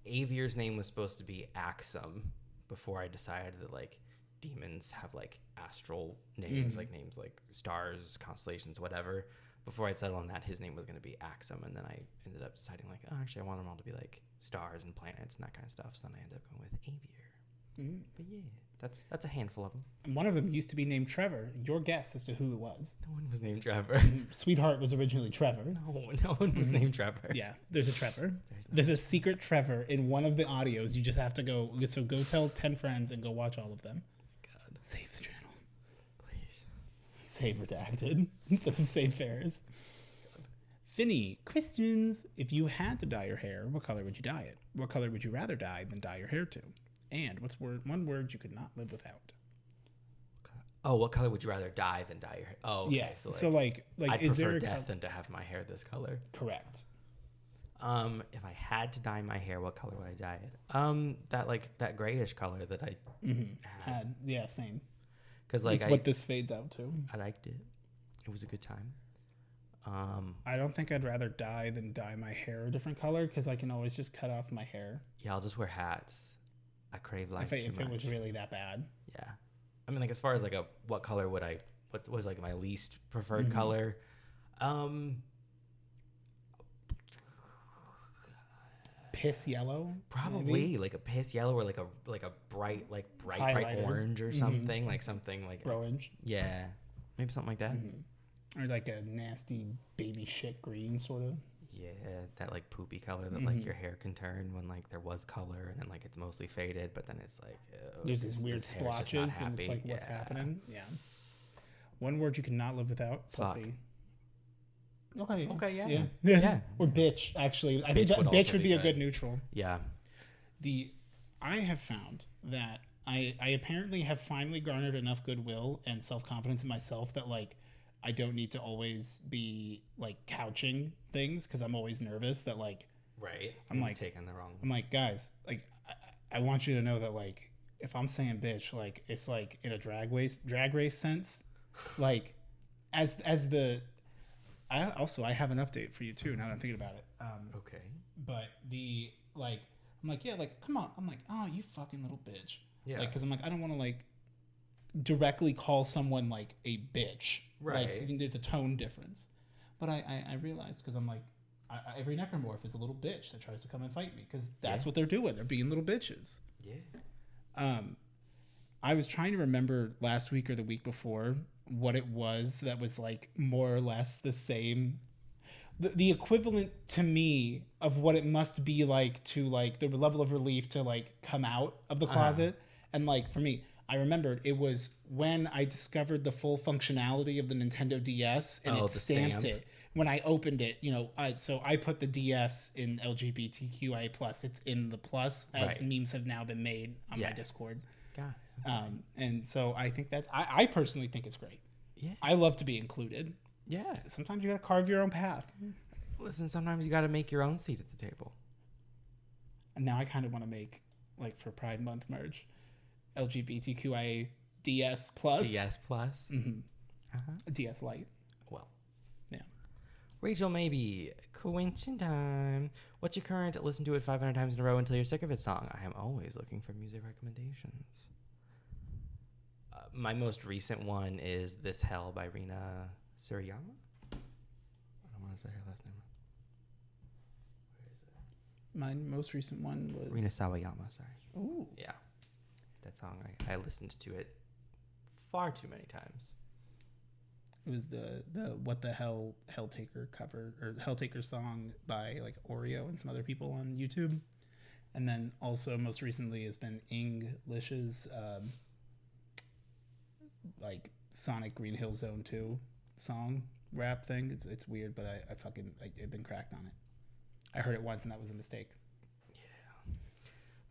Avier's name was supposed to be Axum before I decided that like demons have like astral names, like names like stars, constellations, whatever. Before I settled on that, his name was going to be Axum, and then I ended up deciding like, oh, actually I want them all to be like stars and planets and that kind of stuff. So then I ended up going with Avier. But yeah, that's a handful of them. And one of them used to be named Trevor. Your guess as to who it was? No one was named Trevor. Sweetheart was originally Trevor. No one was named Trevor. Yeah, there's a Trevor. There's a secret Trevor in one of the audios. You just have to go. So go tell 10 friends and go watch all of them. God, save the channel, please. Save Redacted instead of Save Ferris. Finny, questions. If you had to dye your hair, what color would you dye it? What color would you rather dye than dye your hair to? And what's one word you could not live without? Oh, what color would you rather dye than dye your hair? Oh, okay. Yeah. So like I'd is prefer there death than to have my hair this color. Correct. If I had to dye my hair, what color would I dye it? That grayish color that I had. Yeah, same. Because like it's what this fades out to. I liked it. It was a good time. I don't think I'd rather dye than dye my hair a different color because I can always just cut off my hair. Yeah, I'll just wear hats. I crave life if too much. it was really that bad. Yeah. I mean, like, as far as, like, what color would I... What was, like, my least preferred color? Piss yellow? Probably, maybe? Like, a piss yellow or, like, a bright Highlighter. orange or something. Like, something, like... Orange. Yeah. Maybe something like that. Or, like, a nasty baby shit green, sort of. Yeah, that, like, poopy color that, like, your hair can turn when, like, there was color, and then, like, it's mostly faded, but then it's, like... There's these weird splotches, and it's, like, what's happening? Yeah. One word you cannot live without. Pussy. Okay. Okay, yeah. Yeah. Or bitch, actually. I think bitch would be a good neutral. Yeah. I have found that I apparently have finally garnered enough goodwill and self-confidence in myself that, like, I don't need to always be, like, couching things because I'm always nervous that, like... Right. I'm like... taking the wrong... I'm like, guys, like, I want you to know that, like, if I'm saying bitch, like, it's, like, in a drag race sense. Like, as the... I have an update for you, too, now that I'm thinking about it. Okay. But I'm like, yeah, like, come on. I'm like, oh, you fucking little bitch. Yeah. Like, because I'm like, I don't want to, like, directly call someone, like, a bitch. Right. Like, I mean, there's a tone difference. But I realized, because I'm like, every necromorph is a little bitch that tries to come and fight me, because that's what they're doing. They're being little bitches. Yeah. I was trying to remember last week or the week before what it was that was, like, more or less the same. The equivalent to me of what it must be like to, like, the level of relief to, like, come out of the closet. And, like, for me, I remembered it was when I discovered the full functionality of the Nintendo DS and it stamped it. When I opened it, you know, I put the DS in LGBTQIA+. It's in the plus, as memes have now been made on my Discord. Got it. Okay. And so I think I personally think it's great. Yeah. I love to be included. Yeah. Sometimes you got to carve your own path. Listen, sometimes you got to make your own seat at the table. And now I kind of want to make, like, for Pride Month merch, LGBTQIA DS+. DS+. Mm-hmm. DS Lite. Well. Yeah. Rachel, maybe. Coincidence time. What's your current listen to it 500 times in a row until you're sick of it song? I am always looking for music recommendations. My most recent one is This Hell by Rina Suriyama. I don't want to say her last name. Where is it? My most recent one was... Rina Sawayama, sorry. Ooh. Yeah. That song, I listened to it far too many times. It was the What the Hell Helltaker cover, or Helltaker song by, like, Oreo and some other people on YouTube. And then also most recently has been English's like Sonic Green Hill Zone 2 song rap thing. It's weird, but I've been cracked on it. I heard it once and that was a mistake.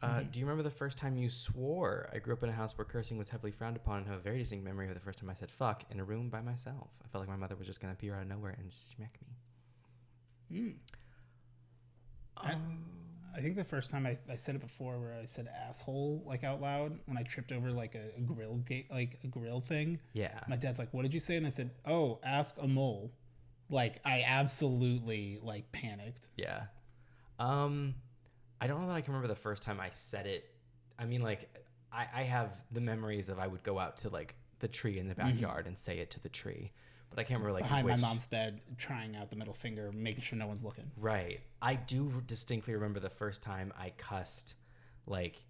Yeah. Do you remember the first time you swore? I grew up in a house where cursing was heavily frowned upon and have a very distinct memory of the first time I said fuck in a room by myself. I felt like my mother was just going to appear out of nowhere and smack me. I think the first time I said it before, where I said asshole, like, out loud when I tripped over, like, a grill gate, like a grill thing. Yeah. My dad's like, "What did you say?" And I said, "Oh, ask a mole." Like, I absolutely, like, panicked. Yeah. I don't know that I can remember the first time I said it. I mean, like, I have the memories of I would go out to, like, the tree in the backyard and say it to the tree. But I can't remember, like, behind my mom's bed, trying out the middle finger, making sure no one's looking. Right. I do distinctly remember the first time I cussed, like,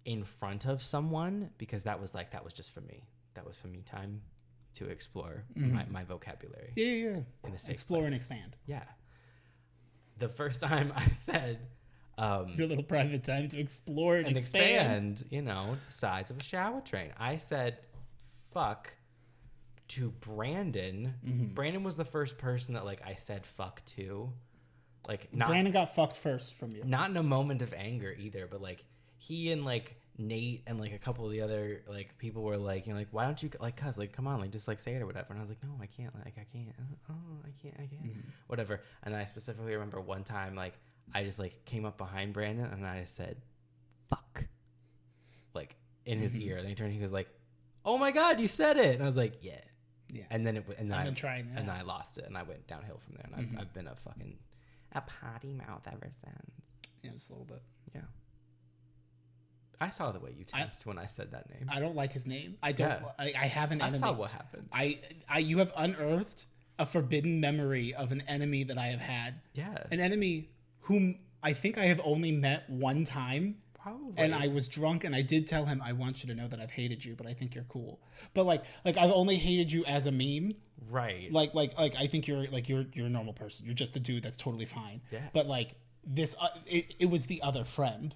in front of someone, because that was just for me. That was for me time to explore my vocabulary. Yeah. In a safe explore place. And expand. Yeah. The first time I said... your little private time to explore and expand. You know, the size of a shower train. I said, fuck, to Brandon. Brandon was the first person that, like, I said fuck to. Like, Brandon got fucked first from you. Not in a moment of anger either, but, like, he and, like, Nate and, like, a couple of the other, like, people were like, you know, like, why don't you, like, cuss, like, come on, like, just, like, say it or whatever. And I was like, no, I can't, like, I can't. I can't. Whatever. And then I specifically remember one time, like, I just, like, came up behind Brandon and I just said, fuck, like, in his ear. And then he turned, he was like, oh my God, you said it. And I was like, yeah. And then I've been trying that. And then I lost it and I went downhill from there. And I've been a potty mouth ever since. Yeah, just a little bit. Yeah. I saw the way you tensed when I said that name. I don't like his name. I don't. Yeah. I have an enemy. I saw what happened. You have unearthed a forbidden memory of an enemy that I have had. Yeah. An enemy whom I think I have only met one time. Probably. And I was drunk, and I did tell him, I want you to know that I've hated you, but I think you're cool. But like I've only hated you as a meme. Right. Like I think you're a normal person. You're just a dude that's totally fine. Yeah. But like this, it was the other friend.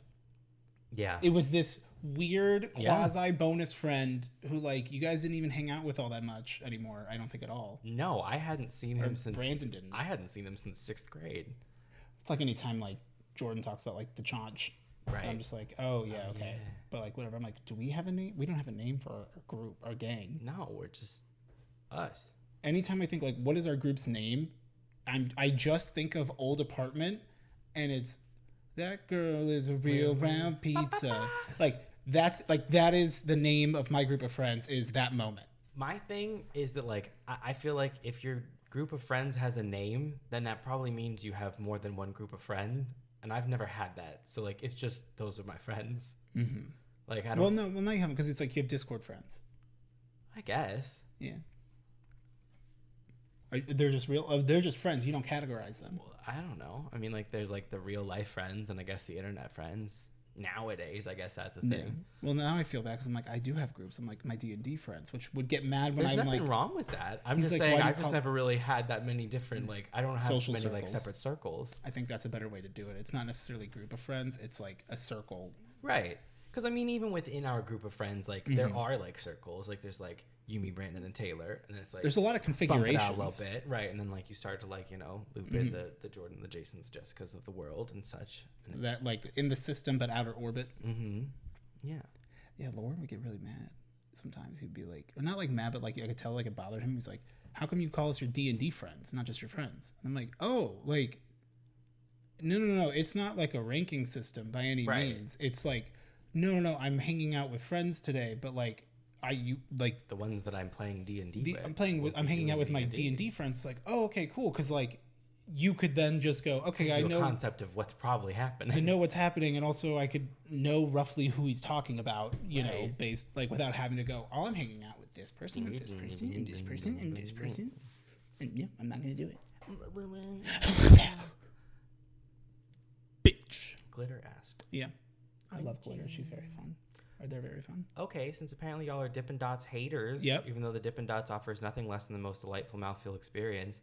Yeah. It was this weird quasi bonus friend who like you guys didn't even hang out with all that much anymore. I don't think at all. No, I hadn't seen him since Brandon didn't. I hadn't seen him since 6th grade. It's like anytime like Jordan talks about like the chaunch. Right. I'm just like, oh yeah, okay. Yeah. But like whatever. I'm like, do we have a name? We don't have a name for our group, our gang. No, we're just us. Anytime I think like, what is our group's name? I just think of Old Apartment, and it's that girl is a real round pizza. That is the name of my group of friends. Is that moment. My thing is that like I feel like if your group of friends has a name, then that probably means you have more than one group of friends. And I've never had that, so like it's just those are my friends. Mm-hmm. Like I don't. Well, no, now you haven't because it's like you have Discord friends. I guess. Yeah. They're just real. They're just friends. You don't categorize them. Well, I don't know. I mean, like there's like the real life friends, and I guess the internet friends. Nowadays, I guess that's a thing. Yeah. Well, now I feel bad because I'm like I do have groups. I'm like my D&D friends, which would get mad when There's I'm like. There's nothing wrong with that. I'm just like, saying I've just never really had that many different like I don't have social many circles. Like separate circles. I think that's a better way to do it. It's not necessarily a group of friends. It's like a circle. Right. Because I mean, even within our group of friends, like there are like circles. Like there's like you, me, Brandon, and Taylor, and it's like there's a lot of configurations. Bump it out a little bit, right? And then like you start to like loop in the Jordan, the Jasons, Jessicas of the world and such. And that like in the system but outer orbit. Mm-hmm. Yeah. Yeah, Lauren would get really mad. Sometimes he'd be like, or not like mad, but like I could tell like it bothered him. He's like, "How come you call us your D&D friends, not just your friends?" And I'm like, "Oh, like, no. It's not like a ranking system by any means. It's like, no. I'm hanging out with friends today, but like." Like the ones that I'm playing D&D with. I'm hanging out with my D&D friends. It's like, oh, okay, cool. Because like, you could then just go, okay, I know a concept of what's probably happening. I know what's happening, and also I could know roughly who he's talking about. You know, based like without having to go. Oh, I'm hanging out with this person, and this person, and this person, and this person, and yeah, I'm not gonna do it. Bitch. Glitter asked. Yeah, I love Glitter. She's very fun. They're very fun. Okay, since apparently y'all are Dippin' Dots haters, even though the Dippin' Dots offers nothing less than the most delightful mouthfeel experience,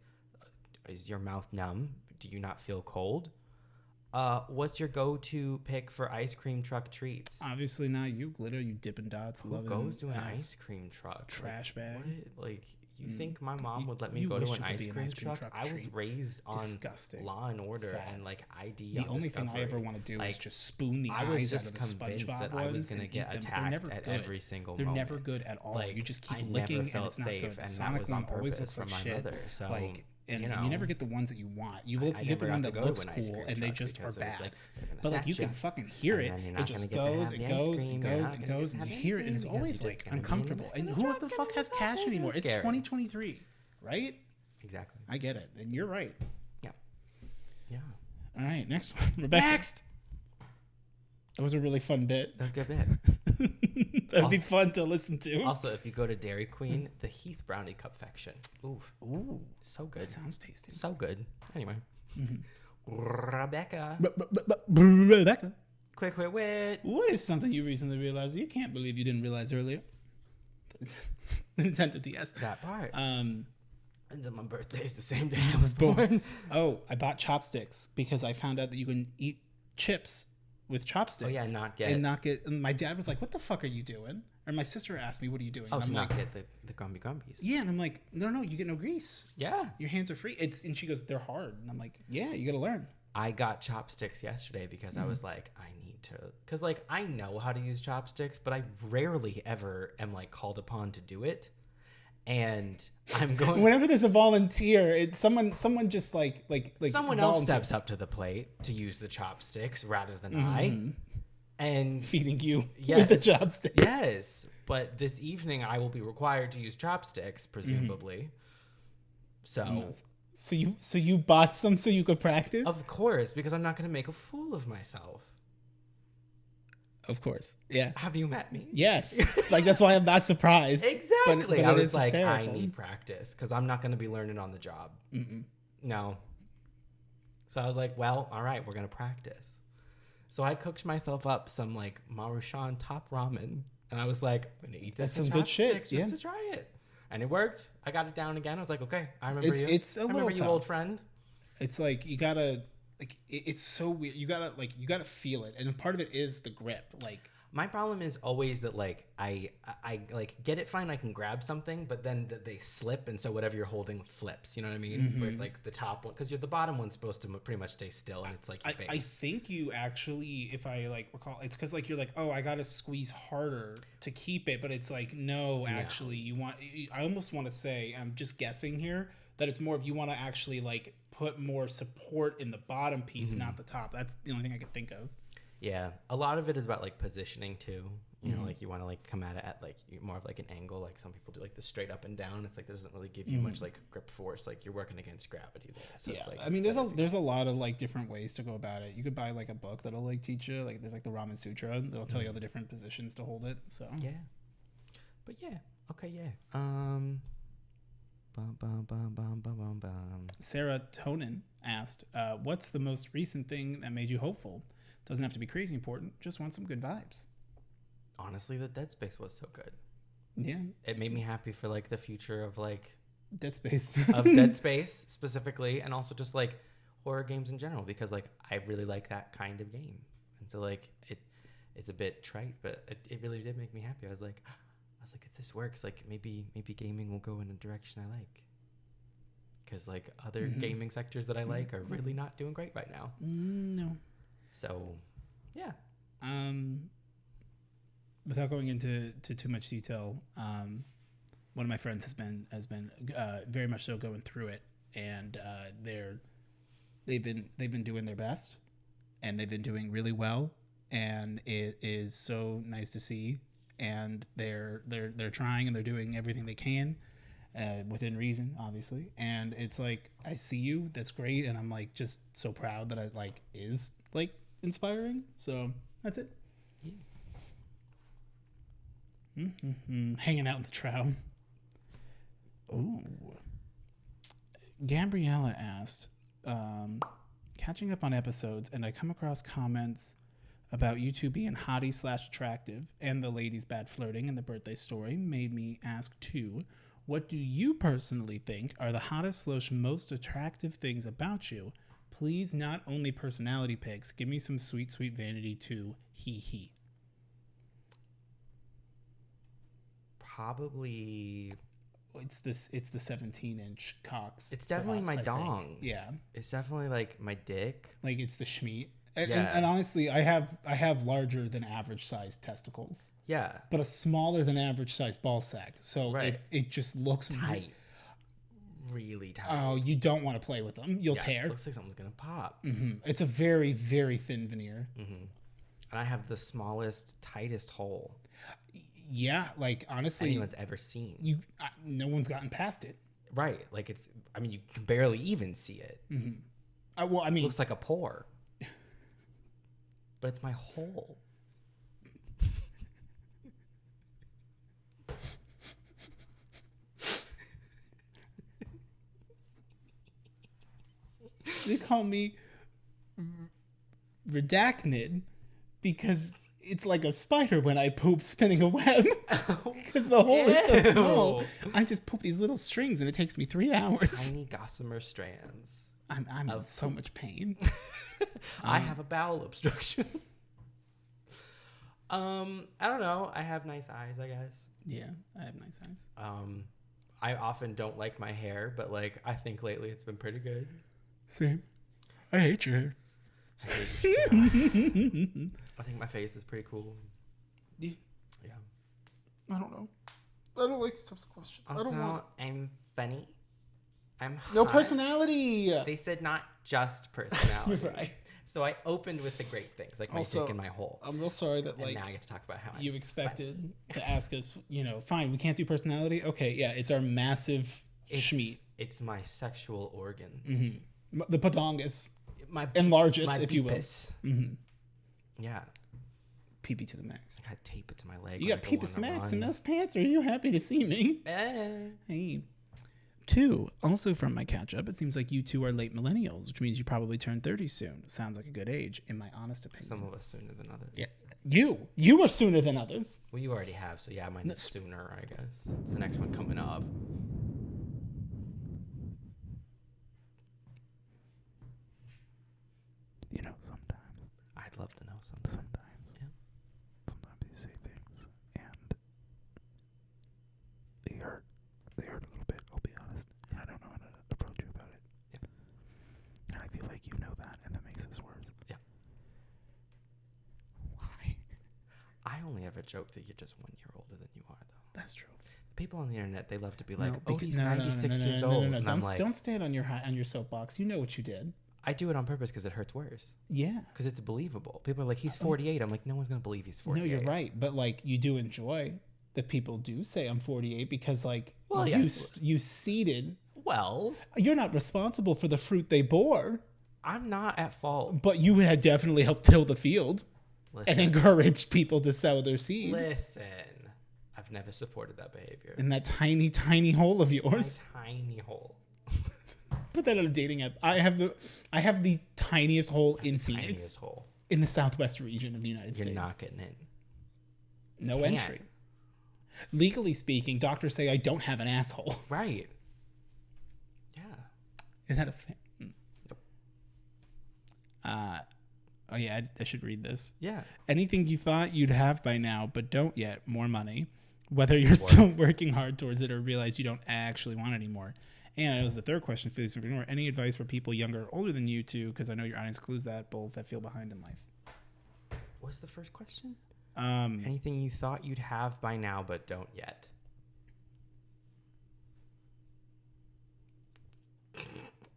is your mouth numb? Do you not feel cold? What's your go-to pick for ice cream truck treats? Obviously not you, Glitter. You Dippin' Dots. Who goes to an ice cream truck? Trash bag. Like you think my mom would let me go to an ice cream truck? I was raised on Law and Order and like ID. The only thing I ever want to do is just spoon the eyes out of the SpongeBob ones. I was going to get attacked at every single moment. They're never good at all. You just keep licking and it's not good. The Sonic one always looks like shit. Like, and you never get the ones that you want. You get the one that looks cool, and they just are bad. But like you can fucking hear it. It just goes, it goes, it goes, it goes, and you hear it, and it's always like uncomfortable. And who the fuck has cash anymore? It's 2023, right? Exactly. I get it, and you're right. Yeah. Yeah. All right, next one, Rebecca. Next. That was a really fun bit. That was a good bit. That'd be fun to listen to. Also, if you go to Dairy Queen, the Heath Brownie Cupfection. Ooh. So good. That sounds tasty. So good. Anyway. Rebecca. Rebecca. Quick wit. What is something you recently realized you can't believe you didn't realize earlier? The Nintendo DS. That part. And then my birthday is the same day I was born. Oh, I bought chopsticks because I found out that you can eat chips with chopsticks. Oh yeah, not get. And my dad was like, "What the fuck are you doing?" Or my sister asked me, "What are you doing?" Oh, and to I'm not like, get the Grumpy Grumpies. Yeah, and I'm like, no, you get no grease. Yeah, your hands are free. And she goes, "They're hard," and I'm like, "Yeah, you got to learn." I got chopsticks yesterday because I was like, I need to, because like I know how to use chopsticks, but I rarely ever am like called upon to do it. And I'm going. Whenever there's a volunteer, it's someone just like someone else steps up to the plate to use the chopsticks rather than I. And feeding you with the chopsticks. Yes, but this evening I will be required to use chopsticks, presumably. So you bought some so you could practice? Of course, because I'm not going to make a fool of myself. Of course. Yeah. Have you met me? Yes. Like, that's why I'm not surprised. Exactly. But I it was is like, I hysterical. need practice because I'm not going to be learning on the job. Mm-mm. No. So I was like, well, all right, we're going to practice. So I cooked myself up some like Maruchan top ramen. And I was like, I'm going to eat this. That's some good shit. Just to try it. And it worked. I got it down again. I was like, okay, I remember you. It's a I little remember you, tough. old friend. It's like, you gotta, like, it's so weird. You gotta feel it. And part of it is the grip. Like, my problem is always that like I like get it fine. I can grab something, but then they slip, and so whatever you're holding flips. You know what I mean? Mm-hmm. Where it's like the top one, because the bottom one's supposed to pretty much stay still, and it's like your base. I think you actually, if I like recall, it's because like you're like, oh, I gotta squeeze harder to keep it, but it's like, no, actually, you want. I almost want to say, I'm just guessing here, that it's more of you want to actually like put more support in the bottom piece, not the top. That's the only thing I could think of. Yeah, a lot of it is about like positioning too. You know, like you want to like come at it at like more of like an angle. Like some people do like the straight up and down. It's like it doesn't really give you much like grip force. Like you're working against gravity there. So Yeah, it's like, I mean, there's a lot of like different ways to go about it. You could buy like a book that'll like teach you. Like there's like the Ramen Sutra that'll tell you all the different positions to hold it. So yeah, but yeah, okay, yeah. Bum, bum, bum, bum, bum, bum, bum. Sarah Tonin asked, "What's the most recent thing that made you hopeful? Doesn't have to be crazy important. Just want some good vibes." Honestly, the Dead Space was so good. Yeah, It made me happy for like the future of like Dead Space. of Dead Space specifically, and also just like horror games in general, because like I really like that kind of game, and so like it's a bit trite, but it really did make me happy. I was like, if this works, like maybe gaming will go in a direction I like, because like other gaming sectors that I like are really not doing great right now. No. So, yeah. Without going into too much detail, one of my friends has been very much so going through it, and they've been doing their best, and they've been doing really well, and it is so nice to see. And they're trying, and they're doing everything they can, within reason, obviously. And it's like, I see you, that's great, and I'm like just so proud that it like is like inspiring. So that's it. Yeah. Hanging out in the trout. Ooh. Gabriella asked, catching up on episodes, and I come across comments about you two being hottie/attractive, and the lady's bad flirting and the birthday story made me ask too, what do you personally think are the hottest/most attractive things about you? Please, not only personality pics. Give me some sweet, sweet vanity too. He. Probably. It's the 17-inch cocks. It's definitely my dong. Yeah. It's definitely like my dick. Like it's the schmeat. And, Yeah. and honestly, I have larger than average sized testicles, Yeah. but a smaller than average sized ball sack. So Right. it just looks Tight. Really tight. Oh, you don't want to play with them. You'll Yeah, tear. It looks like something's gonna pop. It's a very, very thin veneer. And I have the smallest, tightest hole Yeah, like honestly, anyone's ever seen. No one's gotten past it. Right. Like it's. I mean, you can barely even see it. Well, I It mean, looks like a pore. But it's my hole. they call me redacted because it's like a spider when I poop spinning a web. Because the hole is so small. I just poop these little strings and it takes me 3 hours. Tiny gossamer strands. I'm in so much pain. I have a bowel obstruction. I don't know. I have nice eyes, I guess. Yeah, I have nice eyes. I often don't like my hair, but like I think lately it's been pretty good. Same. I hate your hair. I hate your style. I think my face is pretty cool. Yeah. Yeah. I don't know. I don't like such questions. Also, I don't want. I'm funny. I'm hot. No personality. They said not just personality. Right. So I opened with the great things, like my Also, dick and my hole. I'm real sorry that And like now I get to talk about how you expected to ask us. Fine, we can't do personality. Okay, yeah, it's our massive schmeat. It's my sexual organs. The podongus. My And largest, my if you will. beepus. Yeah. PB to the max. I gotta tape it to my leg. You got Peepus Max in those pants. Are you happy to see me? Hey. 2, also from my catch-up, it seems like you two are late millennials, which means you probably turn 30 soon. Sounds like a good age, in my honest opinion. Some of us sooner than others. Yeah. You are sooner than others. Well, you already have, so yeah, mine is sooner, I guess. It's the next one coming up. You know, sometimes. I'd love to know sometimes. Yeah. Sometimes you say things, and they hurt. They hurt a little bit, I'll be honest. And I don't know how to approach you about it. Yeah. And I feel like you know that, and that makes this worse. Yeah. Why? I only ever joke that you're just 1 year older than you are, though. That's true. People on the internet, they love to be like, No, oh, he's 96 years old. And I'm like, don't stand on your soapbox. You know what you did. I do it on purpose because it hurts worse. Yeah. Because it's believable. People are like, he's 48. I'm like, no one's going to believe he's 48. No, you're right. But, like, you do enjoy that people do say I'm 48 because, like, well, you seeded. Well. You're not responsible for the fruit they bore. I'm not at fault. But you had definitely helped till the field. Listen, and encouraged people to sow their seed. Listen. I've never supported that behavior. In that tiny, tiny hole of yours. My tiny hole. Put that on a dating app. I have the tiniest hole in Phoenix. Tiniest hole. In the southwest region of the United States. You're not getting in. No entry. Legally speaking, doctors say I don't have an asshole. Right. Yeah. Is that a thing? Nope. Oh yeah, I should read this. Yeah. Anything you thought you'd have by now, but don't yet, more money. Whether you're still working hard towards it or realize you don't actually want it anymore. And it was the third question for this. Any advice for people younger or older than you two? Because I know your audience includes that, both that feel behind in life. What's the first question? Anything you thought you'd have by now, but don't yet.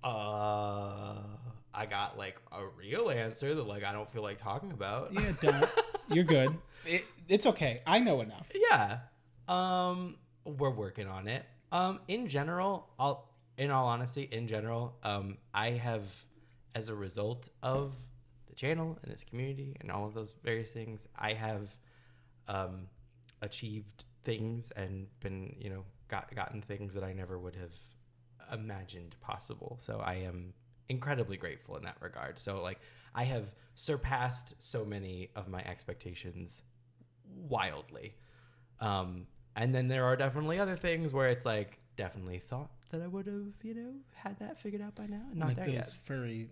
I got like a real answer that like I don't feel like talking about. Yeah, don't. You're good. It's okay. I know enough. Yeah. We're working on it. In general, in all honesty, I have, as a result of the channel and this community and all of those various things, I have achieved things and been, gotten things that I never would have imagined possible. So I am incredibly grateful in that regard. So like I have surpassed so many of my expectations wildly. And then there are definitely other things where it's like definitely thought that I would have, had that figured out by now. Not like there those yet. furry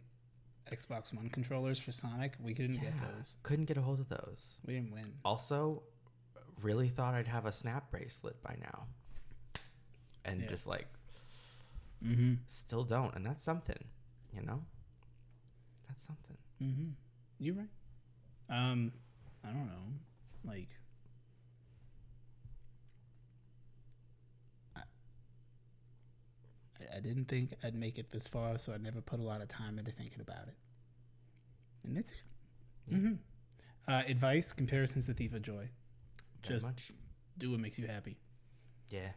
Xbox One controllers for Sonic. We couldn't get those. Couldn't get a hold of those. We didn't win. Also, really thought I'd have a Snap bracelet by now. And just like, still don't. And that's something, That's something. Mm-hmm. You're right. I don't know. Like, I didn't think I'd make it this far, so I never put a lot of time into thinking about it. And that's it. Mm-hmm. Advice, comparison's the thief of joy. Just do what makes you happy. Yeah.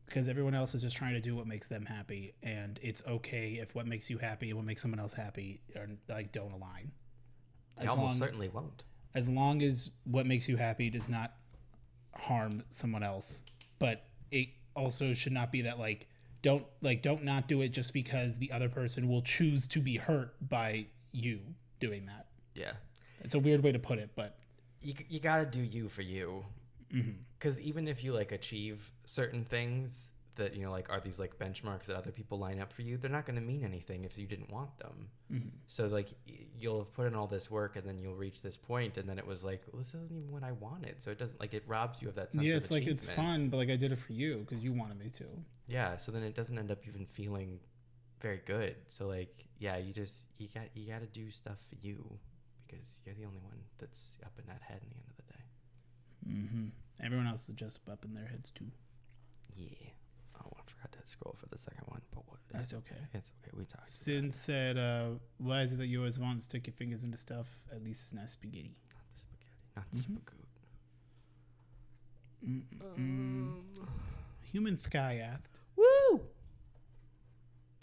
Because everyone else is just trying to do what makes them happy, and it's okay if what makes you happy and what makes someone else happy are like don't align. They almost certainly won't. As long as what makes you happy does not harm someone else, but it also should not be that don't not do it just because the other person will choose to be hurt by you doing that. Yeah. It's a weird way to put it, but you got to do you for you. Because even if you achieve certain things that are these benchmarks that other people line up for you, they're not going to mean anything if you didn't want them. So you'll have put in all this work and then you'll reach this point and then it was well, this isn't even what I wanted. So it doesn't it robs you of that sense of achievement. It's fun, but I did it for you because you wanted me to. Yeah, so then it doesn't end up even feeling very good. So you got to do stuff for you because you're the only one that's up in that head in the end of the day. Everyone else is just up in their heads too. Yeah. Oh, I forgot to scroll for the second one, but what? That's okay. It's okay. We talked. Sin said, "Why is it that you always want to stick your fingers into stuff? At least it's not spaghetti." Not the spaghetti. Not the spagoot. Human Sky asked, "Woo!"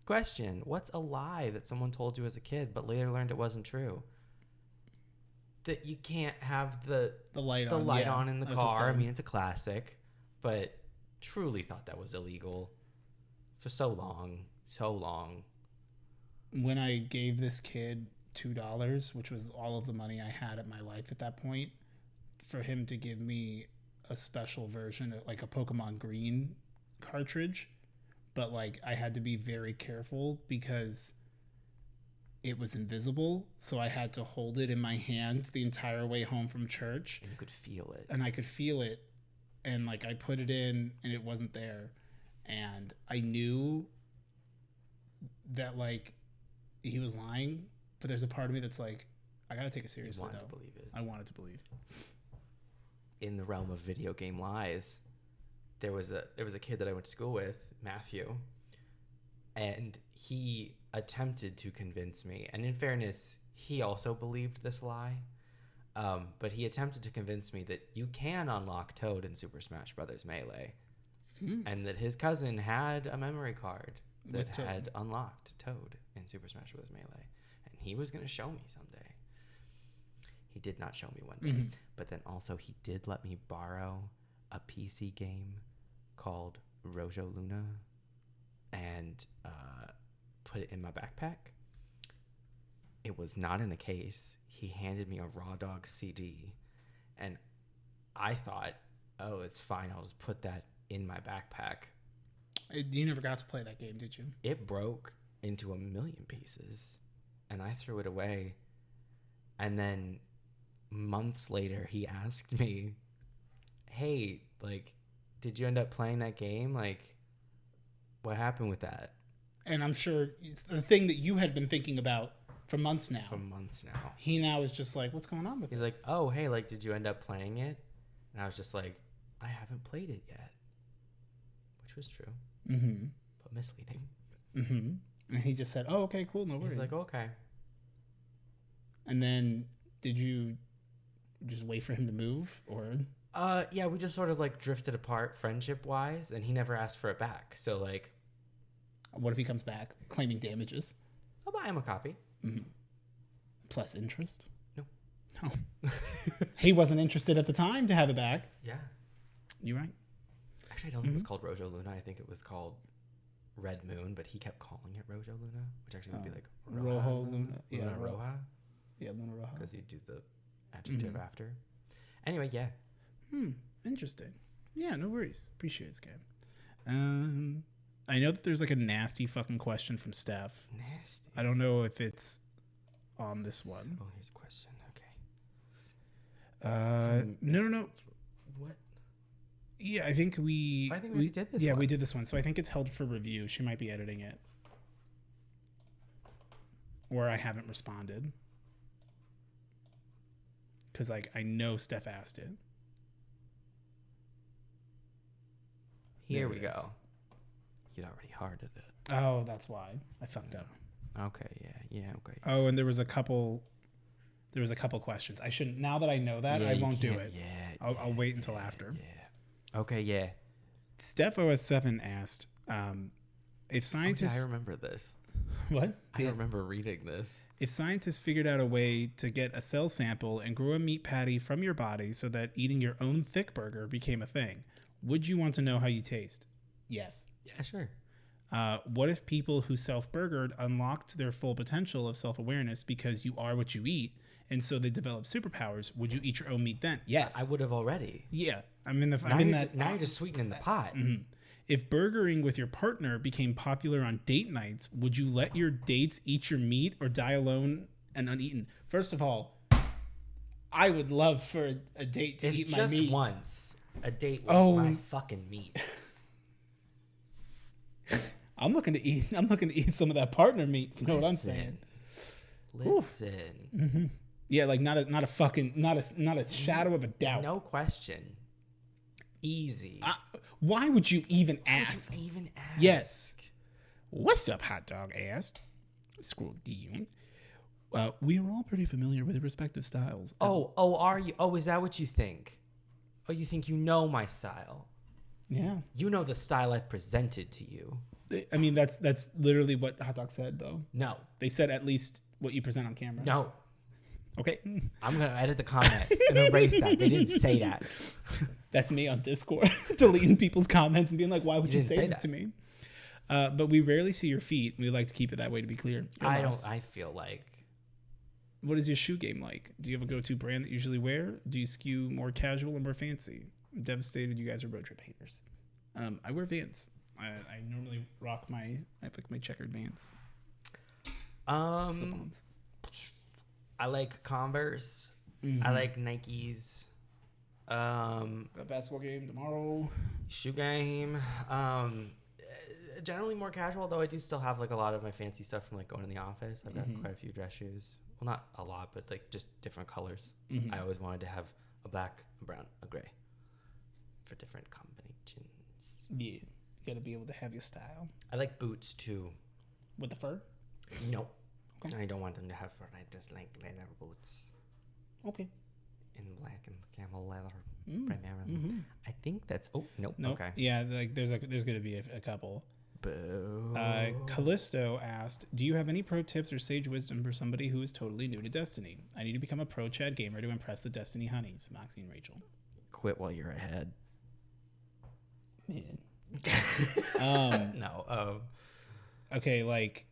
Question: what's a lie that someone told you as a kid, but later learned it wasn't true? that you can't have the light on in the that's car. I mean, it's a classic, but truly thought that was illegal for so long. When I gave this kid $2, which was all of the money I had at my life at that point, for him to give me a special version, like a Pokemon Green cartridge, but like I had to be very careful because it was invisible, so I had to hold it in my hand the entire way home from church. And you could feel it. And I could feel it, and like I put it in and it wasn't there, and I knew that like he was lying, but there's a part of me that's like, I gotta take it seriously. You wanted to believe it. I wanted to believe. In the realm of video game lies, there was a kid that I went to school with, Matthew, and he attempted to convince me. And in fairness, he also believed this lie, but he attempted to convince me that you can unlock Toad in Super Smash Bros. Melee, and that his cousin had a memory card that had unlocked Toad in Super Smash Bros. Melee, and he was going to show me someday. He did not show me one day, but then also he did let me borrow a PC game called Rojo Luna and put it in my backpack. It was not in a case. He handed me a Raw Dog CD, and I thought, oh, it's fine. I'll just put that in my backpack. You never got to play that game, did you? It broke into a million pieces, and I threw it away. And then months later, he asked me, hey, like, did you end up playing that game? Like, what happened with that? And I'm sure it's the thing that you had been thinking about for months now. He now is just like, what's going on with it? He's like, oh, hey, like, did you end up playing it? And I was just like, I haven't played it yet. Which was true. But misleading. And he just said, oh, okay, cool, no worries. He's like, okay. And then did you just wait for him to move, or? Yeah, we just sort of like drifted apart friendship-wise, and he never asked for it back. So like, what if he comes back claiming damages? I'll buy him a copy. Plus interest? No. Oh. He wasn't interested at the time to have it back. Yeah. You're right. Actually, I don't think it was called Rojo Luna. I think it was called Red Moon, but he kept calling it Rojo Luna, which actually would be like Rojo Luna. Yeah, Luna Roja. Yeah, Luna Roja. Because you do the adjective after. Anyway, yeah. Interesting. Yeah, no worries. Appreciate it, Scam. I know that there's like a nasty fucking question from Steph. Nasty. I don't know if it's on this one. Oh, here's a question. Okay. No. What? Yeah, I think we did this. Yeah, one. we did this one. So I think it's held for review. She might be editing it. Or I haven't responded. Because like I know Steph asked it. Here we go. You'd already hearted it. Oh, that's why. I fucked up. Okay, yeah, okay. Oh, and there was a couple questions. I shouldn't, now that I know that, I won't do it. Yeah. I'll wait until after. Yeah. Okay, yeah. Steph OS7 asked, if scientists... I remember this. What? I remember reading this. If scientists figured out a way to get a cell sample and grow a meat patty from your body so that eating your own thick burger became a thing, would you want to know how you taste? Yes. Yeah, sure. What if people who self-burgered unlocked their full potential of self-awareness because you are what you eat, and so they developed superpowers? Would you eat your own meat then? Yes. I would have already. Yeah. Now you're just sweetening the pot. If burgering with your partner became popular on date nights, would you let your dates eat your meat or die alone and uneaten? First of all, I would love for a date to eat my meat. Just once. A date with my fucking meat. I'm looking to eat some of that partner meat. You know what I'm saying? Listen. Yeah, like not a shadow of a doubt. No question. Easy. Why would you even ask? Yes. What's up, hot dog asked. Scroll down. We are all pretty familiar with respective styles. Are you? Oh, is that what you think? Oh, you think you know my style? Yeah. You know the style I've presented to you. I mean, that's literally what Hot Dog said, though. No. They said at least what you present on camera. No. Okay. I'm going to edit the comment and erase that. They didn't say that. That's me on Discord, deleting people's comments and being like, why would you didn't say say this that. to me? But we rarely see your feet. We like to keep it that way, to be clear. I feel like. What is your shoe game like? Do you have a go-to brand that you usually wear? Do you skew more casual or more fancy? I'm devastated you guys are road trip haters. I wear Vans. I normally rock I have like my checkered Vans. Slip-ons. I like Converse. I like Nikes. A basketball game tomorrow. Shoe game. Generally more casual, though I do still have like a lot of my fancy stuff from like going to the office. I've got quite a few dress shoes. Well, not a lot, but like just different colors. I always wanted to have a black, a brown, a gray for different combinations. Yeah, you gotta be able to have your style. I like boots too. With the fur? No. Okay. I don't want them to have fur. I just like leather boots. Okay. In black and camel leather primarily. I think that's. Oh no. Nope. Okay. Yeah, like there's gonna be a couple. Boo. Callisto asked, do you have any pro tips or sage wisdom for somebody who is totally new to Destiny? I need to become a pro Chad gamer to impress the Destiny honeys. Moxie and Rachel. Quit while you're ahead. Man. No. Okay, like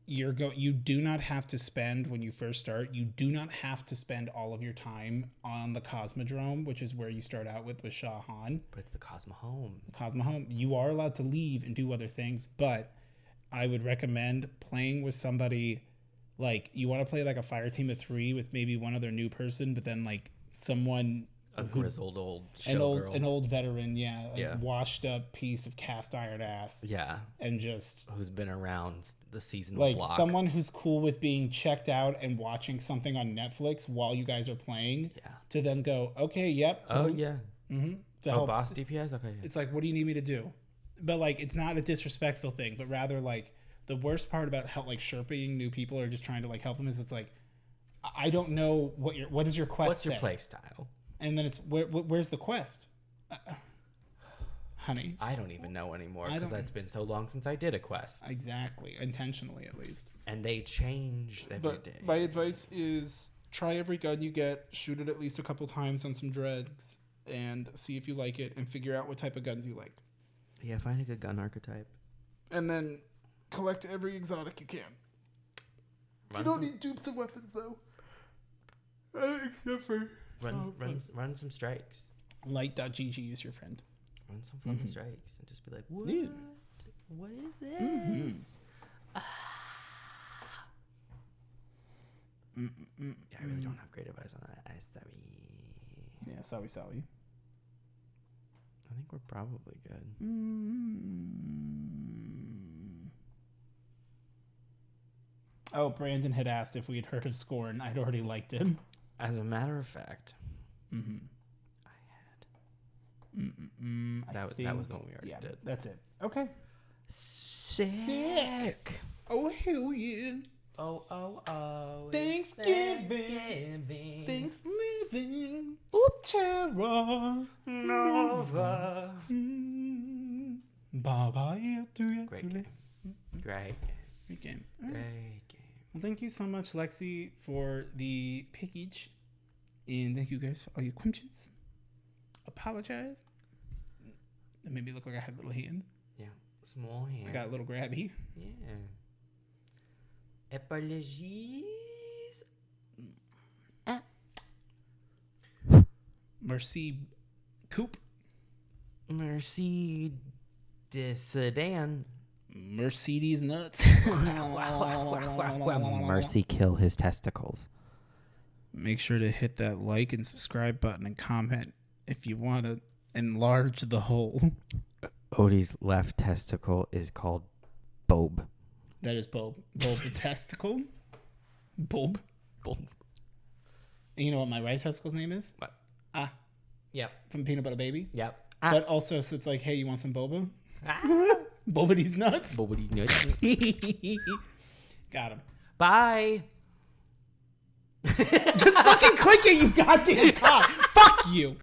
you do not have to spend when you first start. You do not have to spend all of your time on the Cosmodrome, which is where you start out with Shah Han. But it's the Cosmo home. You are allowed to leave and do other things, but I would recommend playing with somebody. Like, you want to play like a fire team of 3 with maybe one other new person, but then like someone. A grizzled old showgirl. An old veteran, washed up piece of cast iron ass. Yeah. And just who's been around the seasonal like block. Someone who's cool with being checked out and watching something on Netflix while you guys are playing. Yeah. To then go, okay, yep. Oh yeah. To help. Boss DPS? Okay. It's like, what do you need me to do? But like, it's not a disrespectful thing, but rather like the worst part about like Sherping new people or just trying to like help them is it's like, I don't know what is your quest. What's your play style? And then it's where's the quest, honey? I don't even know anymore because it's been so long since I did a quest. Exactly, intentionally at least. And they change every day. My advice is try every gun you get, shoot it at least a couple times on some dregs, and see if you like it, and figure out what type of guns you like. Yeah, find a good gun archetype. And then collect every exotic you can. You don't need dupes of weapons though. Except for. Run some strikes. Light.gg is your friend. Run some fucking strikes and just be like, what? Yeah. What is this? Yeah, I really don't have great advice on that. Sorry. Yeah, sorry. I think we're probably good. Oh, Brandon had asked if we had heard of Scorn. I'd already liked him. As a matter of fact, I had. That was the one we already did. That's it. Okay. Sick. Oh, hell yeah. Oh. Thanksgiving. Oop, Terra. Nova. Bye-bye. Great game. Great game. All right. Great game. Well, thank you so much, Lexi, for the package. And thank you guys for all your questions. Apologize. It made me look like I had a little hand. Yeah. Small hand. I got a little grabby. Yeah. Apologies. Merci Coupe. Merci de Sedan. Mercedes nuts. Mercy kill his testicles. Make sure to hit that like and subscribe button and comment if you want to enlarge the hole. Odie's left testicle is called Bob. That is Bob. Bob the testicle. Bob. And you know what my right testicle's name is? What? Yep. From Peanut Butter Baby. Yep. But also, so it's like, hey, you want some boba? Bobady's nuts. Bobady's nuts. Got him. Bye. Just fucking click it, you goddamn cock. Fuck you.